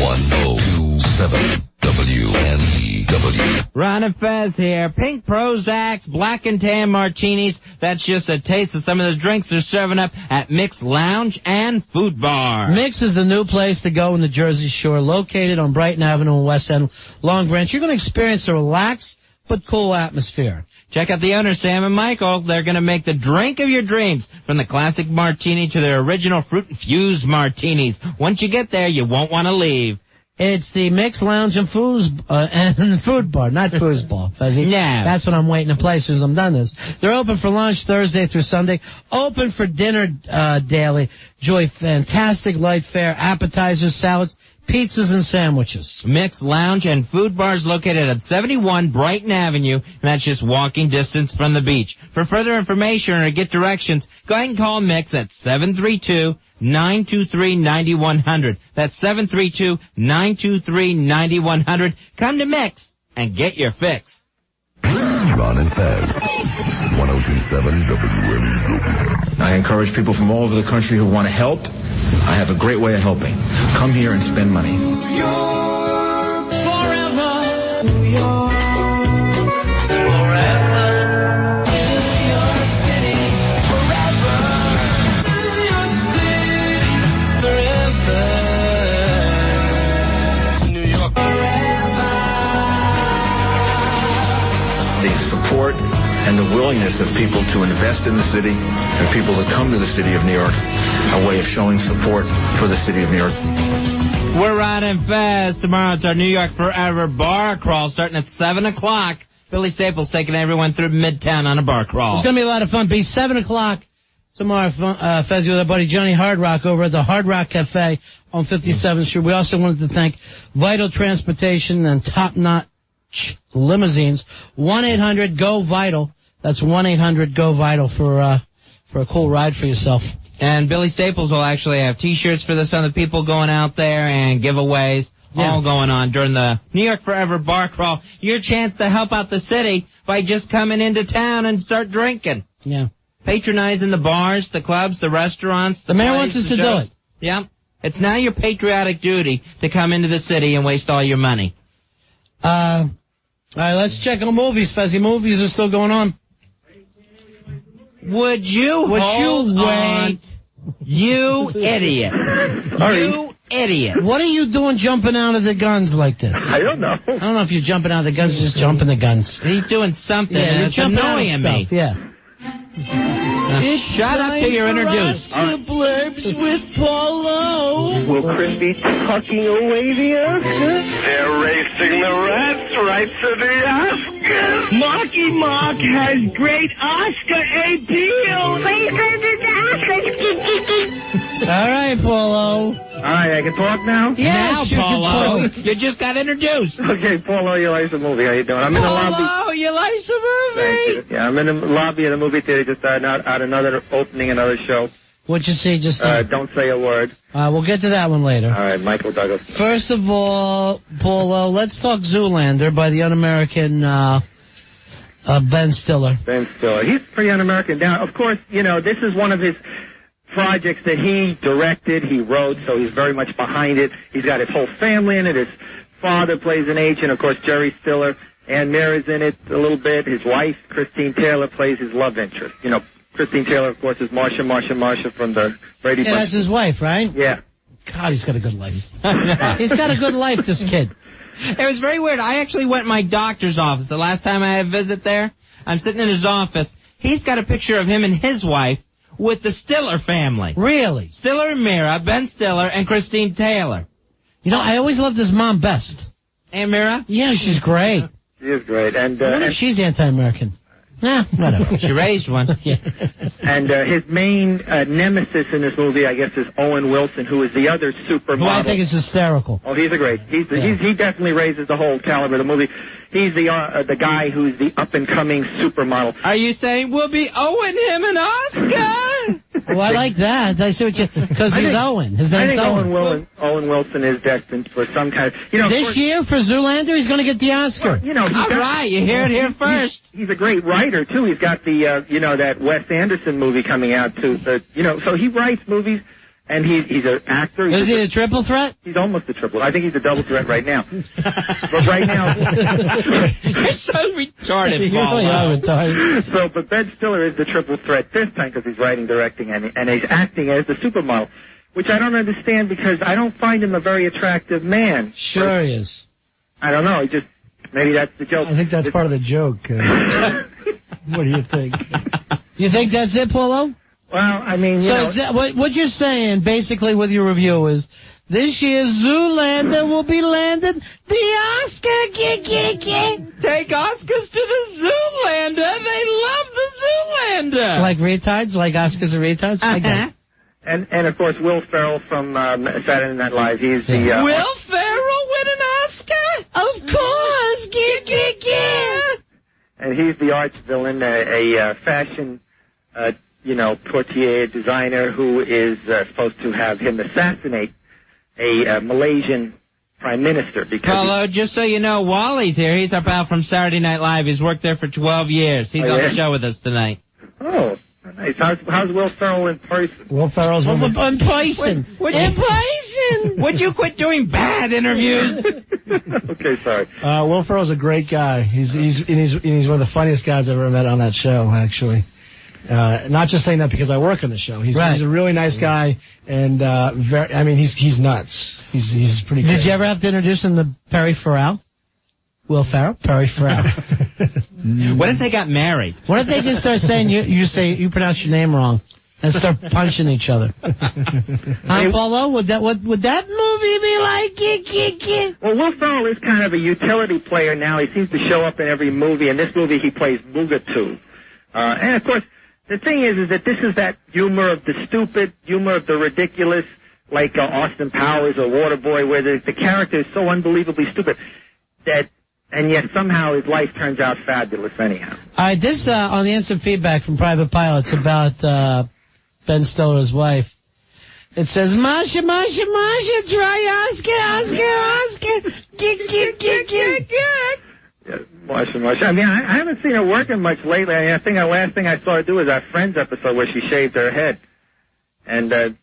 1027 WNEW. Ron and Fez here. Pink Prozacs, black and tan martinis. That's just a taste of some of the drinks they're serving up at Mix Lounge and Food Bar. Mix is the new place to go in the Jersey Shore, located on Brighton Avenue in West End, Long Branch. You're going to experience a relaxed but cool atmosphere. Check out the owners, Sam and Michael. They're going to make the drink of your dreams, from the classic martini to their original fruit-infused martinis. Once you get there, you won't want to leave. It's the Mix Lounge and Food Bar, not Foosball, Fuzzy. Yeah. That's what I'm waiting to play as soon as I'm done this. They're open for lunch Thursday through Sunday, open for dinner daily. Enjoy fantastic light fare, appetizers, salads, pizzas, and sandwiches. Mix Lounge and Food Bar is located at 71 Brighton Avenue, and that's just walking distance from the beach. For further information or to get directions, go ahead and call Mix at 732-923-9100. That's 732-923-9100. Come to Mix and get your fix. Ron and Fez. 1027 WNEW. I encourage people from all over the country who want to help. I have a great way of helping. Come here and spend money. The support and the willingness of people to invest in the city and people to come to the city of New York, a way of showing support for the city of New York. We're Ron and Fez. Tomorrow it's our New York Forever bar crawl starting at 7 o'clock. Billy Staples taking everyone through Midtown on a bar crawl. It's going to be a lot of fun. Be 7 o'clock tomorrow, Fez, with our buddy Johnny Hard Rock over at the Hard Rock Cafe on 57th Street. We also wanted to thank Vital Transportation and Top Notch Limousines. 1-800-GO-VITAL. That's 1-800-GO-VITAL for a cool ride for yourself. And Billy Staples will actually have T-shirts for some of the people going out there and giveaways all going on during the New York Forever bar crawl. Your chance to help out the city by just coming into town and start drinking. Yeah. Patronizing the bars, the clubs, the restaurants. The mayor wants us to do it. Yeah. It's now your patriotic duty to come into the city and waste all your money. All right, let's check on movies, Fezzy. Movies are still going on. Would you wait? You idiot. You idiot. What are you doing jumping out of the guns like this? I don't know. I don't know if you're jumping out of the guns or just jumping the guns. He's doing something Yeah, and it's annoying me. Yeah. Shut up till you're introduced. Blurbs with Paul Lowe. Will Chris be tucking away the Oscar? They're racing the rats right to the Oscars. Marky Mark has great Oscar appeal. Please go to the Oscars. All right, Paulo. All right, I can talk now? Yes, now, Paulo. You just got introduced. Okay, Paulo, you like the movie. How you doing? I'm in the lobby. Paulo, you like the movie? Thank you. Yeah, I'm in the lobby of the movie theater, just at another opening, another show. What'd you see just now? Don't Say a Word. We'll get to that one later. All right, Michael Douglas. First of all, Paulo, let's talk Zoolander by the un-American Ben Stiller. Ben Stiller. He's pretty un-American now. Of course, this is one of his projects that he directed, he wrote, so he's very much behind it. He's got his whole family in it. His father plays an agent, of course, Jerry Stiller. Ann Mara's in it a little bit. His wife, Christine Taylor, plays his love interest. Christine Taylor, of course, is Marsha from the Brady Bunch. Yeah, that's his wife, right? Yeah. God, he's got a good life. He's got a good life, this kid. It was very weird. I actually went to my doctor's office the last time I had a visit there. I'm sitting in his office. He's got a picture of him and his wife with the Stiller family. Really? Stiller and Mira, Ben Stiller, and Christine Taylor. I always loved his mom best. Aunt Mira? Yeah, she's great. She is great. And I wonder if she's anti-American. Nah, whatever. She raised one. Yeah. And his main nemesis in this movie, I guess, is Owen Wilson, who is the other supermodel. Who I think is hysterical. Oh, he's a great. He definitely raises the whole caliber of the movie. He's the guy who's the up-and-coming supermodel. Are you saying we'll be Owen him and Oscar? Well, I like that. I see what you... Because he's Owen. His name's Owen. Owen Wilson is destined for some kind of... This year for Zoolander, he's going to get the Oscar. All right, you hear it here first. He's a great writer, too. He's got the, that Wes Anderson movie coming out, too. So he writes movies, and he's an actor. Is he a triple threat? He's almost a triple. I think he's a double threat right now. But right now... You're so retarded, Paul. You really are retarded. But Ben Stiller is the triple threat this time because he's writing, directing, and he's acting as the supermodel, which I don't understand because I don't find him a very attractive man. Sure he is. I don't know. Maybe that's the joke. I think that's part of the joke. What do you think? You think that's it, Paulo? Well, I mean, what you're saying, basically, with your review is, this year's Zoolander will be landed the Oscar. Take Oscars to the Zoolander. They love the Zoolander. Like retards? Like Oscars are retards? I get it. And of course, Will Ferrell from Saturday Night Live. He's the... Will Ferrell win an Oscar? Of course. And he's the arch villain, a fashion... courtier designer who is supposed to have him assassinate a Malaysian prime minister. Paulo, just so you know, Wally's here. He's our pal from Saturday Night Live. He's worked there for 12 years. He's on the show with us tonight. Oh, nice. How's Will Ferrell in person? Will Ferrell's in person. In person. Would you quit doing bad interviews? Okay, sorry. Will Ferrell's a great guy. He's one of the funniest guys I've ever met on that show, actually. Not just saying that because I work on the show. He's a really nice guy, and he's nuts. He's pretty good. Did you ever have to introduce him to Perry Farrell? Will Ferrell? Perry Farrell. What if they got married? What if they just start saying you pronounce your name wrong and start punching each other? Paulo, would that movie be like? Well, Will Ferrell is kind of a utility player now. He seems to show up in every movie. In this movie, he plays Mugatu. And of course, the thing is that this is that humor of the stupid, humor of the ridiculous, like Austin Powers or Waterboy, where the character is so unbelievably stupid and yet somehow his life turns out fabulous anyhow. All right, this on the instant feedback from Private Pilots about Ben Stiller's wife. It says, Masha, try Oscar. Get. Yeah, Marsha. I mean, I haven't seen her working much lately. I think the last thing I saw her do was that Friends episode where she shaved her head. And, I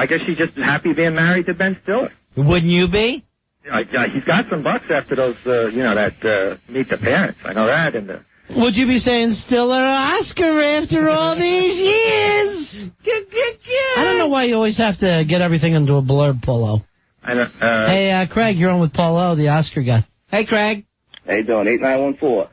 guess she's just happy being married to Ben Stiller. Wouldn't you be? He's got some bucks after those, that Meet the Parents. I know that. And would you be saying Stiller or Oscar after all these years? I don't know why you always have to get everything into a blurb, Paulo. I know. Hey, Craig, you're on with Paulo, the Oscar guy. Hey, Craig. How you doing? 8914.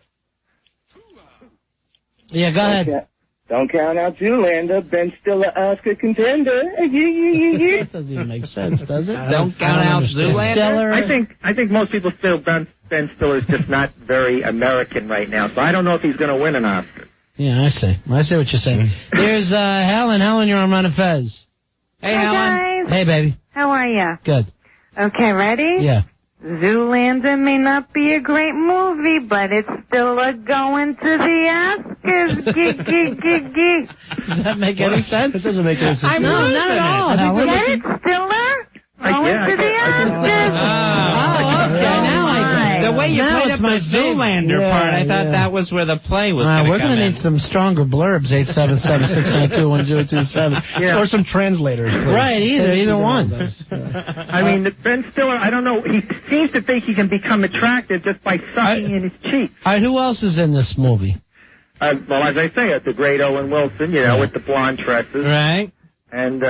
Yeah, go ahead. Don't count out Zoolander, Ben Stiller, Oscar contender. That doesn't even make sense, does it? Don't count out Zoolander. I think most people feel Ben Stiller's just not very American right now, so I don't know if he's going to win an Oscar. Yeah, I see what you're saying. Here's Helen. Helen, you're on Ron and Fez. Hey, Hi, Helen. guys. Hey, baby. How are you? Good. Okay, ready? Yeah. Zoolander may not be a great movie, but it's still a going to the Oscars. Does that make any sense? That doesn't make any sense. No, not at all. Get it, Stiller? Going to the Oscars. Okay, now I get it. The way you played up my Zoolander part, I thought that was where the play was going to we're going to need some stronger blurbs, 877-692-1027. Or some translators. Please. Right, either one. I mean, Ben Stiller, I don't know, he seems to think he can become attractive just by sucking in his cheeks. All right, who else is in this movie? Well, as I say, the great Owen Wilson, with the blonde tresses. Right. And,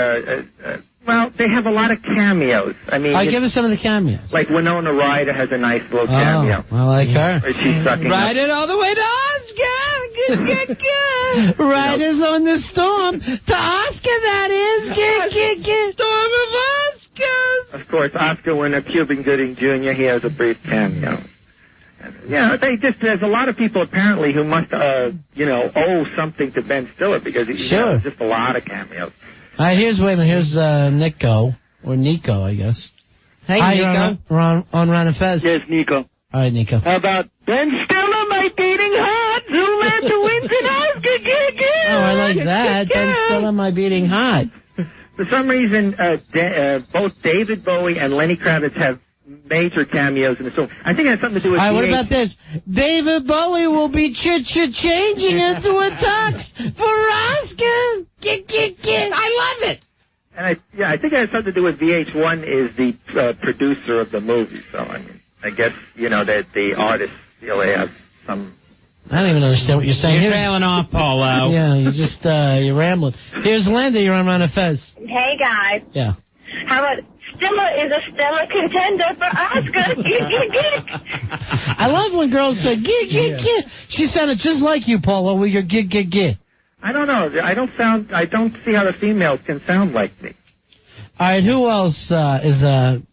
well, they have a lot of cameos. I mean, give us some of the cameos. Like Winona Ryder has a nice little cameo. I like her. Where she's sucking Ride it all the way to Oscar. Riders on the storm. To Oscar, that is. Storm of Oscars. Of course, Oscar winner Cuba Gooding Jr., he has a brief cameo. Yeah, there's a lot of people apparently who must, owe something to Ben Stiller because he's just a lot of cameos. All right, here's Nico, or Nico, I guess. Hey, Hi, Nico. You're on Ron and Fez. Yes, Nico. All right, Nico. How about Ben Stiller, my beating heart. Zoolander wins an Oscar. Oh, I like that. Ben Stiller, my beating heart. For some reason, both David Bowie and Lenny Kravitz have major cameos in the film. I think it has something to do with All right, what about this? David Bowie will be changing into a tux for Oscar. I love it. And I think it has something to do with VH1 is the producer of the movie. So, I guess, that the artists really have some... I don't even understand what you're saying. You're trailing off, Paulo. Yeah, you're rambling. Here's Linda, you're on Ron and Fez. Hey, guys. Yeah. How about Stiller is a stellar contender for Oscar. I love when girls say, gig. She sounded just like you, Paulo, with your gig. I don't know. I don't see how the females can sound like me. All right, who else is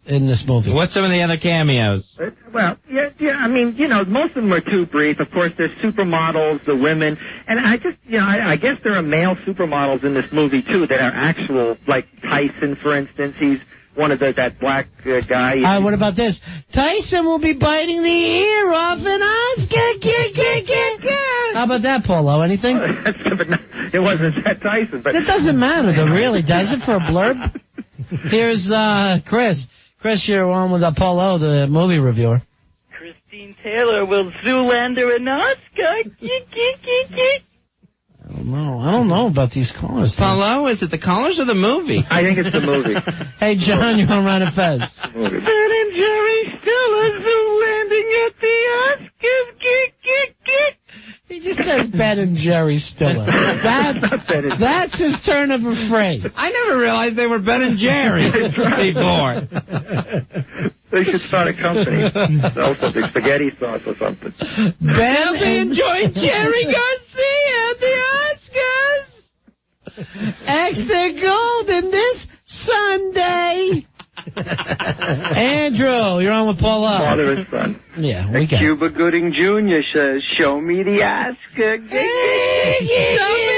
in this movie? What's some of the other cameos? Well, yeah. I mean, most of them are too brief. Of course, there's supermodels, the women, and I just, I guess there are male supermodels in this movie too that are actual, like Tyson, for instance. He's one of that black guy. All right, what about this? Tyson will be biting the ear off an Oscar. How about that, Paulo? Anything? It wasn't that Tyson, but it doesn't matter, though. Really, does it for a blurb? Here's Chris. Chris, you're on with Paulo, the movie reviewer. Christine Taylor will Zoolander an Oscar. I don't know about these callers. Paulo, is it the callers or the movie? I think it's the movie. Hey, John, you're on Ron and Fez. Ben and Jerry Stiller Zoolanding at the Oscars. He just says Ben and Jerry Stiller. That's his turn of a phrase. I never realized they were Ben and Jerry before. They should start a company. Sell something, spaghetti sauce or something. They'll be enjoying Jerry Garcia at the Oscars. Extra golden this Sunday. Andrew, you're on with Paula. Father and son. Yeah, we got Cuba Gooding Jr. says, show me the Oscar. Show me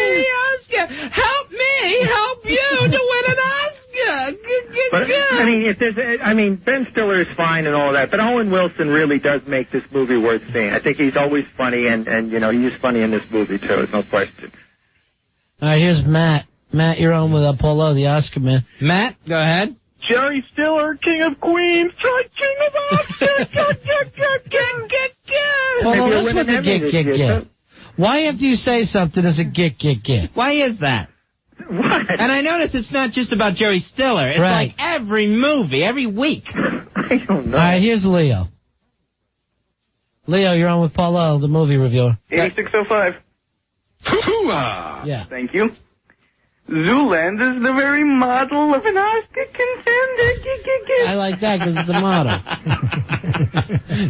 the Oscar. Help me help you to win an Oscar. But, Ben Stiller is fine and all that, but Owen Wilson really does make this movie worth seeing. I think he's always funny, and he's funny in this movie, too, there's no question. All right, here's Matt. Matt, you're on with Apollo, the Oscar man. Matt, go ahead. Jerry Stiller, King of Queens, King of Oscars. Apollo, what's with the get? Why after you say something is it get? Why is that? What? And I notice it's not just about Jerry Stiller. It's right. like every movie, every week. I don't know. All right, here's Leo. Leo, you're on with Paulo, the movie reviewer. 8605. Yeah. Thank you. Zoolander's the very model of an Oscar contender. I like that because it's a model.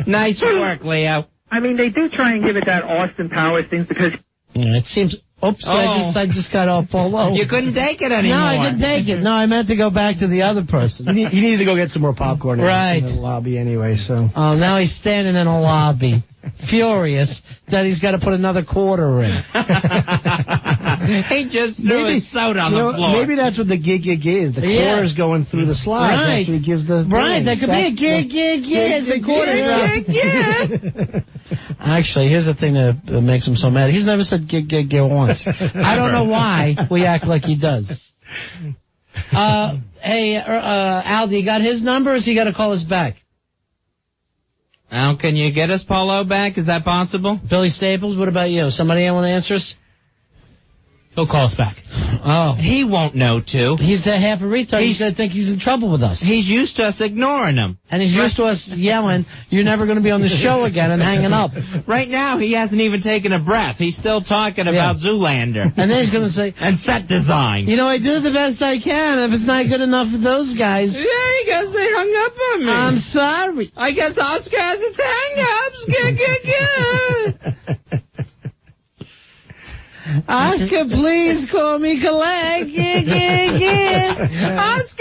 Nice work, Leo. I mean, they do try and give it that Austin Powers thing because... Yeah, it seems... Oops, I just got all Paulo. You couldn't take it anymore. No, I couldn't take it. No, I meant to go back to the other person. He needed to go get some more popcorn in the lobby anyway, so... Oh, now he's standing in a lobby, furious that he's got to put another quarter in. He just threw his soda on the floor. Maybe that's what the gig is. The quarter's going through the slides after he gives the... Right, that could be a gig. It's a quarter. Actually, here's the thing that makes him so mad. He's never said gig once. I don't know why we act like he does. Hey, Al, do you got his number, or has he got to call us back? Al, can you get us Paulo back? Is that possible? Billy Staples, what about you? Somebody want to answer us? He'll call us back. Oh. He won't know to. He's a half a retard. He's going to think he's in trouble with us. He's used to us ignoring him. And he's used to us yelling, you're never going to be on the show again, and hanging up. Right now, he hasn't even taken a breath. He's still talking about Zoolander. And then he's going to say... and set design. You know, I do the best I can. If it's not good enough for those guys... Yeah, I guess they hung up on me. I'm sorry. I guess Oscar has its hang-ups. Oscar, please call me collect. Oscar,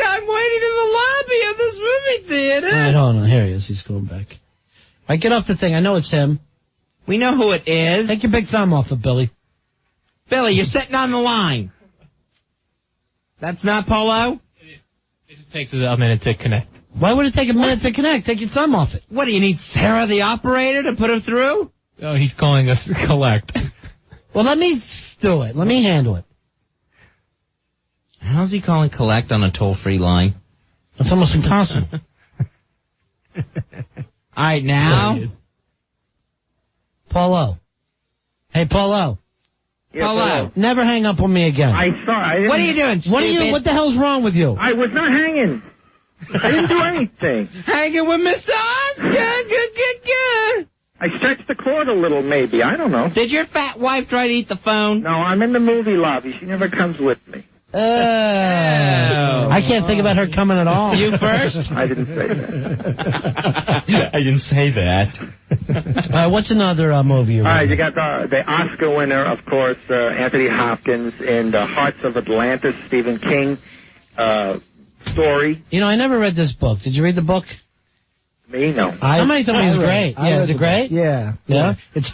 I'm waiting in the lobby of this movie theater. All right, hold on. Here he is. He's going back. All right, get off the thing. I know it's him. We know who it is. Take your big thumb off of Billy. Billy, you're sitting on the line. That's not Polo? It just takes a minute to connect. Why would it take a minute to connect? Take your thumb off it. What, do you need Sarah the operator to put him through? Oh, he's calling us collect. Well, let me do it. Let me handle it. How's he calling collect on a toll-free line? That's almost impossible. All right, now. Paulo. Hey, Paulo. Yeah, Paulo. Never hang up on me again. I didn't... What are you doing, stupid? What the hell's wrong with you? I was not hanging. I didn't do anything. Hanging with Mr. Oscar. I stretched the cord a little, maybe. I don't know. Did your fat wife try to eat the phone? No, I'm in the movie lobby. She never comes with me. I can't think about her coming at all. You first? I didn't say that. I didn't say that. What's another movie you All right, you got the Oscar winner, of course, Anthony Hopkins, in The Hearts of Atlantis, Stephen King story. You know, I never read this book. Did you read the book? Me, no. Somebody told me it was great. Yeah, is it great? Yeah. It's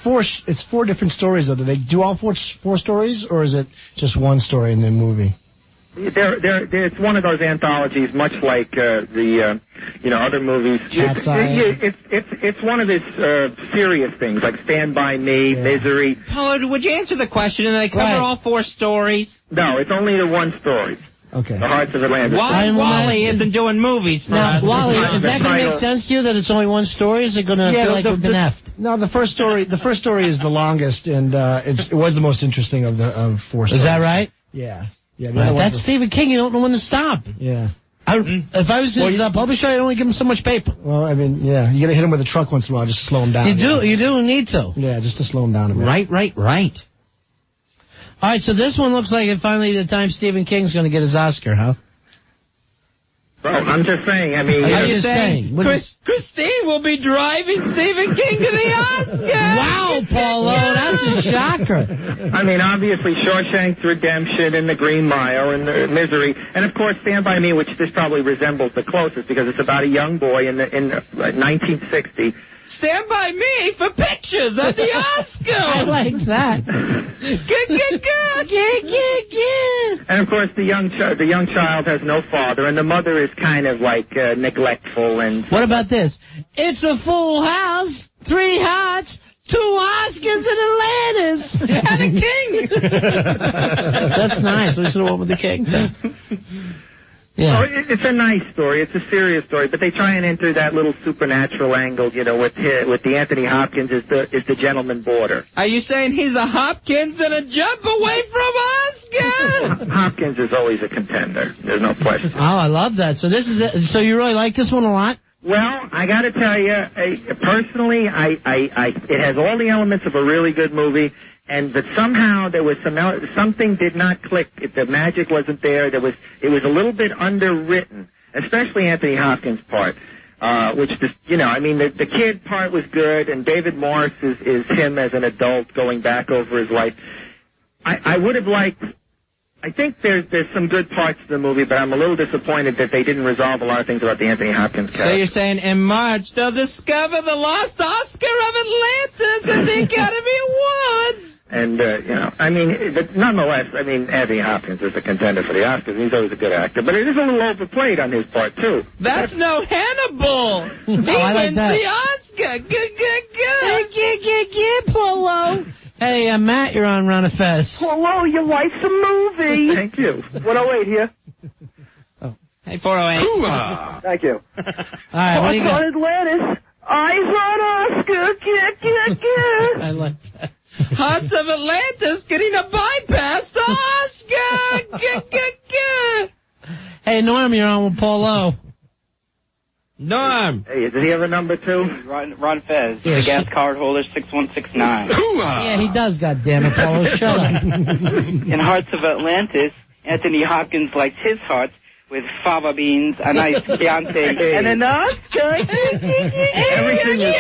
four different stories, though. Do they do all four stories, or is it just one story in the movie? It's one of those anthologies, much like the other movies. It's one of his serious things, like Stand By Me, Misery. Paul, would you answer the question? And they cover all four stories? No, it's only the one story. Okay. The Hearts of Atlantis. Why Wally isn't doing movies for us? Wally, is that going to make sense to you that it's only one story? Is it going to feel like we've been effed? No, the first story is the longest, and it was the most interesting of four stories. Is that right? Yeah. That's Stephen King. You don't know when to stop. Yeah. If I was his publisher, I'd only give him so much paper. Well, I mean, you got to hit him with a truck once in a while just to slow him down. You do need to. Yeah, just to slow him down a bit. Right. All right, so this one looks like it finally the time Stephen King's going to get his Oscar, huh? Well, I'm just saying, I mean... I'm just saying. Christine will be driving Stephen King to the Oscar! Wow, Paulo, that's a shocker. I mean, obviously, Shawshank Redemption and The Green Mile and Misery, and of course, Stand By Me, which this probably resembles the closest because it's about a young boy in 1960. Stand By Me for pictures at the Oscar! I like that. And of course, the young child has no father, and the mother is kind of like neglectful. And what about this? It's a full house, 3 hearts, 2 Oscars, and Atlantis, and a king. That's nice. We should have went with the king. Yeah. Oh, it's a nice story. It's a serious story, but they try and enter that little supernatural angle, with the Anthony Hopkins is the gentleman border. Are you saying he's a Hopkins and a jump away from Oscar? Hopkins is always a contender. There's no question. Oh, I love that. So this is it. So you really like this one a lot? Well, I got to tell you, personally, it has all the elements of a really good movie. But somehow there was something did not click. The magic wasn't there. It was a little bit underwritten, especially Anthony Hopkins' part, which the kid part was good, and David Morse is him as an adult going back over his life. I would have liked. I think there's some good parts to the movie, but I'm a little disappointed that they didn't resolve a lot of things about the Anthony Hopkins character. So you're saying in March they'll discover the lost Oscar of Atlantis at the Academy Awards? And, I mean, but nonetheless, I mean, Anthony Hopkins is a contender for the Oscars. He's always a good actor. But it is a little overplayed on his part, too. That's no Hannibal. He wins the Oscar. Polo. Hey, Matt, you're on Ron and Fez. Hello, your wife's a movie. Thank you. 108 here. Hey, 408. Thank you. All right, what do you got? Atlantis. Eyes on Oscar. I like that. Hearts of Atlantis getting a bypass to Oscar. Hey, Norm, you're on with Paulo. Norm. Hey, does he have a number, too? Ron Fez, Yeah, the gas card holder 6169. Yeah, he does, goddammit, Paulo. Shut up. In Hearts of Atlantis, Anthony Hopkins likes his hearts with fava beans, a nice fiance, and an Oscar. Everything is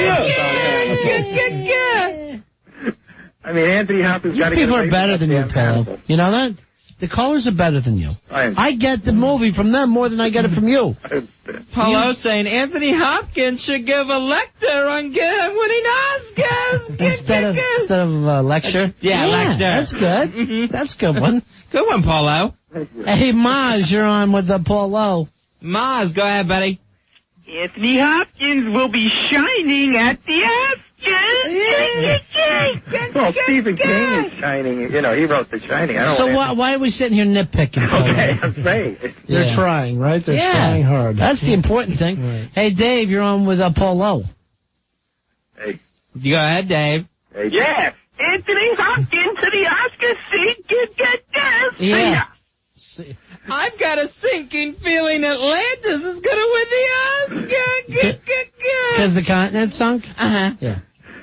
I mean, Anthony Hopkins got to get These people are better than you, Paulo. You know that? The callers are better than you. I get the movie from them more than I get it from you. Paulo saying Anthony Hopkins should give a lecture on winning Oscars. Instead of a lecture? Yeah, lecture. That's good. Mm-hmm. That's a good one. Good one, Paulo. Hey, Maz, you're on with Paulo. Maz, go ahead, buddy. Anthony Hopkins will be shining at the Oscars. Well, Stephen King is shining. You know, he wrote The Shining. Why are we sitting here nitpicking? Okay, I'm saying. They're trying, right? They're trying hard. That's the important thing. Right. Hey, Dave, you're on with Paulo. Hey. Go ahead, Dave. Hey, Yeah. Anthony Hopkins to the Oscar seat. Yeah. I've got a sinking feeling Atlantis is going to win the Oscar. Because the continent sunk? Uh-huh. Yeah.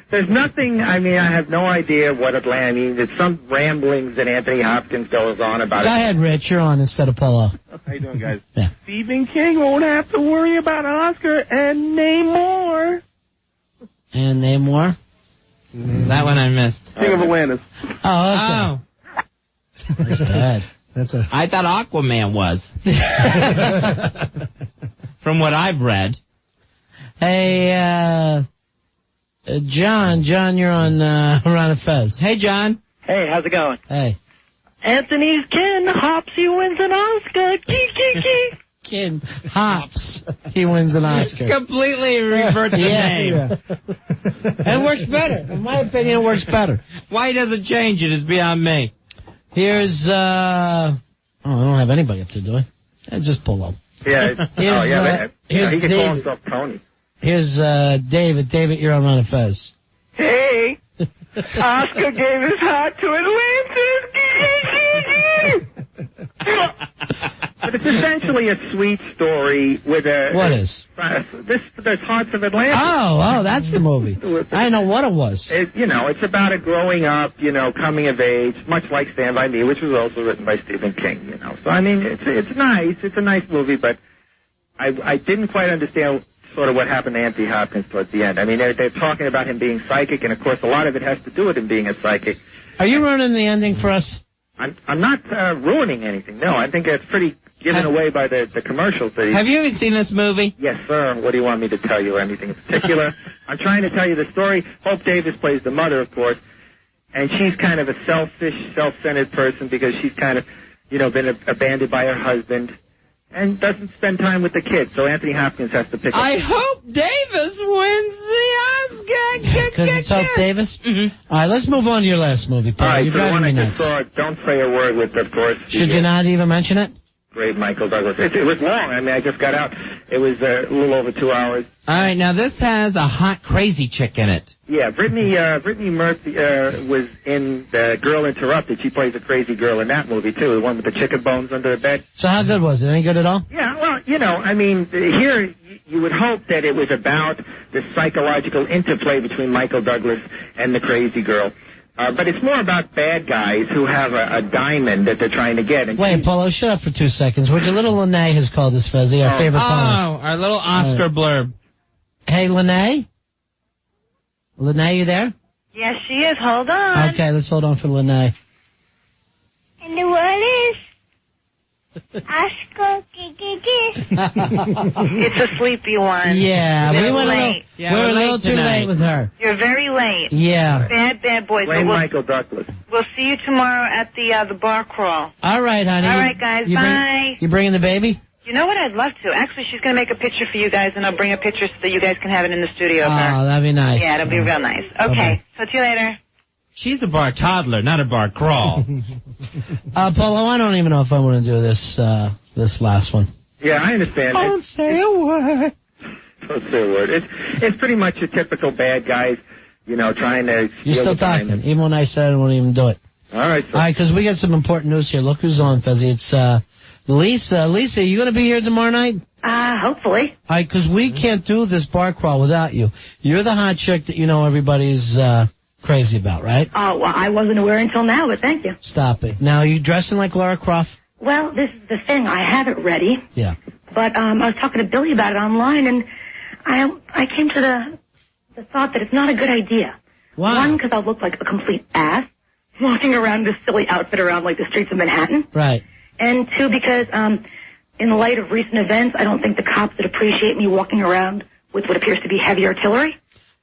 There's nothing, I mean, I have no idea what Atlanta means. There's some ramblings that Anthony Hopkins goes on about Go ahead, Rich. You're on instead of Paulo. How you doing, guys? Yeah. Stephen King won't have to worry about an Oscar and name more. And name more? That one I missed. King of Atlantis. Oh, okay. Oh. That's bad. I thought Aquaman was. From what I've read. Hey, John, you're on Ron and Fez. Hey, John. Hey, how's it going? Hey. Anthony's Ken Hops, he wins an Oscar. Ken Hops, he wins an Oscar. Completely revert the name. Yeah. It works better. In my opinion, it works better. Why does it change it is beyond me. Here's, I don't have anybody up there, do I? Just Paulo. Yeah. Here's he can David. call himself Tony. Here's David. David, you're on Ron and Fez. Hey. Oscar gave his heart to Atlantis. But it's essentially a sweet story with a... What is? There's Hearts of Atlantis. Oh, that's the movie. I didn't know what it was. It's about a growing up, coming of age, much like Stand By Me, which was also written by Stephen King, So, I mean, it's nice. It's a nice movie, but I didn't quite understand sort of what happened to Anthony Hopkins towards the end. I mean, they're talking about him being psychic, and, of course, a lot of it has to do with him being a psychic. Are you ruining the ending for us? I'm not ruining anything, no. I think it's pretty given away by the commercials. Have you even seen this movie? Yes, sir. What do you want me to tell you or anything in particular? I'm trying to tell you the story. Hope Davis plays the mother, of course, and she's kind of a selfish, self-centered person because she's kind of, been abandoned by her husband and doesn't spend time with the kids. So Anthony Hopkins has to pick up. I hope Davis wins the Oscar. Because it's Hope Davis? Mm-hmm. All right, let's move on to your last movie, Paul. All right, You're so the driving one me I nuts. just saw, Don't Say a Word with, of course. Should you not even mention it? Great Michael Douglas. It was long. I mean, I just got out. It was a little over 2 hours. All right, now this has a hot, crazy chick in it. Yeah, Brittany Murphy was in The Girl Interrupted. She plays a crazy girl in that movie, too, the one with the chicken bones under the bed. So how good was it? Any good at all? Yeah, well, I mean, here you would hope that it was about the psychological interplay between Michael Douglas and the crazy girl. But it's more about bad guys who have a diamond that they're trying to get. And wait, Paulo, shut up for 2 seconds. Would your little Lene has called us, Fezzy, our favorite caller. Oh, our little Oscar blurb. Hey, Lene? Lene, you there? Yes, she is. Hold on. Okay, let's hold on for Lene. And the word is Oscar. It's a sleepy one. Yeah, we went late. We're a little too late with her. You're very late. Yeah. Bad boys. Blame Michael Douglas. We'll see you tomorrow at the bar crawl. All right, honey. All right, guys. Bye. You bringing the baby? You know what? I'd love to. Actually, she's going to make a picture for you guys, and I'll bring a picture so that you guys can have it in the studio. Oh, that'd be nice. Yeah, it'll be real nice. Okay. Talk to you later. She's a bar toddler, not a bar crawl. Polo, I don't even know if I want to do this last one. Yeah, I understand. Don't say a word. Don't say a word. It's pretty much your typical bad guys, trying to steal You're still talking, even when I said I won't even do it. All right, sir. All right, because we got some important news here. Look who's on, Fezzy. It's Lisa. Lisa, you going to be here tomorrow night? Hopefully. All right, because we can't do this bar crawl without you. You're the hot chick that everybody's crazy about, right? Oh, well, I wasn't aware until now, but thank you. Stop it. Now, you dressing like Lara Croft? Well, this is the thing. I have it ready. Yeah. But I was talking to Billy about it online, and I came to the thought that it's not a good idea. Why? One, because I'll look like a complete ass walking around this silly outfit around like the streets of Manhattan. Right. And two, because in the light of recent events, I don't think the cops would appreciate me walking around with what appears to be heavy artillery.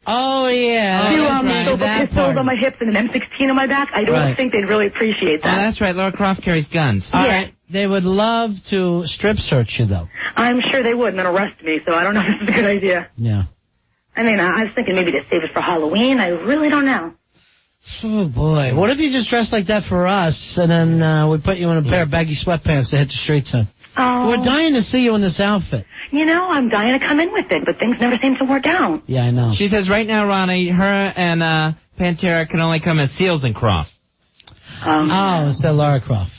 Oh, yeah. Two pistols on my hips and an M16 on my back. I don't think they'd really appreciate that. Oh, that's right. Lara Croft carries guns. All right. They would love to strip search you, though. I'm sure they would and then arrest me, so I don't know if this is a good idea. Yeah. I mean, I was thinking maybe to save it for Halloween. I really don't know. Oh, boy. What if you just dressed like that for us, and then we put you in a pair of baggy sweatpants to hit the streets in? Oh. We're dying to see you in this outfit. I'm dying to come in with it, but things never seem to work out. Yeah, I know. She says right now, Ronnie, her and Pantera can only come as Seals and Croft. It's that Lara Croft.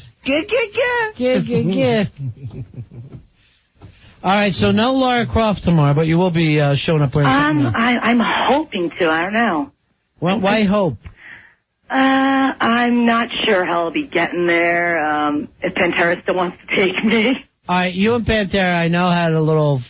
All right, so no Lara Croft tomorrow, but you will be showing up wearing something. I'm hoping to. I don't know. Well, why hope? I'm not sure how I'll be getting there. If Pantera still wants to take me. All right, you and Pantera, I know, had a little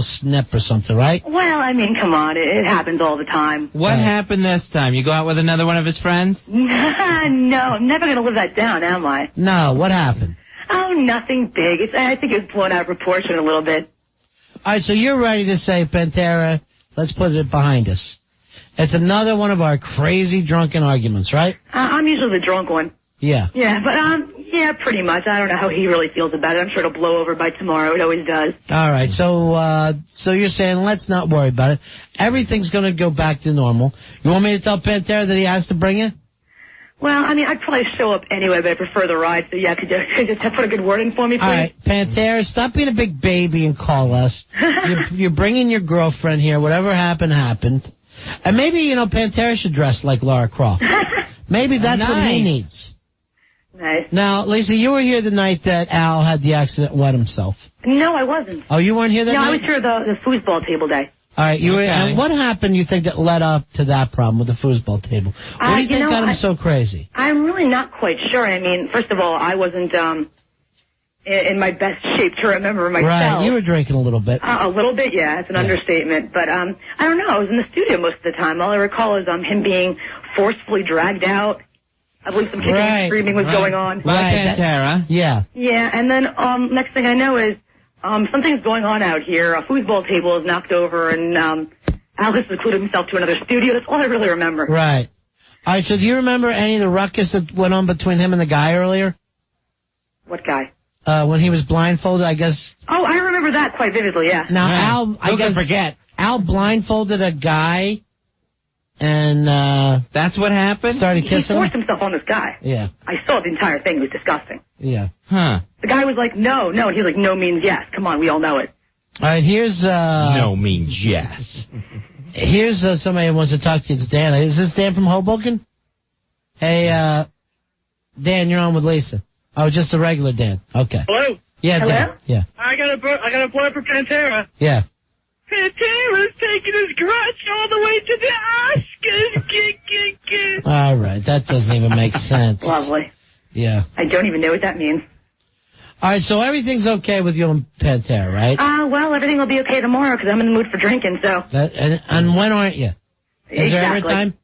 snip or something, right? Well, I mean, come on, it happens all the time. What happened this time? You go out with another one of his friends? No, I'm never going to live that down, am I? No, what happened? Oh, nothing big. I think it's blown out of proportion a little bit. All right, so you're ready to say, Pantera, let's put it behind us. It's another one of our crazy drunken arguments, right? I'm usually the drunk one. Yeah. Yeah, but yeah, pretty much. I don't know how he really feels about it. I'm sure it'll blow over by tomorrow. It always does. All right, so you're saying let's not worry about it. Everything's going to go back to normal. You want me to tell Pantera that he has to bring you? Well, I mean, I'd probably show up anyway, but I prefer the ride. So yeah, could you just put a good word in for me, please? All right, Pantera, stop being a big baby and call us. You're bringing your girlfriend here. Whatever happened, happened. And maybe, Pantera should dress like Lara Croft. Maybe that's what he needs. Nice. Now, Lisa, you were here the night that Al had the accident and wet himself. No, I wasn't. Oh, you weren't here that night? No, I was here the foosball table day. All right, you were. And what happened, you think, that led up to that problem with the foosball table? What do you think got him so crazy? I'm really not quite sure. I mean, first of all, I wasn't in my best shape to remember myself. Right, you were drinking a little bit. A little bit, yeah. It's an understatement. But I don't know. I was in the studio most of the time. All I recall is him being forcefully dragged out. I believe some kicking and screaming was going on. Pantera. Yeah. Yeah, and then next thing I know is something's going on out here. A foosball table is knocked over, and Al has secluded himself to another studio. That's all I really remember. Right. All right, so do you remember any of the ruckus that went on between him and the guy earlier? What guy? When he was blindfolded, I guess. Oh, I remember that quite vividly, yeah. Now, Al, I guess, forget. Al blindfolded a guy, and that's what happened? Started kissing him? He forced himself on this guy. Yeah. I saw the entire thing. It was disgusting. Yeah. Huh. The guy was like, no, and he was like, no means yes. Come on, we all know it. All right, here's... no means yes. Here's somebody who wants to talk to you. It's Dan. Is this Dan from Hoboken? Hey, Dan, you're on with Lisa. Oh, just the regular Dan. Okay. Hello? Yeah, Hello? Dan. Yeah. I got a blood for Pantera. Yeah. Pantera's taking his grudge all the way to the Oscars. All right, that doesn't even make sense. Lovely. Yeah. I don't even know what that means. All right, so everything's okay with you and Pantera, right? Well, everything will be okay tomorrow because I'm in the mood for drinking, so. And when aren't you? Is there ever time?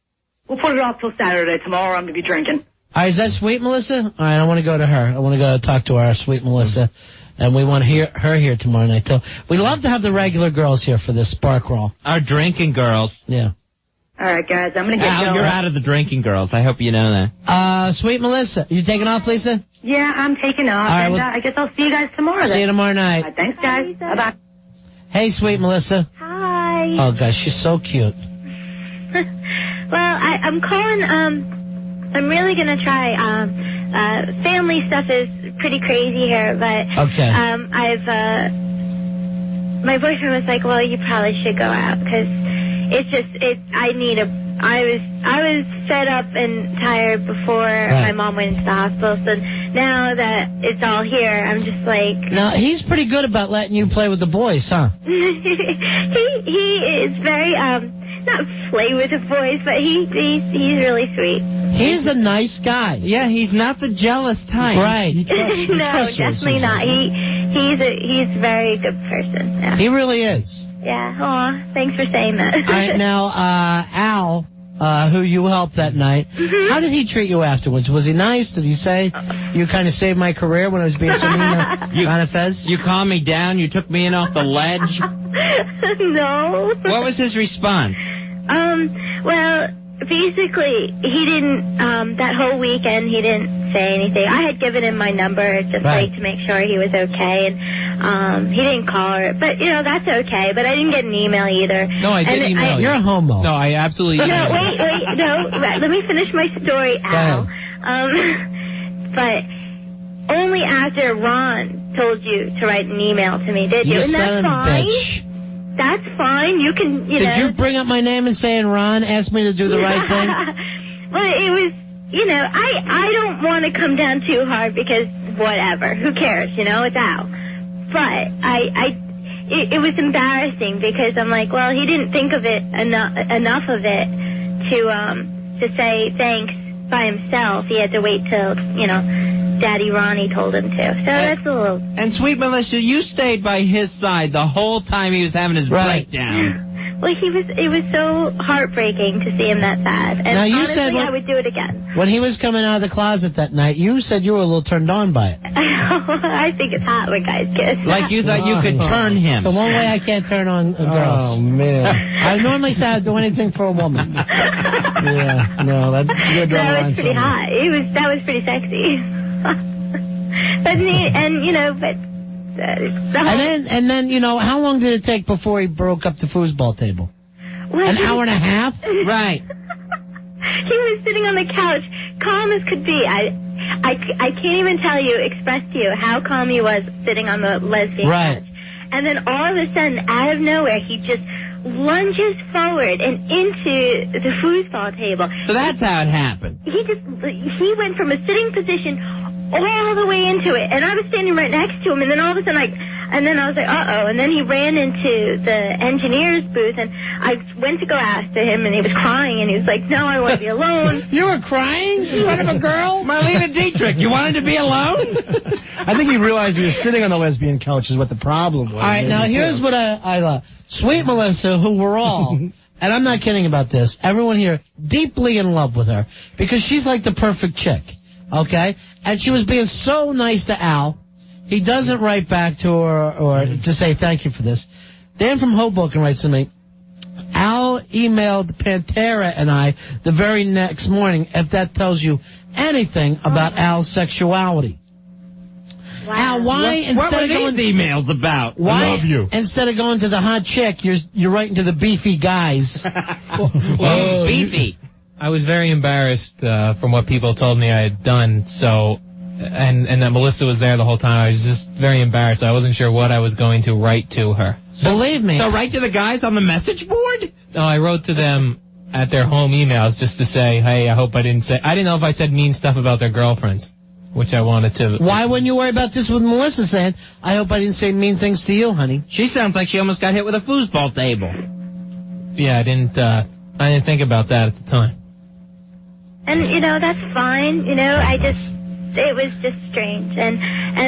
We'll put it off till Saturday. Tomorrow I'm going to be drinking. All right, is that sweet, Melissa? All right, I want to go to her. I want to go talk to our sweet Melissa. And we want her here tomorrow night. So we love to have the regular girls here for this spark roll. Our drinking girls. Yeah. All right, guys, I'm going to get going. You're out of the drinking girls. I hope you know that. Sweet Melissa, you taking off, Lisa? Yeah, I'm taking off. All right, and I guess I'll see you guys tomorrow then. See you tomorrow night. All right, thanks, guys. Bye-bye. Hey, Sweet Melissa. Hi. Oh, gosh, she's so cute. Well, I'm calling. I'm really going to try. Family stuff is pretty crazy here, but okay. My boyfriend was like, well, you probably should go out because I was fed up and tired before my mom went into the hospital, so now that it's all here, I'm just like... Now, he's pretty good about letting you play with the boys, huh? he is very, not play with the boys, but he's really sweet. He's a nice guy. Yeah, he's not the jealous type. Right. No, definitely not. He's a very good person. Yeah. He really is. Yeah. Aw, thanks for saying that. All right, now, Al, who you helped that night, how did he treat you afterwards? Was he nice? Did he say, you kind of saved my carear when I was being so mean on Fez? You calmed me down? You took me in off the ledge? No. What was his response? Well, basically, he didn't, that whole weekend, he didn't say anything. I had given him my number just like to make sure he was okay, and he didn't call her. But, you know, that's okay. But I didn't get an email either. No, I did email you. You're a homo. No, I absolutely No, wait, no. Let me finish my story, Al. But only after Ron told you to write an email to me, did you? You and that's son of a fine. bitch. That's fine. You can, you know. Did you bring up my name and saying Ron asked me to do the right thing? Well, it was, you know, I don't want to come down too hard because whatever. Who cares? You know, it's Al. But it was embarrassing because I'm like, well, he didn't think of it enough of it to say thanks by himself. He had to wait till, you know, Daddy Ronnie told him to. So that's a little... And, Sweet Melissa, you stayed by his side the whole time he was having his breakdown. Well, it was so heartbreaking to see him that sad. And now, you honestly, said I would do it again. When he was coming out of the closet that night, you said you were a little turned on by it. I think it's hot when guys kiss. Like you thought you could turn him. The one way I can't turn on girls. Oh, man. I normally say I'd do anything for a woman. Yeah, no, you're drawing the line. That was pretty hot. That was pretty sexy. And then, you know, how long did it take before he broke up the foosball table? Well, An hour and a half? Right. He was sitting on the couch, calm as could be. I can't even express to you how calm he was sitting on the lesbian couch. And then all of a sudden, out of nowhere, he just lunges forward and into the foosball table. So that's how it happened. He went from a sitting position all the way into it, and I was standing right next to him, and then all of a sudden, I was like, uh-oh, and then he ran into the engineer's booth, and I went to go after him, and he was crying, and he was like, no, I want to be alone. You were crying in front of a girl? Marlena Dietrich, you wanted to be alone? I think he realized he was sitting on the lesbian couch is what the problem was. All right, now here's what I love. Sweet Melissa, who we're all, and I'm not kidding about this, everyone here deeply in love with her, because she's like the perfect chick. Okay? And she was being so nice to Al. He doesn't write back to her or to say thank you for this. Dan from Hoboken writes to me, Al emailed Pantera and I the very next morning if that tells you anything about Al's sexuality. Wow. Al, why what were these emails about? Why, I love you. Instead of going to the hot chick, you're writing to the beefy guys. Beefy. I was very embarrassed from what people told me I had done, so, and that Melissa was there the whole time. I was just very embarrassed. I wasn't sure what I was going to write to her. Believe me. So write to the guys on the message board? No, I wrote to them at their home emails just to say, hey, I hope I didn't know if I said mean stuff about their girlfriends, which I wanted to. Why wouldn't you worry about this with Melissa saying, I hope I didn't say mean things to you, honey? She sounds like she almost got hit with a foosball table. Yeah, I didn't think about that at the time. And, you know, that's fine. You know, it was just strange. And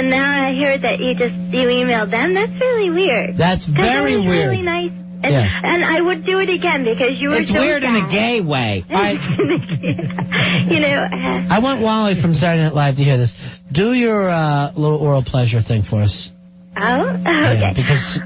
now I hear that you emailed them. That's really weird. That's very weird. Really nice. And I would do it again because you were It's weird in a gay way. You know. I want Wally from Saturday Night Live to hear this. Do your little oral pleasure thing for us. Oh? Okay. Yeah, because...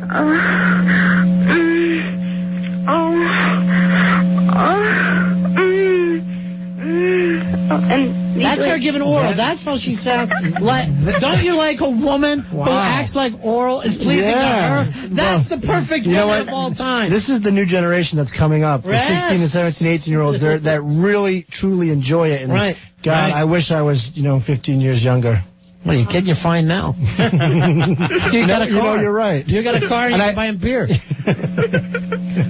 And that's her giving oral. That's how she sounds. Like, don't you like a woman who acts like oral is pleasing to her? That's the perfect woman of all time. This is the new generation that's coming up. The 16 and 17, 18-year-olds that really, truly enjoy it. And God, I wish I was, 15 years younger. What are you kidding? You're fine now. You got a car. You're right. You got a car and you're buying beer. All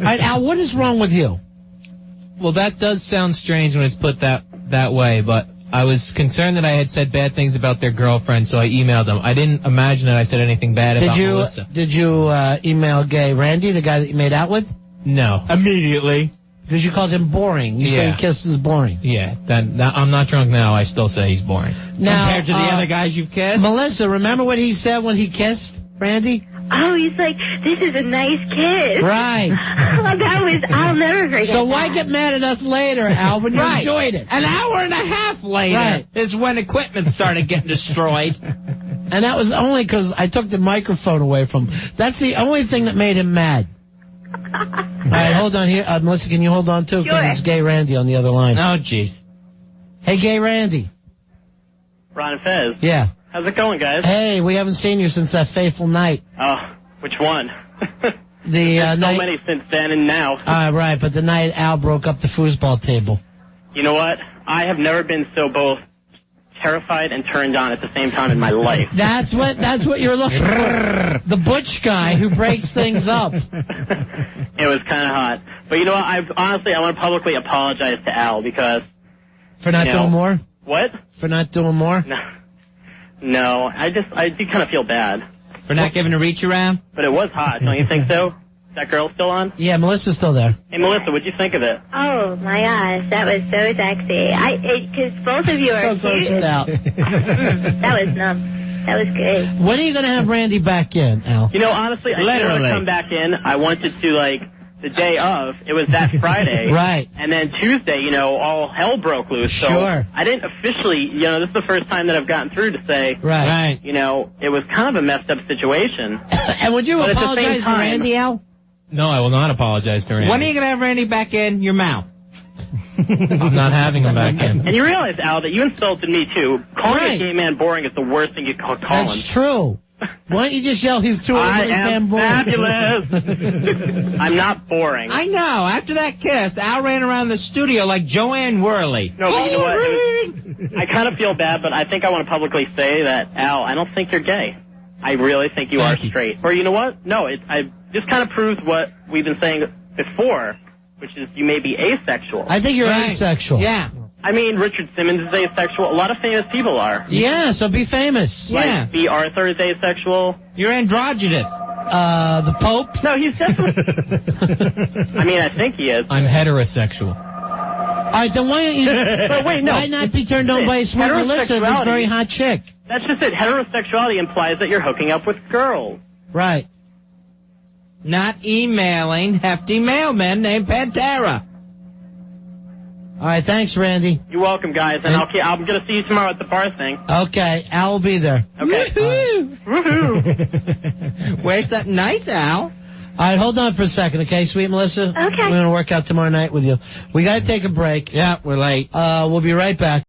right, Al, what is wrong with you? Well, that does sound strange when it's put that way, but I was concerned that I had said bad things about their girlfriend, so I emailed them. I didn't imagine that I said anything bad about Melissa. Did you email gay Randy, the guy that you made out with? No. Immediately. Because you called him boring. You say he kisses boring. Yeah. I'm not drunk now. I still say he's boring. Now, compared to the other guys you've kissed? Melissa, remember what he said when he kissed Randy? Oh, he's like, this is a nice kiss. Right. I'll never forget So why get mad at us later, Al, when you enjoyed it? An hour and a half later is when equipment started getting destroyed. And that was only because I took the microphone away from him. That's the only thing that made him mad. All right, hold on here. Melissa, can you hold on, too? Because it's Gay Randy on the other line. Oh, jeez. Hey, Gay Randy. Ron and Fez. Yeah. How's it going, guys? Hey, we haven't seen you since that fateful night. Oh, which one? The so many since then and now. Right, but the night Al broke up the foosball table. You know what? I have never been so both terrified and turned on at the same time in my life. That's what you're looking for. The butch guy who breaks things up. It was kind of hot. But you know what? I want to publicly apologize to Al because... For not doing more? What? For not doing more? No, I do kind of feel bad. For not giving a reach around? But it was hot, don't you think so? Is that girl still on? Yeah, Melissa's still there. Hey, Melissa, what'd you think of it? Oh, my gosh, that was so sexy. Because both of you are so grossed out. That was numb. That was good. When are you going to have Randy back in, Al? You know, honestly, I didn't want to come back in. I wanted to, the day of, it was that Friday. Right. And then Tuesday, all hell broke loose. So Sure. I didn't officially, this is the first time that I've gotten through to say, Right. it was kind of a messed up situation. And would you apologize to Randy, Al? No, I will not apologize to Randy. When are you going to have Randy back in your mouth? I'm not having him back in. And you realize, Al, that you insulted me, too. Calling a gay man boring is the worst thing you could call him. That's true. Why don't you just yell he's too overly am fabulous. I'm not boring. I know. After that kiss, Al ran around the studio like Joanne Worley. No, but you know what? I kind of feel bad, but I think I want to publicly say that, Al, I don't think you're gay. I really think you are straight. Or you know what? No, I just kind of proves what we've been saying before, which is you may be asexual. I think you're asexual. Yeah. I mean, Richard Simmons is asexual. A lot of famous people are. Yeah, so be famous. Yeah. B. Arthur is asexual. You're androgynous. The Pope? No, he's definitely... I mean, I think he is. I'm heterosexual. All right, then why don't you... But wait, no. Why not be turned on by a sweet Melissa, this very hot chick? That's just it. Heterosexuality implies that you're hooking up with girls. Right. Not emailing hefty mailmen named Pantera. All right, thanks, Randy. You're welcome, guys, and I'm going to see you tomorrow at the bar thing. Okay, Al will be there. Okay. Woohoo! Where's that nice Al? All right, hold on for a second, okay, sweet Melissa? Okay. We're going to work out tomorrow night with you. We got to take a break. Yeah, we're late. We'll be right back.